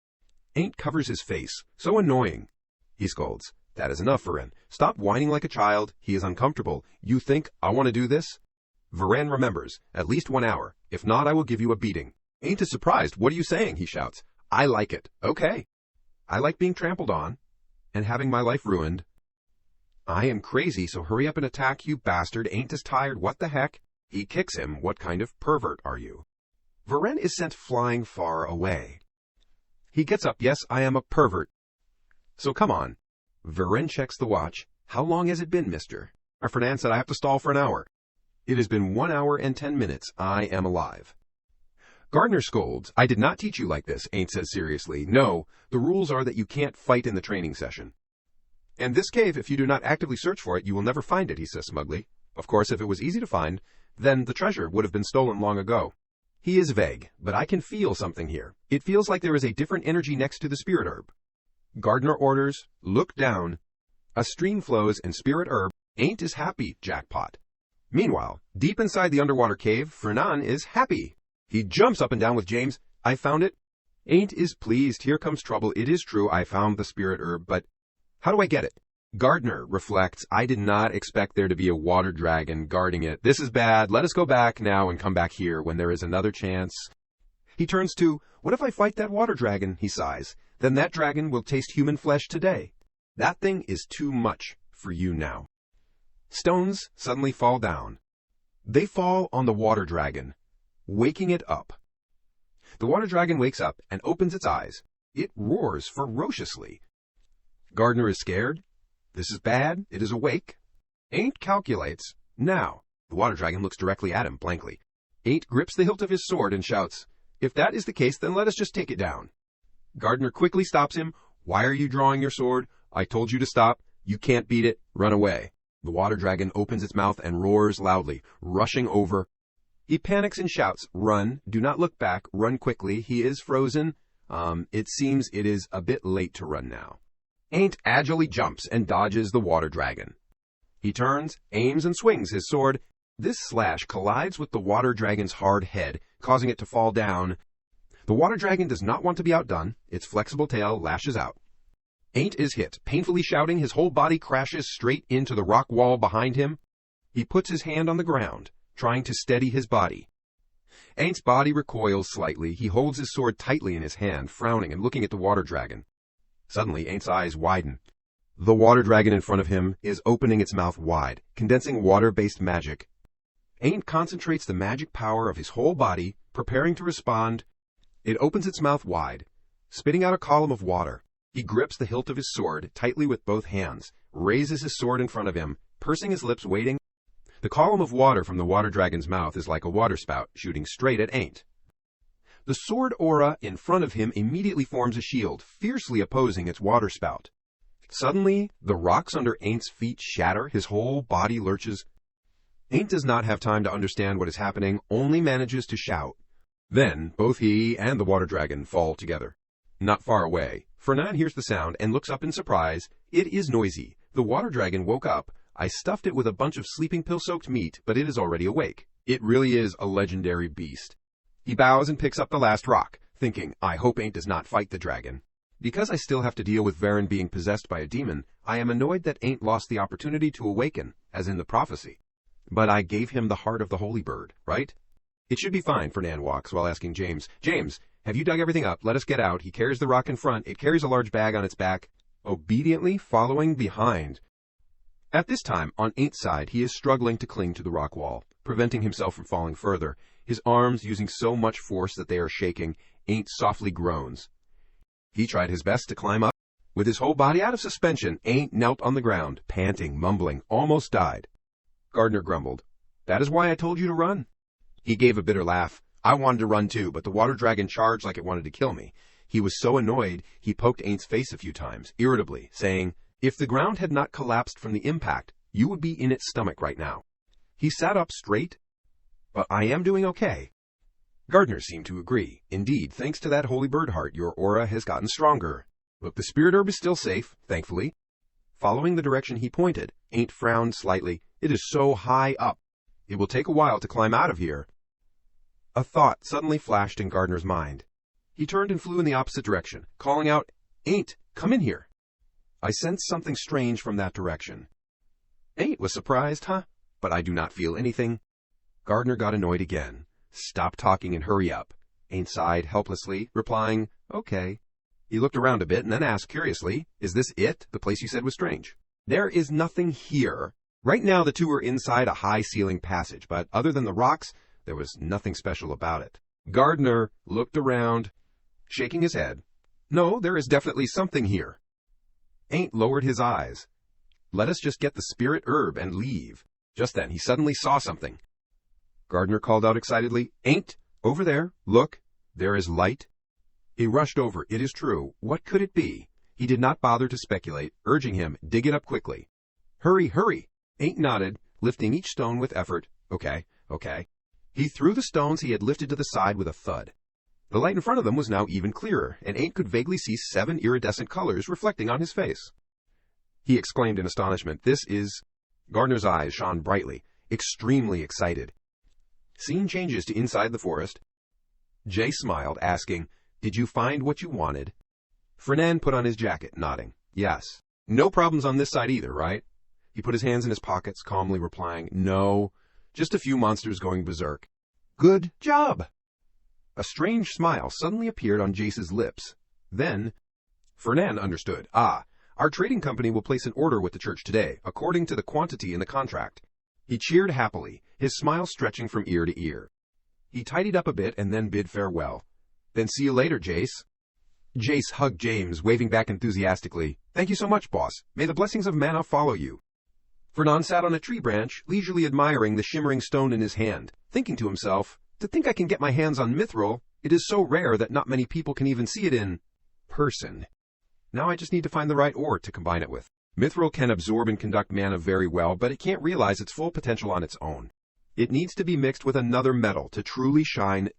Ain't covers his face. So annoying. He scolds. That is enough, Varen. Stop whining like a child. He is uncomfortable. You think I want to do this? Varen remembers. At least 1 hour. If not, I will give you a beating. Ain't is surprised. What are you saying? He shouts. I like it. Okay. I like being trampled on and having my life ruined. I am crazy, so hurry up and attack, you bastard. Ain't is tired. What the heck? He kicks him. What kind of pervert are you? Varen is sent flying far away. He gets up. Yes, I am a pervert. So come on. Varen checks the watch. How long has it been, mister? Fernand said I have to stall for an hour. It has been 1 hour and 10 minutes. I am alive. Gardner scolds. I did not teach you like this, Ain't says seriously. No, the rules are that you can't fight in the training session. And this cave, if you do not actively search for it, you will never find it, he says smugly. Of course, if it was easy to find, then the treasure would have been stolen long ago. He is vague, but I can feel something here. It feels like there is a different energy next to the spirit herb. Gardner orders, look down. A stream flows and spirit herb. Ain't is happy, jackpot. Meanwhile, deep inside the underwater cave, Fernand is happy. He jumps up and down with James. I found it. Ain't is pleased. Here comes trouble. It is true I found the spirit herb, but how do I get it? Gardner reflects, I did not expect there to be a water dragon guarding it. This is bad. Let us go back now and come back here when there is another chance. He turns to, what if I fight that water dragon? He sighs. Then that dragon will taste human flesh today. That thing is too much for you now. Stones suddenly fall down. They fall on the water dragon. waking it up. The water dragon wakes up and opens its eyes. It roars ferociously. Gardner is scared. This is bad. It is awake. Ain't calculates. Now, the water dragon looks directly at him blankly. Ain't grips the hilt of his sword and shouts, "If that is the case, then let us just take it down." Gardner quickly stops him. "Why are you drawing your sword? I told you to stop. You can't beat it. Run away." The water dragon opens its mouth and roars loudly, rushing over. He panics and shouts, "Run. Do not look back. Run quickly. He is frozen. It seems it is a bit late to run now." Ain't agilely jumps and dodges the water dragon. He turns, aims, and swings his sword. This slash collides with the water dragon's hard head, causing it to fall down. The water dragon does not want to be outdone. Its flexible tail lashes out. Ain't is hit, painfully shouting. His whole body crashes straight into the rock wall behind him. He puts his hand on the ground, trying to steady his body. Aint's body recoils slightly. He holds his sword tightly in his hand, frowning and looking at the water dragon. Suddenly, Aint's eyes widen. The water dragon in front of him is opening its mouth wide, condensing water-based magic. Ain't concentrates the magic power of his whole body, preparing to respond. It opens its mouth wide, spitting out a column of water. He grips the hilt of his sword tightly with both hands, raises his sword in front of him, pursing his lips, waiting. The column of water from the water dragon's mouth is like a waterspout, shooting straight at Ain't. The sword aura in front of him immediately forms a shield, fiercely opposing its waterspout. Suddenly, the rocks under Aint's feet shatter, his whole body lurches. Ain't does not have time to understand what is happening, only manages to shout. Then, both he and the water dragon fall together. Not far away, Fernan hears the sound and looks up in surprise. It is noisy. The water dragon woke up. I stuffed it with a bunch of sleeping pill-soaked meat, but it is already awake. It really is a legendary beast. He bows and picks up the last rock, thinking, I hope Ain't does not fight the dragon. Because I still have to deal with Varen being possessed by a demon, I am annoyed that Ain't lost the opportunity to awaken, as in the prophecy. But I gave him the heart of the holy bird, right? It should be fine, Fernan walks while asking James, James, have you dug everything up? Let us get out. He carries the rock in front. It carries a large bag on its back, obediently following behind. At this time, on Aint's side, he is struggling to cling to the rock wall, preventing himself from falling further. His arms using so much force that they are shaking. Ain't softly groans. He tried his best to climb up. With his whole body out of suspension, Ain't knelt on the ground, panting, mumbling, almost died. Gardner grumbled, That is why I told you to run. He gave a bitter laugh. I wanted to run too, but the water dragon charged like it wanted to kill me. He was so annoyed, he poked Aint's face a few times, irritably, saying, If the ground had not collapsed from the impact, you would be in its stomach right now. He sat up straight. But I am doing okay. Gardner seemed to agree. Indeed, thanks to that holy bird heart, your aura has gotten stronger. Look, the spirit herb is still safe, thankfully. Following the direction he pointed, Ain't frowned slightly. It is so high up. It will take a while to climb out of here. A thought suddenly flashed in Gardner's mind. He turned and flew in the opposite direction, calling out, Ain't, come in here. I sensed something strange from that direction. Ain't was surprised, huh? But I do not feel anything. Gardner got annoyed again. Stop talking and hurry up. Ain't sighed helplessly, replying, Okay. He looked around a bit and then asked curiously, Is this it? The place you said was strange. There is nothing here. Right now the two were inside a high-ceiling passage, but other than the rocks, there was nothing special about it. Gardner looked around, shaking his head. No, there is definitely something here. Ain't lowered his eyes. Let us just get the spirit herb and leave. Just then he suddenly saw something. Gardner called out excitedly, Ain't, over there, look, there is light. He rushed over. It is true. What could it be? He did not bother to speculate, urging him, dig it up quickly. Hurry, hurry. Ain't nodded, lifting each stone with effort. Okay. He threw the stones he had lifted to the side with a thud. The light in front of them was now even clearer, and Ain't could vaguely see 7 iridescent colors reflecting on his face. He exclaimed in astonishment, This is... Gardner's eyes shone brightly, extremely excited. Scene changes to inside the forest. Jay smiled, asking, Did you find what you wanted? Fernan put on his jacket, nodding. Yes. No problems on this side either, right? He put his hands in his pockets, calmly replying, No. Just a few monsters going berserk. Good job! A strange smile suddenly appeared on Jace's lips. Then, Fernan understood. Our trading company will place an order with the church today, according to the quantity in the contract. He cheered happily, his smile stretching from ear to ear. He tidied up a bit and then bid farewell. Then see you later, Jace. Jace hugged James, waving back enthusiastically. Thank you so much, boss. May the blessings of Manhwa follow you. Fernand sat on a tree branch, leisurely admiring the shimmering stone in his hand, thinking to himself, to think I can get my hands on mithril, it is so rare that not many people can even see it in person. Now I just need to find the right ore to combine it with. Mithril can absorb and conduct mana very well, but it can't realize its full potential on its own. It needs to be mixed with another metal to truly shine.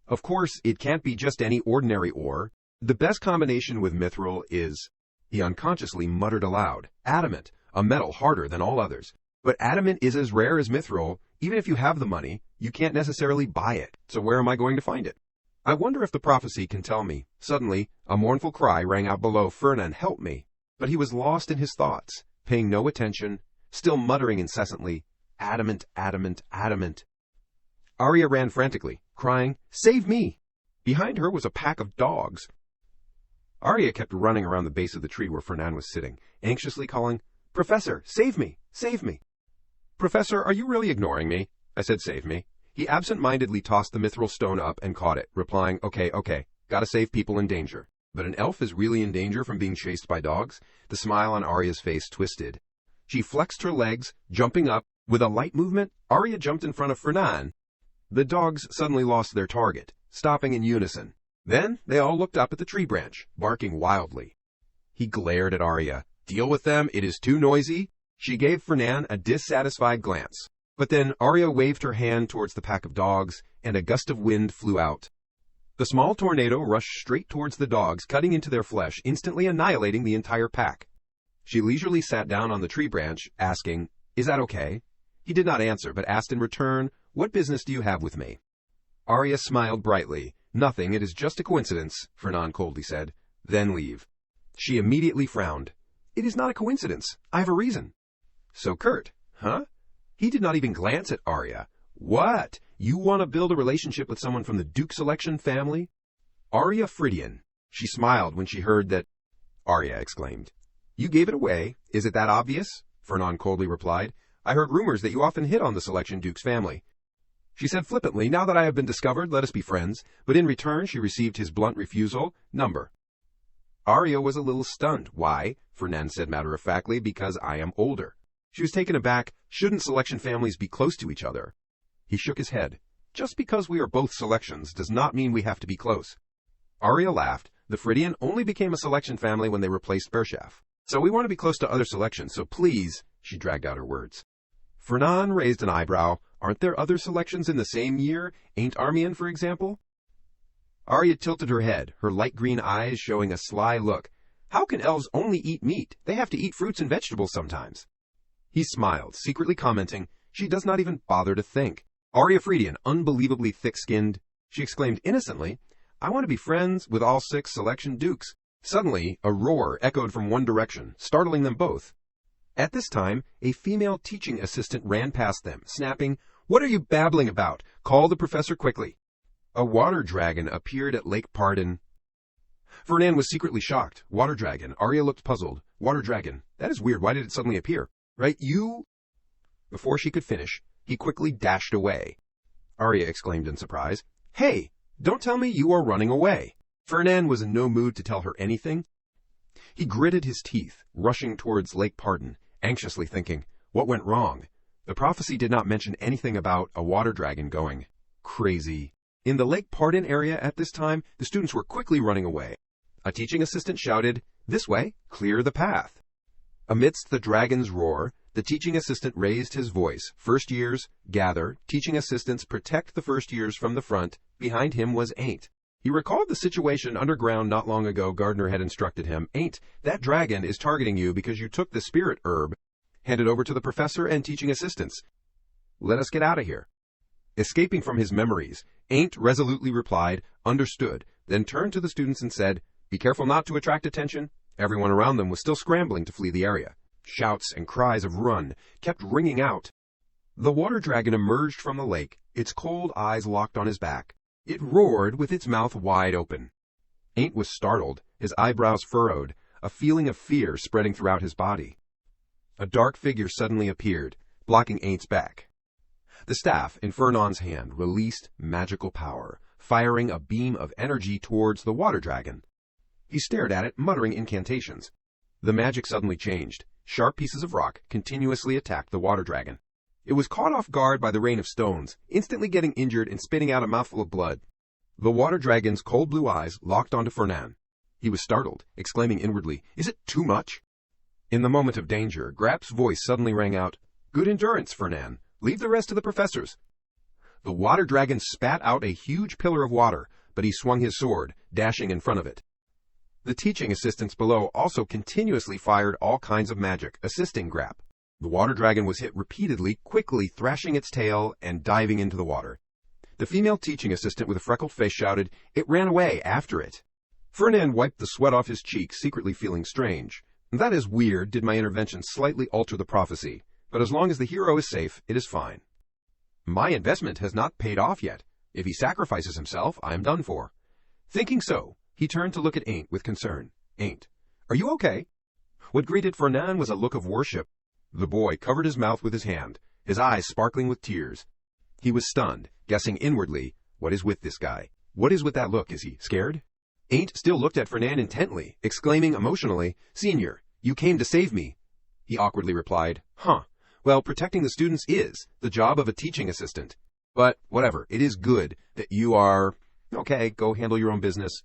Of course, it can't be just any ordinary ore. The best combination with mithril is, he unconsciously muttered aloud, adamant, a metal harder than all others. But adamant is as rare as mithril. Even if you have the money, you can't necessarily buy it. So where am I going to find it? I wonder if the prophecy can tell me. Suddenly, a mournful cry rang out below. Fernand, help me. But he was lost in his thoughts, paying no attention, still muttering incessantly, adamant, adamant, adamant. Arya ran frantically, crying, save me! Behind her was a pack of dogs. Arya kept running around the base of the tree where Fernand was sitting, anxiously calling, Professor, save me, save me. Professor, are you really ignoring me? I said save me. He absent-mindedly tossed the mithril stone up and caught it, replying, okay, gotta save people in danger. But an elf is really in danger from being chased by dogs? The smile on Arya's face twisted. She flexed her legs, jumping up. With a light movement, Arya jumped in front of Fernand. The dogs suddenly lost their target, stopping in unison. Then they all looked up at the tree branch, barking wildly. He glared at Arya. Deal with them, it is too noisy. She gave Fernand a dissatisfied glance. But then Arya waved her hand towards the pack of dogs, and a gust of wind flew out. The small tornado rushed straight towards the dogs, cutting into their flesh, instantly annihilating the entire pack. She leisurely sat down on the tree branch, asking, Is that okay? He did not answer, but asked in return, What business do you have with me? Arya smiled brightly. Nothing, it is just a coincidence, Fernand coldly said. Then leave. She immediately frowned. It is not a coincidence. I have a reason. So curt, huh? He did not even glance at Arya. What? You want to build a relationship with someone from the Duke Selection family? Arya Fridian. She smiled when she heard that. Arya exclaimed. You gave it away. Is it that obvious? Fernand coldly replied. I heard rumors that you often hit on the Selection Duke's family. She said flippantly, now that I have been discovered, let us be friends. But in return, she received his blunt refusal. Number. Arya was a little stunned. Why? Fernand said matter-of-factly, because I am older. She was taken aback. Shouldn't Selection families be close to each other? He shook his head. Just because we are both Selections does not mean we have to be close. Arya laughed. The Fridian only became a Selection family when they replaced Bershaf. So we want to be close to other Selections, so please, she dragged out her words. Fernand raised an eyebrow. Aren't there other Selections in the same year? Ain't Armian, for example? Arya tilted her head, her light green eyes showing a sly look. How can elves only eat meat? They have to eat fruits and vegetables sometimes. He smiled, secretly commenting, she does not even bother to think. Arya Fridian, unbelievably thick-skinned, she exclaimed innocently, I want to be friends with all 6 Selection Dukes. Suddenly, a roar echoed from one direction, startling them both. At this time, a female teaching assistant ran past them, snapping, What are you babbling about? Call the professor quickly. A water dragon appeared at Lake Pardon. Fernand was secretly shocked. Water dragon. Arya looked puzzled. Water dragon. That is weird. Why did it suddenly appear? Right, you? Before she could finish, he quickly dashed away. Arya exclaimed in surprise. Hey, don't tell me you are running away. Fernand was in no mood to tell her anything. He gritted his teeth, rushing towards Lake Pardon, anxiously thinking, what went wrong? The prophecy did not mention anything about a water dragon going crazy. In the Lake Pardon area at this time, the students were quickly running away. A teaching assistant shouted, This way, clear the path. Amidst the dragon's roar, the teaching assistant raised his voice. First years, gather. Teaching assistants protect the first years from the front. Behind him was Ain't. He recalled the situation underground not long ago. Gardner had instructed him, Ain't, that dragon is targeting you because you took the spirit herb. Hand it over to the professor and teaching assistants. Let us get out of here. Escaping from his memories, Ain't resolutely replied, Understood, then turned to the students and said, Be careful not to attract attention. Everyone around them was still scrambling to flee the area. Shouts and cries of run kept ringing out. The water dragon emerged from the lake, its cold eyes locked on his back. It roared with its mouth wide open. Ain't was startled, his eyebrows furrowed, a feeling of fear spreading throughout his body. A dark figure suddenly appeared, blocking Ain't's back. The staff in Fernand's hand released magical power, firing a beam of energy towards the water dragon. He stared at it, muttering incantations. The magic suddenly changed. Sharp pieces of rock continuously attacked the water dragon. It was caught off guard by the rain of stones, instantly getting injured and spitting out a mouthful of blood. The water dragon's cold blue eyes locked onto Fernand. He was startled, exclaiming inwardly, "Is it too much?" In the moment of danger, Grapp's voice suddenly rang out, "Good endurance, Fernand. Leave the rest to the professors." The water dragon spat out a huge pillar of water, but he swung his sword, dashing in front of it. The teaching assistants below also continuously fired all kinds of magic, assisting Grapp. The water dragon was hit repeatedly, quickly thrashing its tail and diving into the water. The female teaching assistant with a freckled face shouted, "It ran away after it." Fernand wiped the sweat off his cheek, secretly feeling strange. That is weird. Did my intervention slightly alter the prophecy? But as long as the hero is safe, it is fine. My investment has not paid off yet. If he sacrifices himself, I am done for. Thinking so, he turned to look at Ain't with concern. "Ain't, are you okay?" What greeted Fernand was a look of worship. The boy covered his mouth with his hand, his eyes sparkling with tears. He was stunned, guessing inwardly, what is with this guy? What is with that look? Is he scared? Ain't still looked at Fernand intently, exclaiming emotionally, "Senior, you came to save me." He awkwardly replied, "Huh. Well, protecting the students is the job of a teaching assistant. But whatever, it is good that you are... Okay, go handle your own business."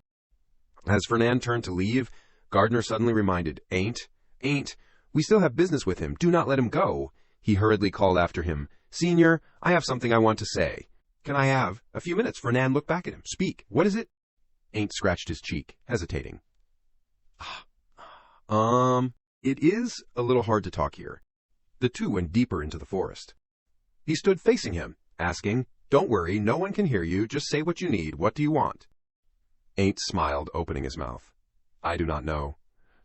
As Fernand turned to leave, Gardner suddenly reminded, Ain't, we still have business with him. Do not let him go." He hurriedly called after him, "Senior, I have something I want to say." "Can I have a few minutes?" Fernand looked back at him. "Speak. What is it?" Ain't scratched his cheek, hesitating. It is a little hard to talk here." The two went deeper into the forest. He stood facing him, asking, "Don't worry, no one can hear you. Just say what you need. What do you want?" Ain't smiled, opening his mouth. "I do not know."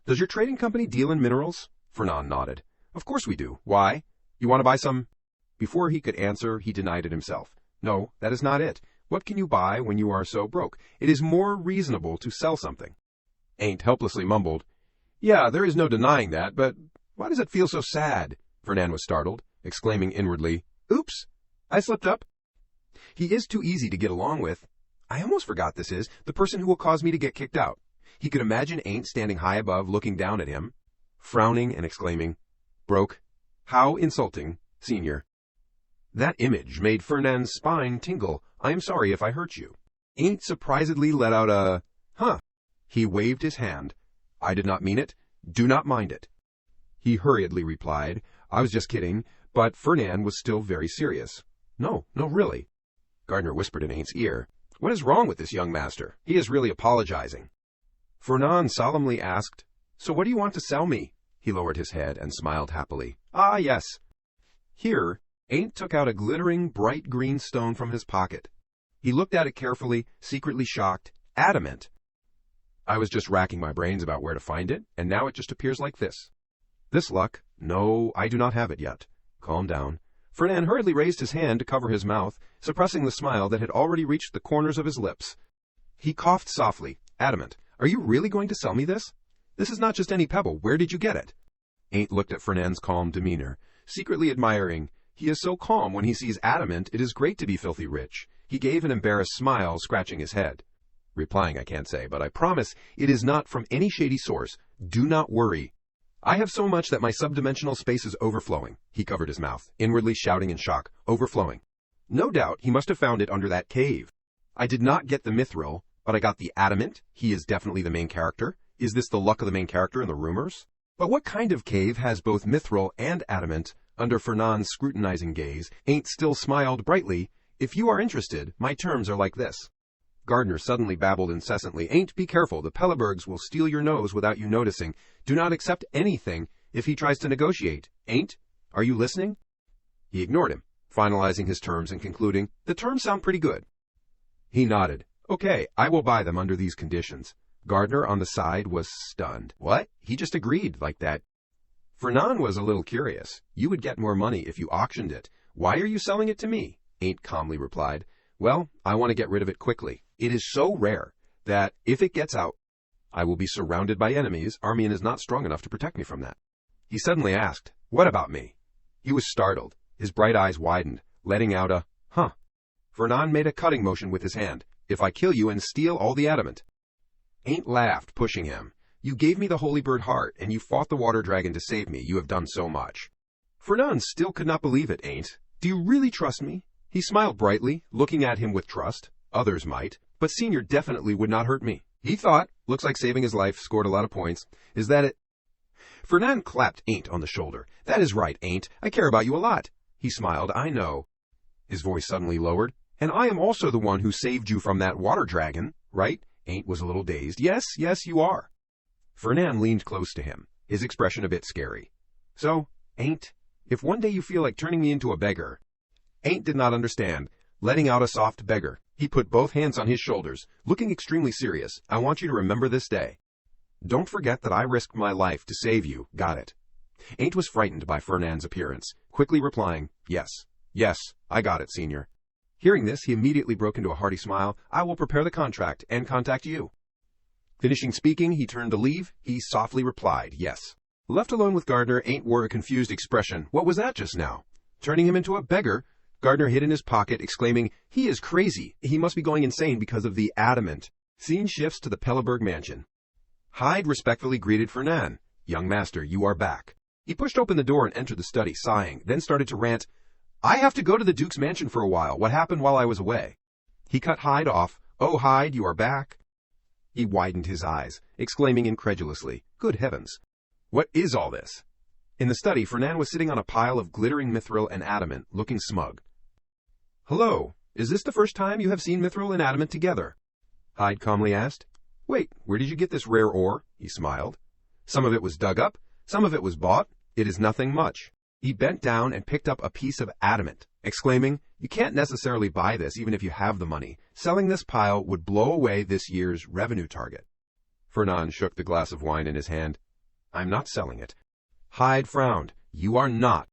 "Does your trading company deal in minerals?" Fernand nodded. "Of course we do. Why? You want to buy some?" Before he could answer, he denied it himself. "No, that is not it. What can you buy when you are so broke? It is more reasonable to sell something." Ain't helplessly mumbled, "Yeah, there is no denying that, but why does it feel so sad?" Fernand was startled, exclaiming inwardly, "Oops, I slipped up." He is too easy to get along with. I almost forgot this is the person who will cause me to get kicked out. He could imagine Ain't standing high above, looking down at him, frowning and exclaiming, "Broke? How insulting, Senior." That image made Fernand's spine tingle. "I am sorry if I hurt you." Ain't surprisedly let out a, "Huh." He waved his hand. "I did not mean it. Do not mind it." He hurriedly replied, "I was just kidding," but Fernand was still very serious. No, really." Gardner whispered in Ain's ear, "What is wrong with this young master? He is really apologizing." Fernand solemnly asked, "So what do you want to sell me?" He lowered his head and smiled happily. "Ah, yes." Here, Ain't took out a glittering, bright green stone from his pocket. He looked at it carefully, secretly shocked, adamant. "I was just racking my brains about where to find it, and now it just appears like this." "This luck? No, I do not have it yet." "Calm down." Fernand hurriedly raised his hand to cover his mouth, suppressing the smile that had already reached the corners of his lips. He coughed softly, adamant. "Are you really going to sell me this? This is not just any pebble. Where did you get it?" Ain't looked at Fernand's calm demeanor, secretly admiring. He is so calm when he sees adamant. It is great to be filthy rich. He gave an embarrassed smile, scratching his head. Replying, "I can't say, but I promise it is not from any shady source. Do not worry. I have so much that my subdimensional space is overflowing." He covered his mouth, inwardly shouting in shock, "Overflowing." No doubt he must have found it under that cave. I did not get the mithril, but I got the adamant. He is definitely the main character. Is this the luck of the main character in the rumors? But what kind of cave has both mithril and adamant? Under Fernand's scrutinizing gaze, Ain't still smiled brightly. "If you are interested, my terms are like this." Gardner suddenly babbled incessantly. "Ain't, be careful. The Pellebergs will steal your nose without you noticing. Do not accept anything if he tries to negotiate. Ain't, are you listening?" He ignored him, finalizing his terms and concluding, "The terms sound pretty good." He nodded. "Okay, I will buy them under these conditions." Gardner on the side was stunned. What? He just agreed like that? Fernand was a little curious. "You would get more money if you auctioned it. Why are you selling it to me?" Ain't calmly replied. "Well, I want to get rid of it quickly. It is so rare that if it gets out, I will be surrounded by enemies. Armian is not strong enough to protect me from that." He suddenly asked, "What about me?" He was startled. His bright eyes widened. letting out a, huh. Fernan made a cutting motion with his hand. If I kill you and steal all the adamant. Ain't laughed, pushing him. You gave me the holy bird heart, and you fought the water dragon to save me. You have done so much. Fernan still could not believe it, Ain't. Do you really trust me? He smiled brightly, looking at him with trust. Others might, but Senior definitely would not hurt me. He thought, looks like saving his life scored a lot of points. Is that it? Fernan clapped Ain't on the shoulder. That is right, Ain't. I care about you a lot. He smiled. I know. His voice suddenly lowered. And I am also the one who saved you from that water dragon, right? Ain't was a little dazed. Yes, you are. Fernan leaned close to him, his expression a bit scary. So, Ain't, if one day you feel like turning me into a beggar. Ain't did not understand, letting out a soft beggar. He put both hands on his shoulders, looking extremely serious. I want you to remember this day. Don't forget that I risked my life to save you, got it? Ain't was frightened by Fernan's appearance, quickly replying, Yes, I got it, Senior. Hearing this, he immediately broke into a hearty smile. I will prepare the contract and contact you. Finishing speaking, he turned to leave. He softly replied, Yes. Left alone with Gardner, Ain't wore a confused expression. What was that just now? Turning him into a beggar? Gardner hid in his pocket, exclaiming, He is crazy. He must be going insane because of the adamant. Scene shifts to the Pelleberg mansion. Hyde respectfully greeted Fernan. Young master, you are back. He pushed open the door and entered the study, sighing, then started to rant. I have to go to the Duke's mansion for a while. What happened while I was away? He cut Hyde off. Oh, Hyde, you are back. He widened his eyes, exclaiming incredulously, Good heavens. What is all this? In the study, Fernan was sitting on a pile of glittering mithril and adamant, looking smug. Hello, is this the first time you have seen mithril and adamant together? Hyde calmly asked. Wait, where did you get this rare ore? He smiled. Some of it was dug up, some of it was bought. It is nothing much. He bent down and picked up a piece of adamant, exclaiming, You can't necessarily buy this even if you have the money. Selling this pile would blow away this year's revenue target. Fernan shook the glass of wine in his hand. I'm not selling it. Hyde frowned. You are not.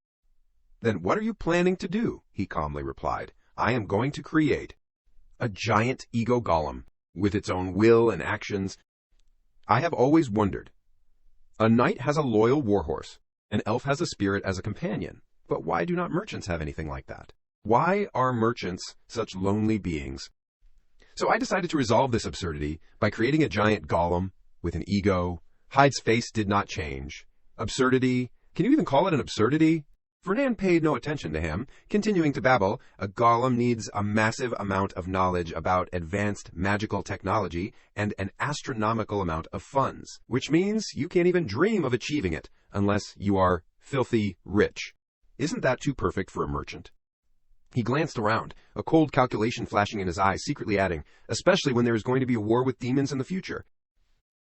Then what are you planning to do? He calmly replied. I am going to create a giant ego golem with its own will and actions. I have always wondered. A knight has a loyal warhorse. An elf has a spirit as a companion. But why do not merchants have anything like that? Why are merchants such lonely beings? So I decided to resolve this absurdity by creating a giant golem with an ego. Hyde's face did not change. Absurdity? Can you even call it an absurdity? Fernan paid no attention to him, continuing to babble. A golem needs a massive amount of knowledge about advanced magical technology and an astronomical amount of funds, which means you can't even dream of achieving it unless you are filthy rich. Isn't that too perfect for a merchant? He glanced around, a cold calculation flashing in his eyes, secretly adding, especially when there is going to be a war with demons in the future.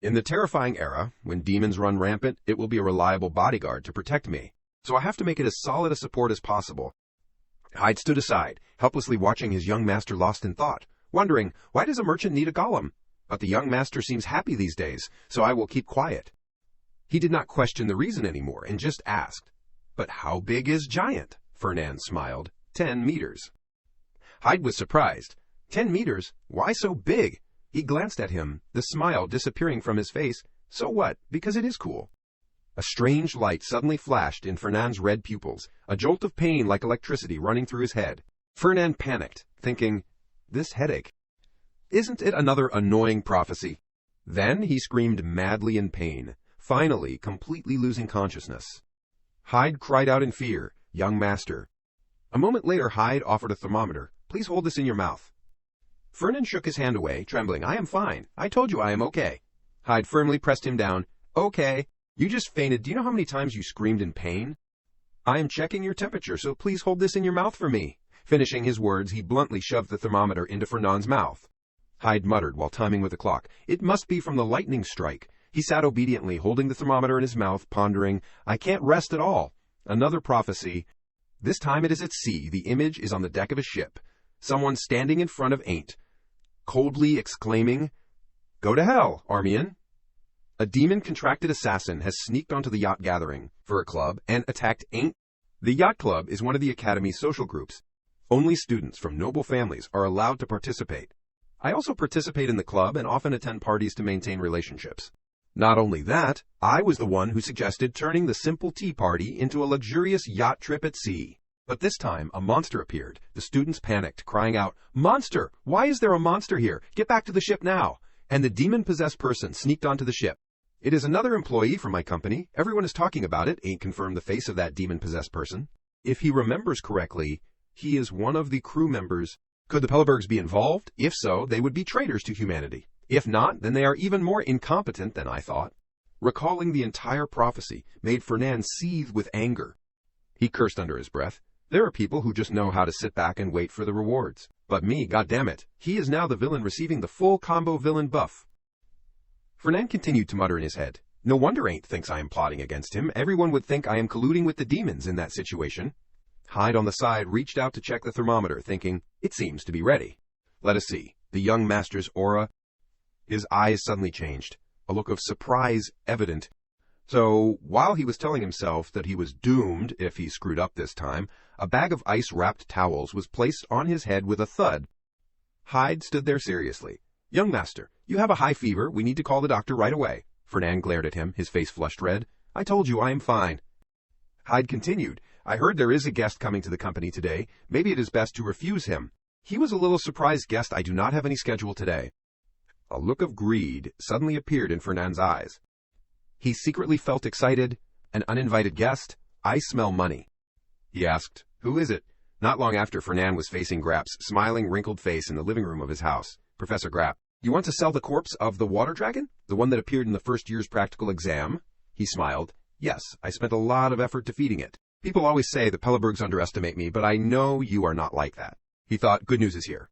In the terrifying era, when demons run rampant, it will be a reliable bodyguard to protect me. So I have to make it as solid a support as possible. Hyde stood aside, helplessly watching his young master lost in thought, wondering, why does a merchant need a golem? But the young master seems happy these days, so I will keep quiet. He did not question the reason anymore, and just asked, But how big is giant? Fernan smiled. 10 meters. Hyde was surprised. 10 meters? Why so big? He glanced at him, the smile disappearing from his face. So what? Because it is cool. A strange light suddenly flashed in Fernan's red pupils, a jolt of pain like electricity running through his head. Fernan panicked, thinking, This headache. Isn't it another annoying prophecy? Then he screamed madly in pain, finally completely losing consciousness. Hyde cried out in fear, Young master. A moment later, Hyde offered a thermometer. Please hold this in your mouth. Fernan shook his hand away, trembling. I am fine. I told you I am okay. Hyde firmly pressed him down. Okay. You just fainted. Do you know how many times you screamed in pain? I am checking your temperature, so please hold this in your mouth for me. Finishing his words, he bluntly shoved the thermometer into Fernan's mouth. Hyde muttered while timing with the clock. It must be from the lightning strike. He sat obediently, holding the thermometer in his mouth, pondering. I can't rest at all. Another prophecy. This time it is at sea. The image is on the deck of a ship. Someone standing in front of Ain't, coldly exclaiming, Go to hell, Armian. A demon-contracted assassin has sneaked onto the yacht gathering for a club and attacked Ain't. The yacht club is one of the Academy's social groups. Only students from noble families are allowed to participate. I also participate in the club and often attend parties to maintain relationships. Not only that, I was the one who suggested turning the simple tea party into a luxurious yacht trip at sea. But this time, a monster appeared. The students panicked, crying out, "Monster! Why is there a monster here? Get back to the ship now!" And the demon-possessed person sneaked onto the ship. "It is another employee from my company. Everyone is talking about it," Ain't confirmed the face of that demon-possessed person. If he remembers correctly, he is one of the crew members. Could the Pellenbergs be involved? If so, they would be traitors to humanity. If not, then they are even more incompetent than I thought. Recalling the entire prophecy made Fernand seethe with anger. He cursed under his breath. There are people who just know how to sit back and wait for the rewards. But me, goddammit, he is now the villain receiving the full combo villain buff. Fernand continued to mutter in his head. No wonder Ain't thinks I am plotting against him. Everyone would think I am colluding with the demons in that situation. Hyde on the side reached out to check the thermometer, thinking, it seems to be ready. Let us see. The young master's aura. His eyes suddenly changed, a look of surprise evident. So, while he was telling himself that he was doomed if he screwed up this time, a bag of ice-wrapped towels was placed on his head with a thud. Hyde stood there seriously. Young master, you have a high fever. We need to call the doctor right away. Fernand glared at him, his face flushed red. I told you I am fine. Hyde continued. I heard there is a guest coming to the company today. Maybe it is best to refuse him. He was a little surprised guest. I do not have any schedule today. A look of greed suddenly appeared in Fernand's eyes. He secretly felt excited. An uninvited guest? I smell money. He asked, who is it? Not long after, Fernand was facing Grapp's smiling, wrinkled face in the living room of his house. Professor Grapp, you want to sell the corpse of the water dragon? The one that appeared in the first year's practical exam? He smiled. Yes, I spent a lot of effort defeating it. People always say the Pellenbergs underestimate me, but I know you are not like that. He thought, good news is here.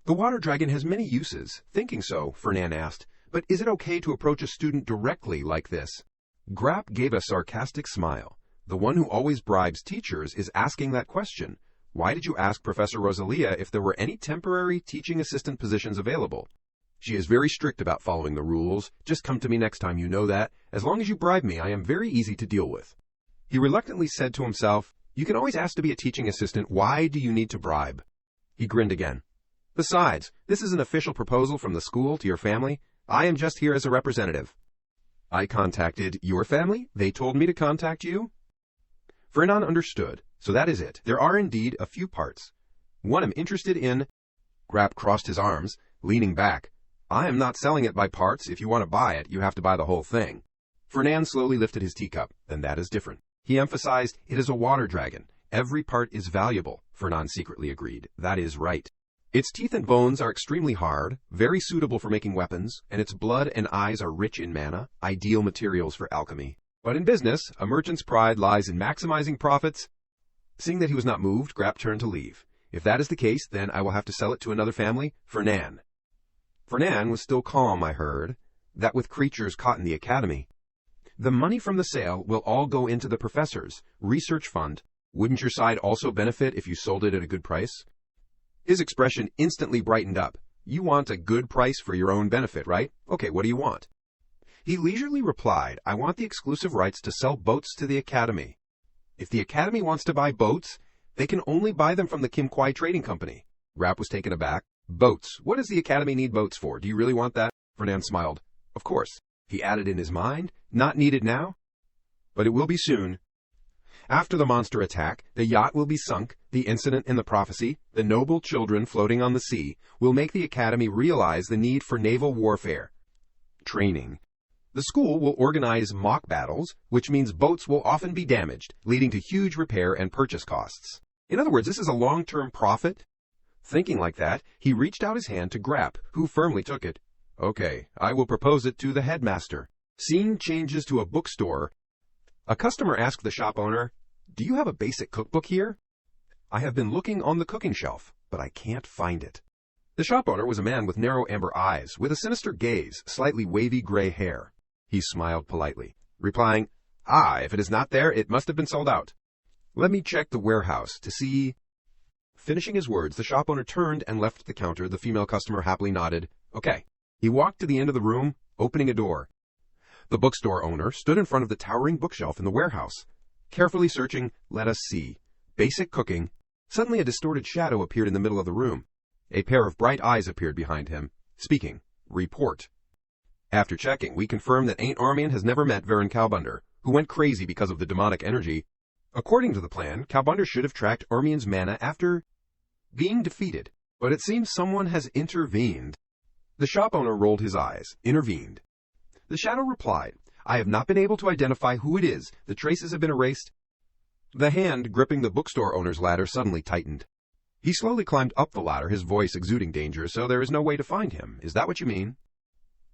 The water dragon has many uses. Thinking so, Fernand asked, but is it okay to approach a student directly like this? Grapp gave a sarcastic smile. The one who always bribes teachers is asking that question. Why did you ask Professor Rosalia if there were any temporary teaching assistant positions available? She is very strict about following the rules. Just come to me next time, you know that. As long as you bribe me, I am very easy to deal with. He reluctantly said to himself, you can always ask to be a teaching assistant. Why do you need to bribe? He grinned again. Besides, this is an official proposal from the school to your family. I am just here as a representative. I contacted your family? They told me to contact you? Fernand understood. So that is it. There are indeed a few parts. One I'm interested in. Grapp crossed his arms, leaning back. I am not selling it by parts. If you want to buy it, you have to buy the whole thing. Fernand slowly lifted his teacup. Then that is different. He emphasized, it is a water dragon. Every part is valuable. Fernand secretly agreed. That is right. Its teeth and bones are extremely hard, very suitable for making weapons, and its blood and eyes are rich in mana, ideal materials for alchemy. But in business, a merchant's pride lies in maximizing profits. Seeing that he was not moved, Grapp turned to leave. If that is the case, then I will have to sell it to another family. Fernand. Fernand was still calm, I heard. That with creatures caught in the academy. The money from the sale will all go into the professor's research fund. Wouldn't your side also benefit if you sold it at a good price? His expression instantly brightened up. You want a good price for your own benefit, right? Okay, what do you want? He leisurely replied, I want the exclusive rights to sell boats to the academy. If the academy wants to buy boats, they can only buy them from the Kim Kwai Trading Company. Grapp was taken aback. Boats. What does the academy need boats for? Do you really want that? Fernand smiled. Of course. He added in his mind, not needed now, but it will be soon. After the monster attack, the yacht will be sunk. The incident in the prophecy, the noble children floating on the sea, will make the academy realize the need for naval warfare training. The school will organize mock battles, which means boats will often be damaged, leading to huge repair and purchase costs. In other words, this is a long-term profit. Thinking like that, he reached out his hand to Grapp, who firmly took it. Okay, I will propose it to the headmaster. Scene changes to a bookstore. A customer asked the shop owner, do you have a basic cookbook here? I have been looking on the cooking shelf, but I can't find it. The shop owner was a man with narrow amber eyes, with a sinister gaze, slightly wavy gray hair. He smiled politely, replying, if it is not there, it must have been sold out. Let me check the warehouse to see. Finishing his words, the shop owner turned and left the counter. The female customer happily nodded. Okay. He walked to the end of the room, opening a door. The bookstore owner stood in front of the towering bookshelf in the warehouse, carefully searching. Let us see. Basic cooking. Suddenly a distorted shadow appeared in the middle of the room. A pair of bright eyes appeared behind him, speaking. Report. After checking, we confirm that Ain't Armian has never met Varen Kalbunder, who went crazy because of the demonic energy. According to the plan, Kalbunder should have tracked Armian's mana after being defeated, but it seems someone has intervened. The shop owner rolled his eyes. Intervened. The shadow replied, I have not been able to identify who it is. The traces have been erased. The hand gripping the bookstore owner's ladder suddenly tightened. He slowly climbed up the ladder, his voice exuding danger, so there is no way to find him. Is that what you mean?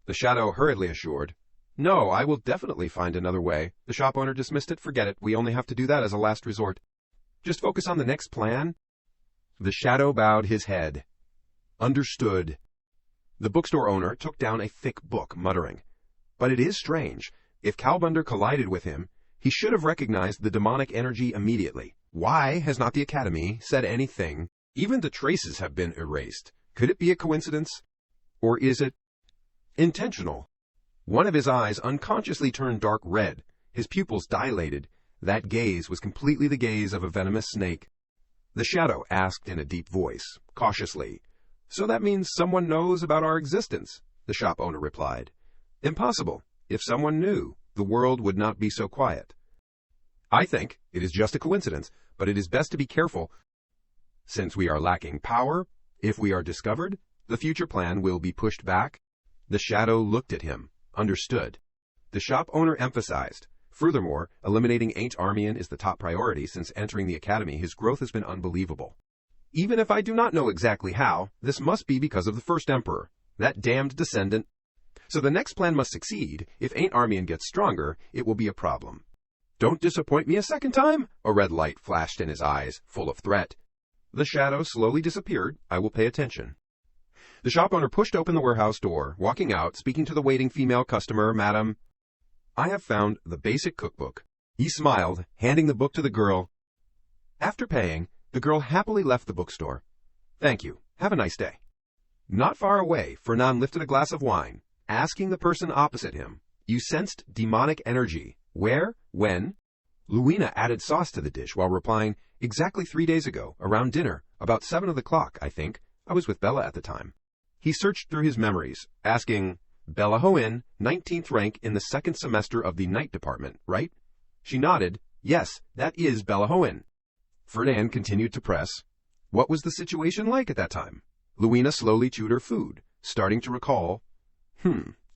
The shadow hurriedly assured, No, I will definitely find another way. The shop owner dismissed it. Forget it. We only have to do that as a last resort. Just focus on the next plan. The shadow bowed his head. Understood. The bookstore owner took down a thick book, muttering, But it is strange. If Kalbunder collided with him, he should have recognized the demonic energy immediately. Why has not the Academy said anything? Even the traces have been erased. Could it be a coincidence? Or is it intentional? One of his eyes unconsciously turned dark red. His pupils dilated. That gaze was completely the gaze of a venomous snake. The shadow asked in a deep voice, cautiously, So that means someone knows about our existence? The shop owner replied, Impossible. If someone knew, the world would not be so quiet. I think it is just a coincidence, but it is best to be careful. Since we are lacking power, if we are discovered, the future plan will be pushed back. The shadow looked at him. Understood. The shop owner emphasized, Furthermore, eliminating Ain't Armian is the top priority. Since entering the Academy, his growth has been unbelievable. Even if I do not know exactly how, this must be because of the first emperor, that damned descendant. So the next plan must succeed. If Ain't Armian gets stronger, it will be a problem. Don't disappoint me a second time? A red light flashed in his eyes, full of threat. The shadow slowly disappeared. I will pay attention. The shop owner pushed open the warehouse door, walking out, speaking to the waiting female customer, Madam, I have found the basic cookbook. He smiled, handing the book to the girl. After paying, the girl happily left the bookstore. Thank you. Have a nice day. Not far away, Fernand lifted a glass of wine, asking the person opposite him, You sensed demonic energy. Where? When? Luina added sauce to the dish while replying, Exactly 3 days ago, around dinner, about 7 o'clock, I think. I was with Bella at the time. He searched through his memories, asking, Bella Hoen, 19th rank in the second semester of the night department, right? She nodded. Yes, that is Bella Hoen. Fernand continued to press. What was the situation like at that time? Luina slowly chewed her food, starting to recall.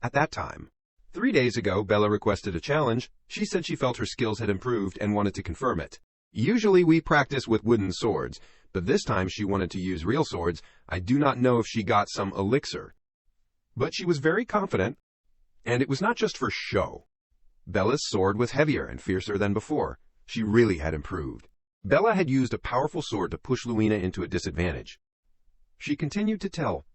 At that time. 3 days ago, Bella requested a challenge. She said she felt her skills had improved and wanted to confirm it. Usually we practice with wooden swords, but this time she wanted to use real swords. I do not know if she got some elixir. But she was very confident, and it was not just for show. Bella's sword was heavier and fiercer than before. She really had improved. Bella had used a powerful sword to push Luina into a disadvantage. She continued to tell.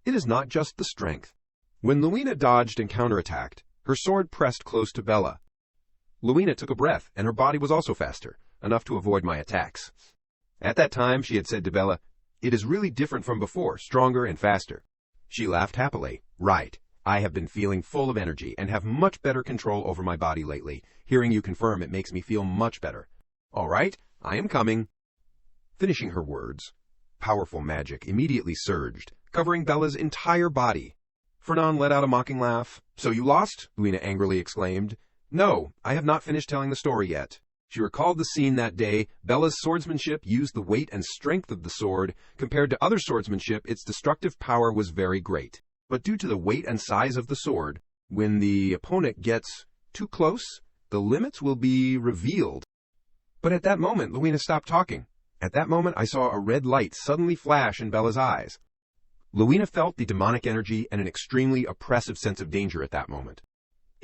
It is not just the strength. When Luina dodged and counterattacked, her sword pressed close to Bella. Luina took a breath, and her body was also faster, enough to avoid my attacks. At that time, she had said to Bella, It is really different from before, stronger and faster. She laughed happily. Right. I have been feeling full of energy and have much better control over my body lately. Hearing you confirm it makes me feel much better. All right, I am coming. Finishing her words, powerful magic immediately surged, covering Bella's entire body. Fernand let out a mocking laugh. So you lost? Luina angrily exclaimed. No, I have not finished telling the story yet. She recalled the scene that day. Bella's swordsmanship used the weight and strength of the sword. Compared to other swordsmanship, its destructive power was very great. But due to the weight and size of the sword, when the opponent gets too close, the limits will be revealed. But at that moment, Luina stopped talking. At that moment, I saw a red light suddenly flash in Bella's eyes. Luina felt the demonic energy and an extremely oppressive sense of danger at that moment.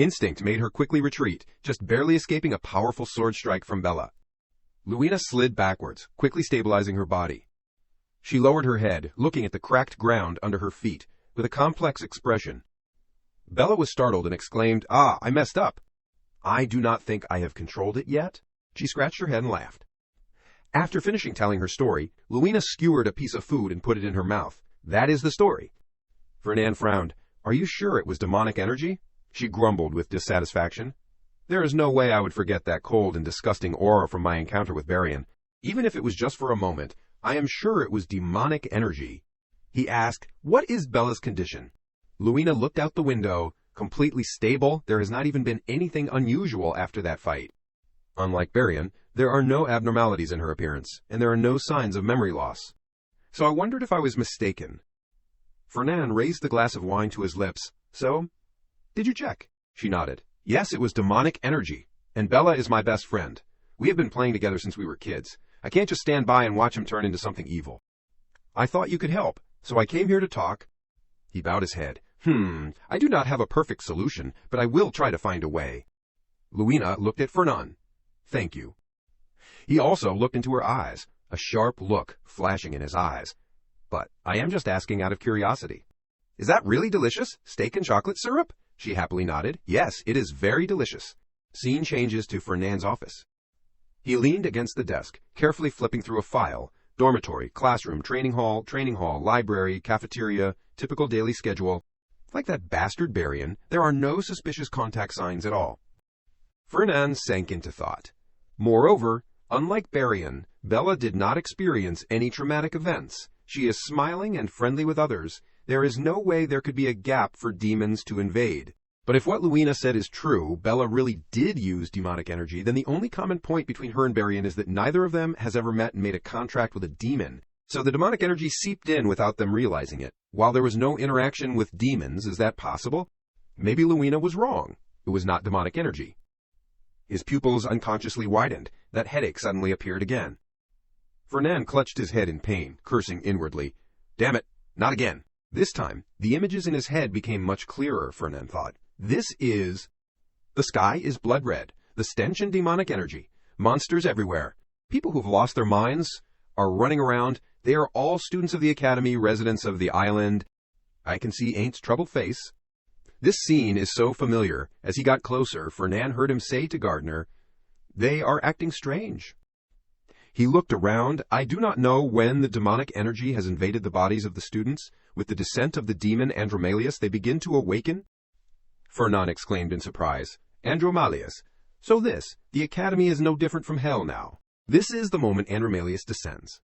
Instinct made her quickly retreat, just barely escaping a powerful sword strike from Bella. Luina slid backwards, quickly stabilizing her body. She lowered her head, looking at the cracked ground under her feet, with a complex expression. Bella was startled and exclaimed, I messed up. I do not think I have controlled it yet. She scratched her head and laughed. After finishing telling her story, Luina skewered a piece of food and put it in her mouth. That is the story. Fernand frowned. Are you sure it was demonic energy? She grumbled with dissatisfaction. There is no way I would forget that cold and disgusting aura from my encounter with Barian. Even if it was just for a moment, I am sure it was demonic energy. He asked, What is Bella's condition? Luina looked out the window. Completely stable. There has not even been anything unusual after that fight. Unlike Barian, there are no abnormalities in her appearance, and there are no signs of memory loss. So I wondered if I was mistaken. Fernan raised the glass of wine to his lips. So, did you check? She nodded. Yes, it was demonic energy, and Bella is my best friend. We have been playing together since we were kids. I can't just stand by and watch him turn into something evil. I thought you could help, so I came here to talk. He bowed his head. I do not have a perfect solution, but I will try to find a way. Luina looked at Fernan. Thank you. He also looked into her eyes, a sharp look flashing in his eyes. But I am just asking out of curiosity. Is that really delicious? Steak and chocolate syrup? She happily nodded. Yes, it is very delicious. Scene changes to Fernand's office. He leaned against the desk, carefully flipping through a file. Dormitory, classroom, training hall, library, cafeteria, typical daily schedule. Like that bastard Barian, there are no suspicious contact signs at all. Fernand sank into thought. Moreover, unlike Barian, Bella did not experience any traumatic events. She is smiling and friendly with others. There is no way there could be a gap for demons to invade. But if what Luina said is true, Bella really did use demonic energy, then the only common point between her and Barian is that neither of them has ever met and made a contract with a demon. So the demonic energy seeped in without them realizing it. While there was no interaction with demons, is that possible? Maybe Luina was wrong. It was not demonic energy. His pupils unconsciously widened. That headache suddenly appeared again. Fernand clutched his head in pain, cursing inwardly. Damn it, not again. This time, the images in his head became much clearer, Fernand thought. The sky is blood red, the stench and demonic energy, monsters everywhere. People who've lost their minds are running around. They are all students of the academy, residents of the island. I can see Ain't's troubled face. This scene is so familiar. As he got closer, Fernand heard him say to Gardner, They are acting strange. He looked around. I do not know when the demonic energy has invaded the bodies of the students. With the descent of the demon Andromalius, they begin to awaken. Fernand exclaimed in surprise. Andromalius. So the academy is no different from hell now. This is the moment Andromalius descends.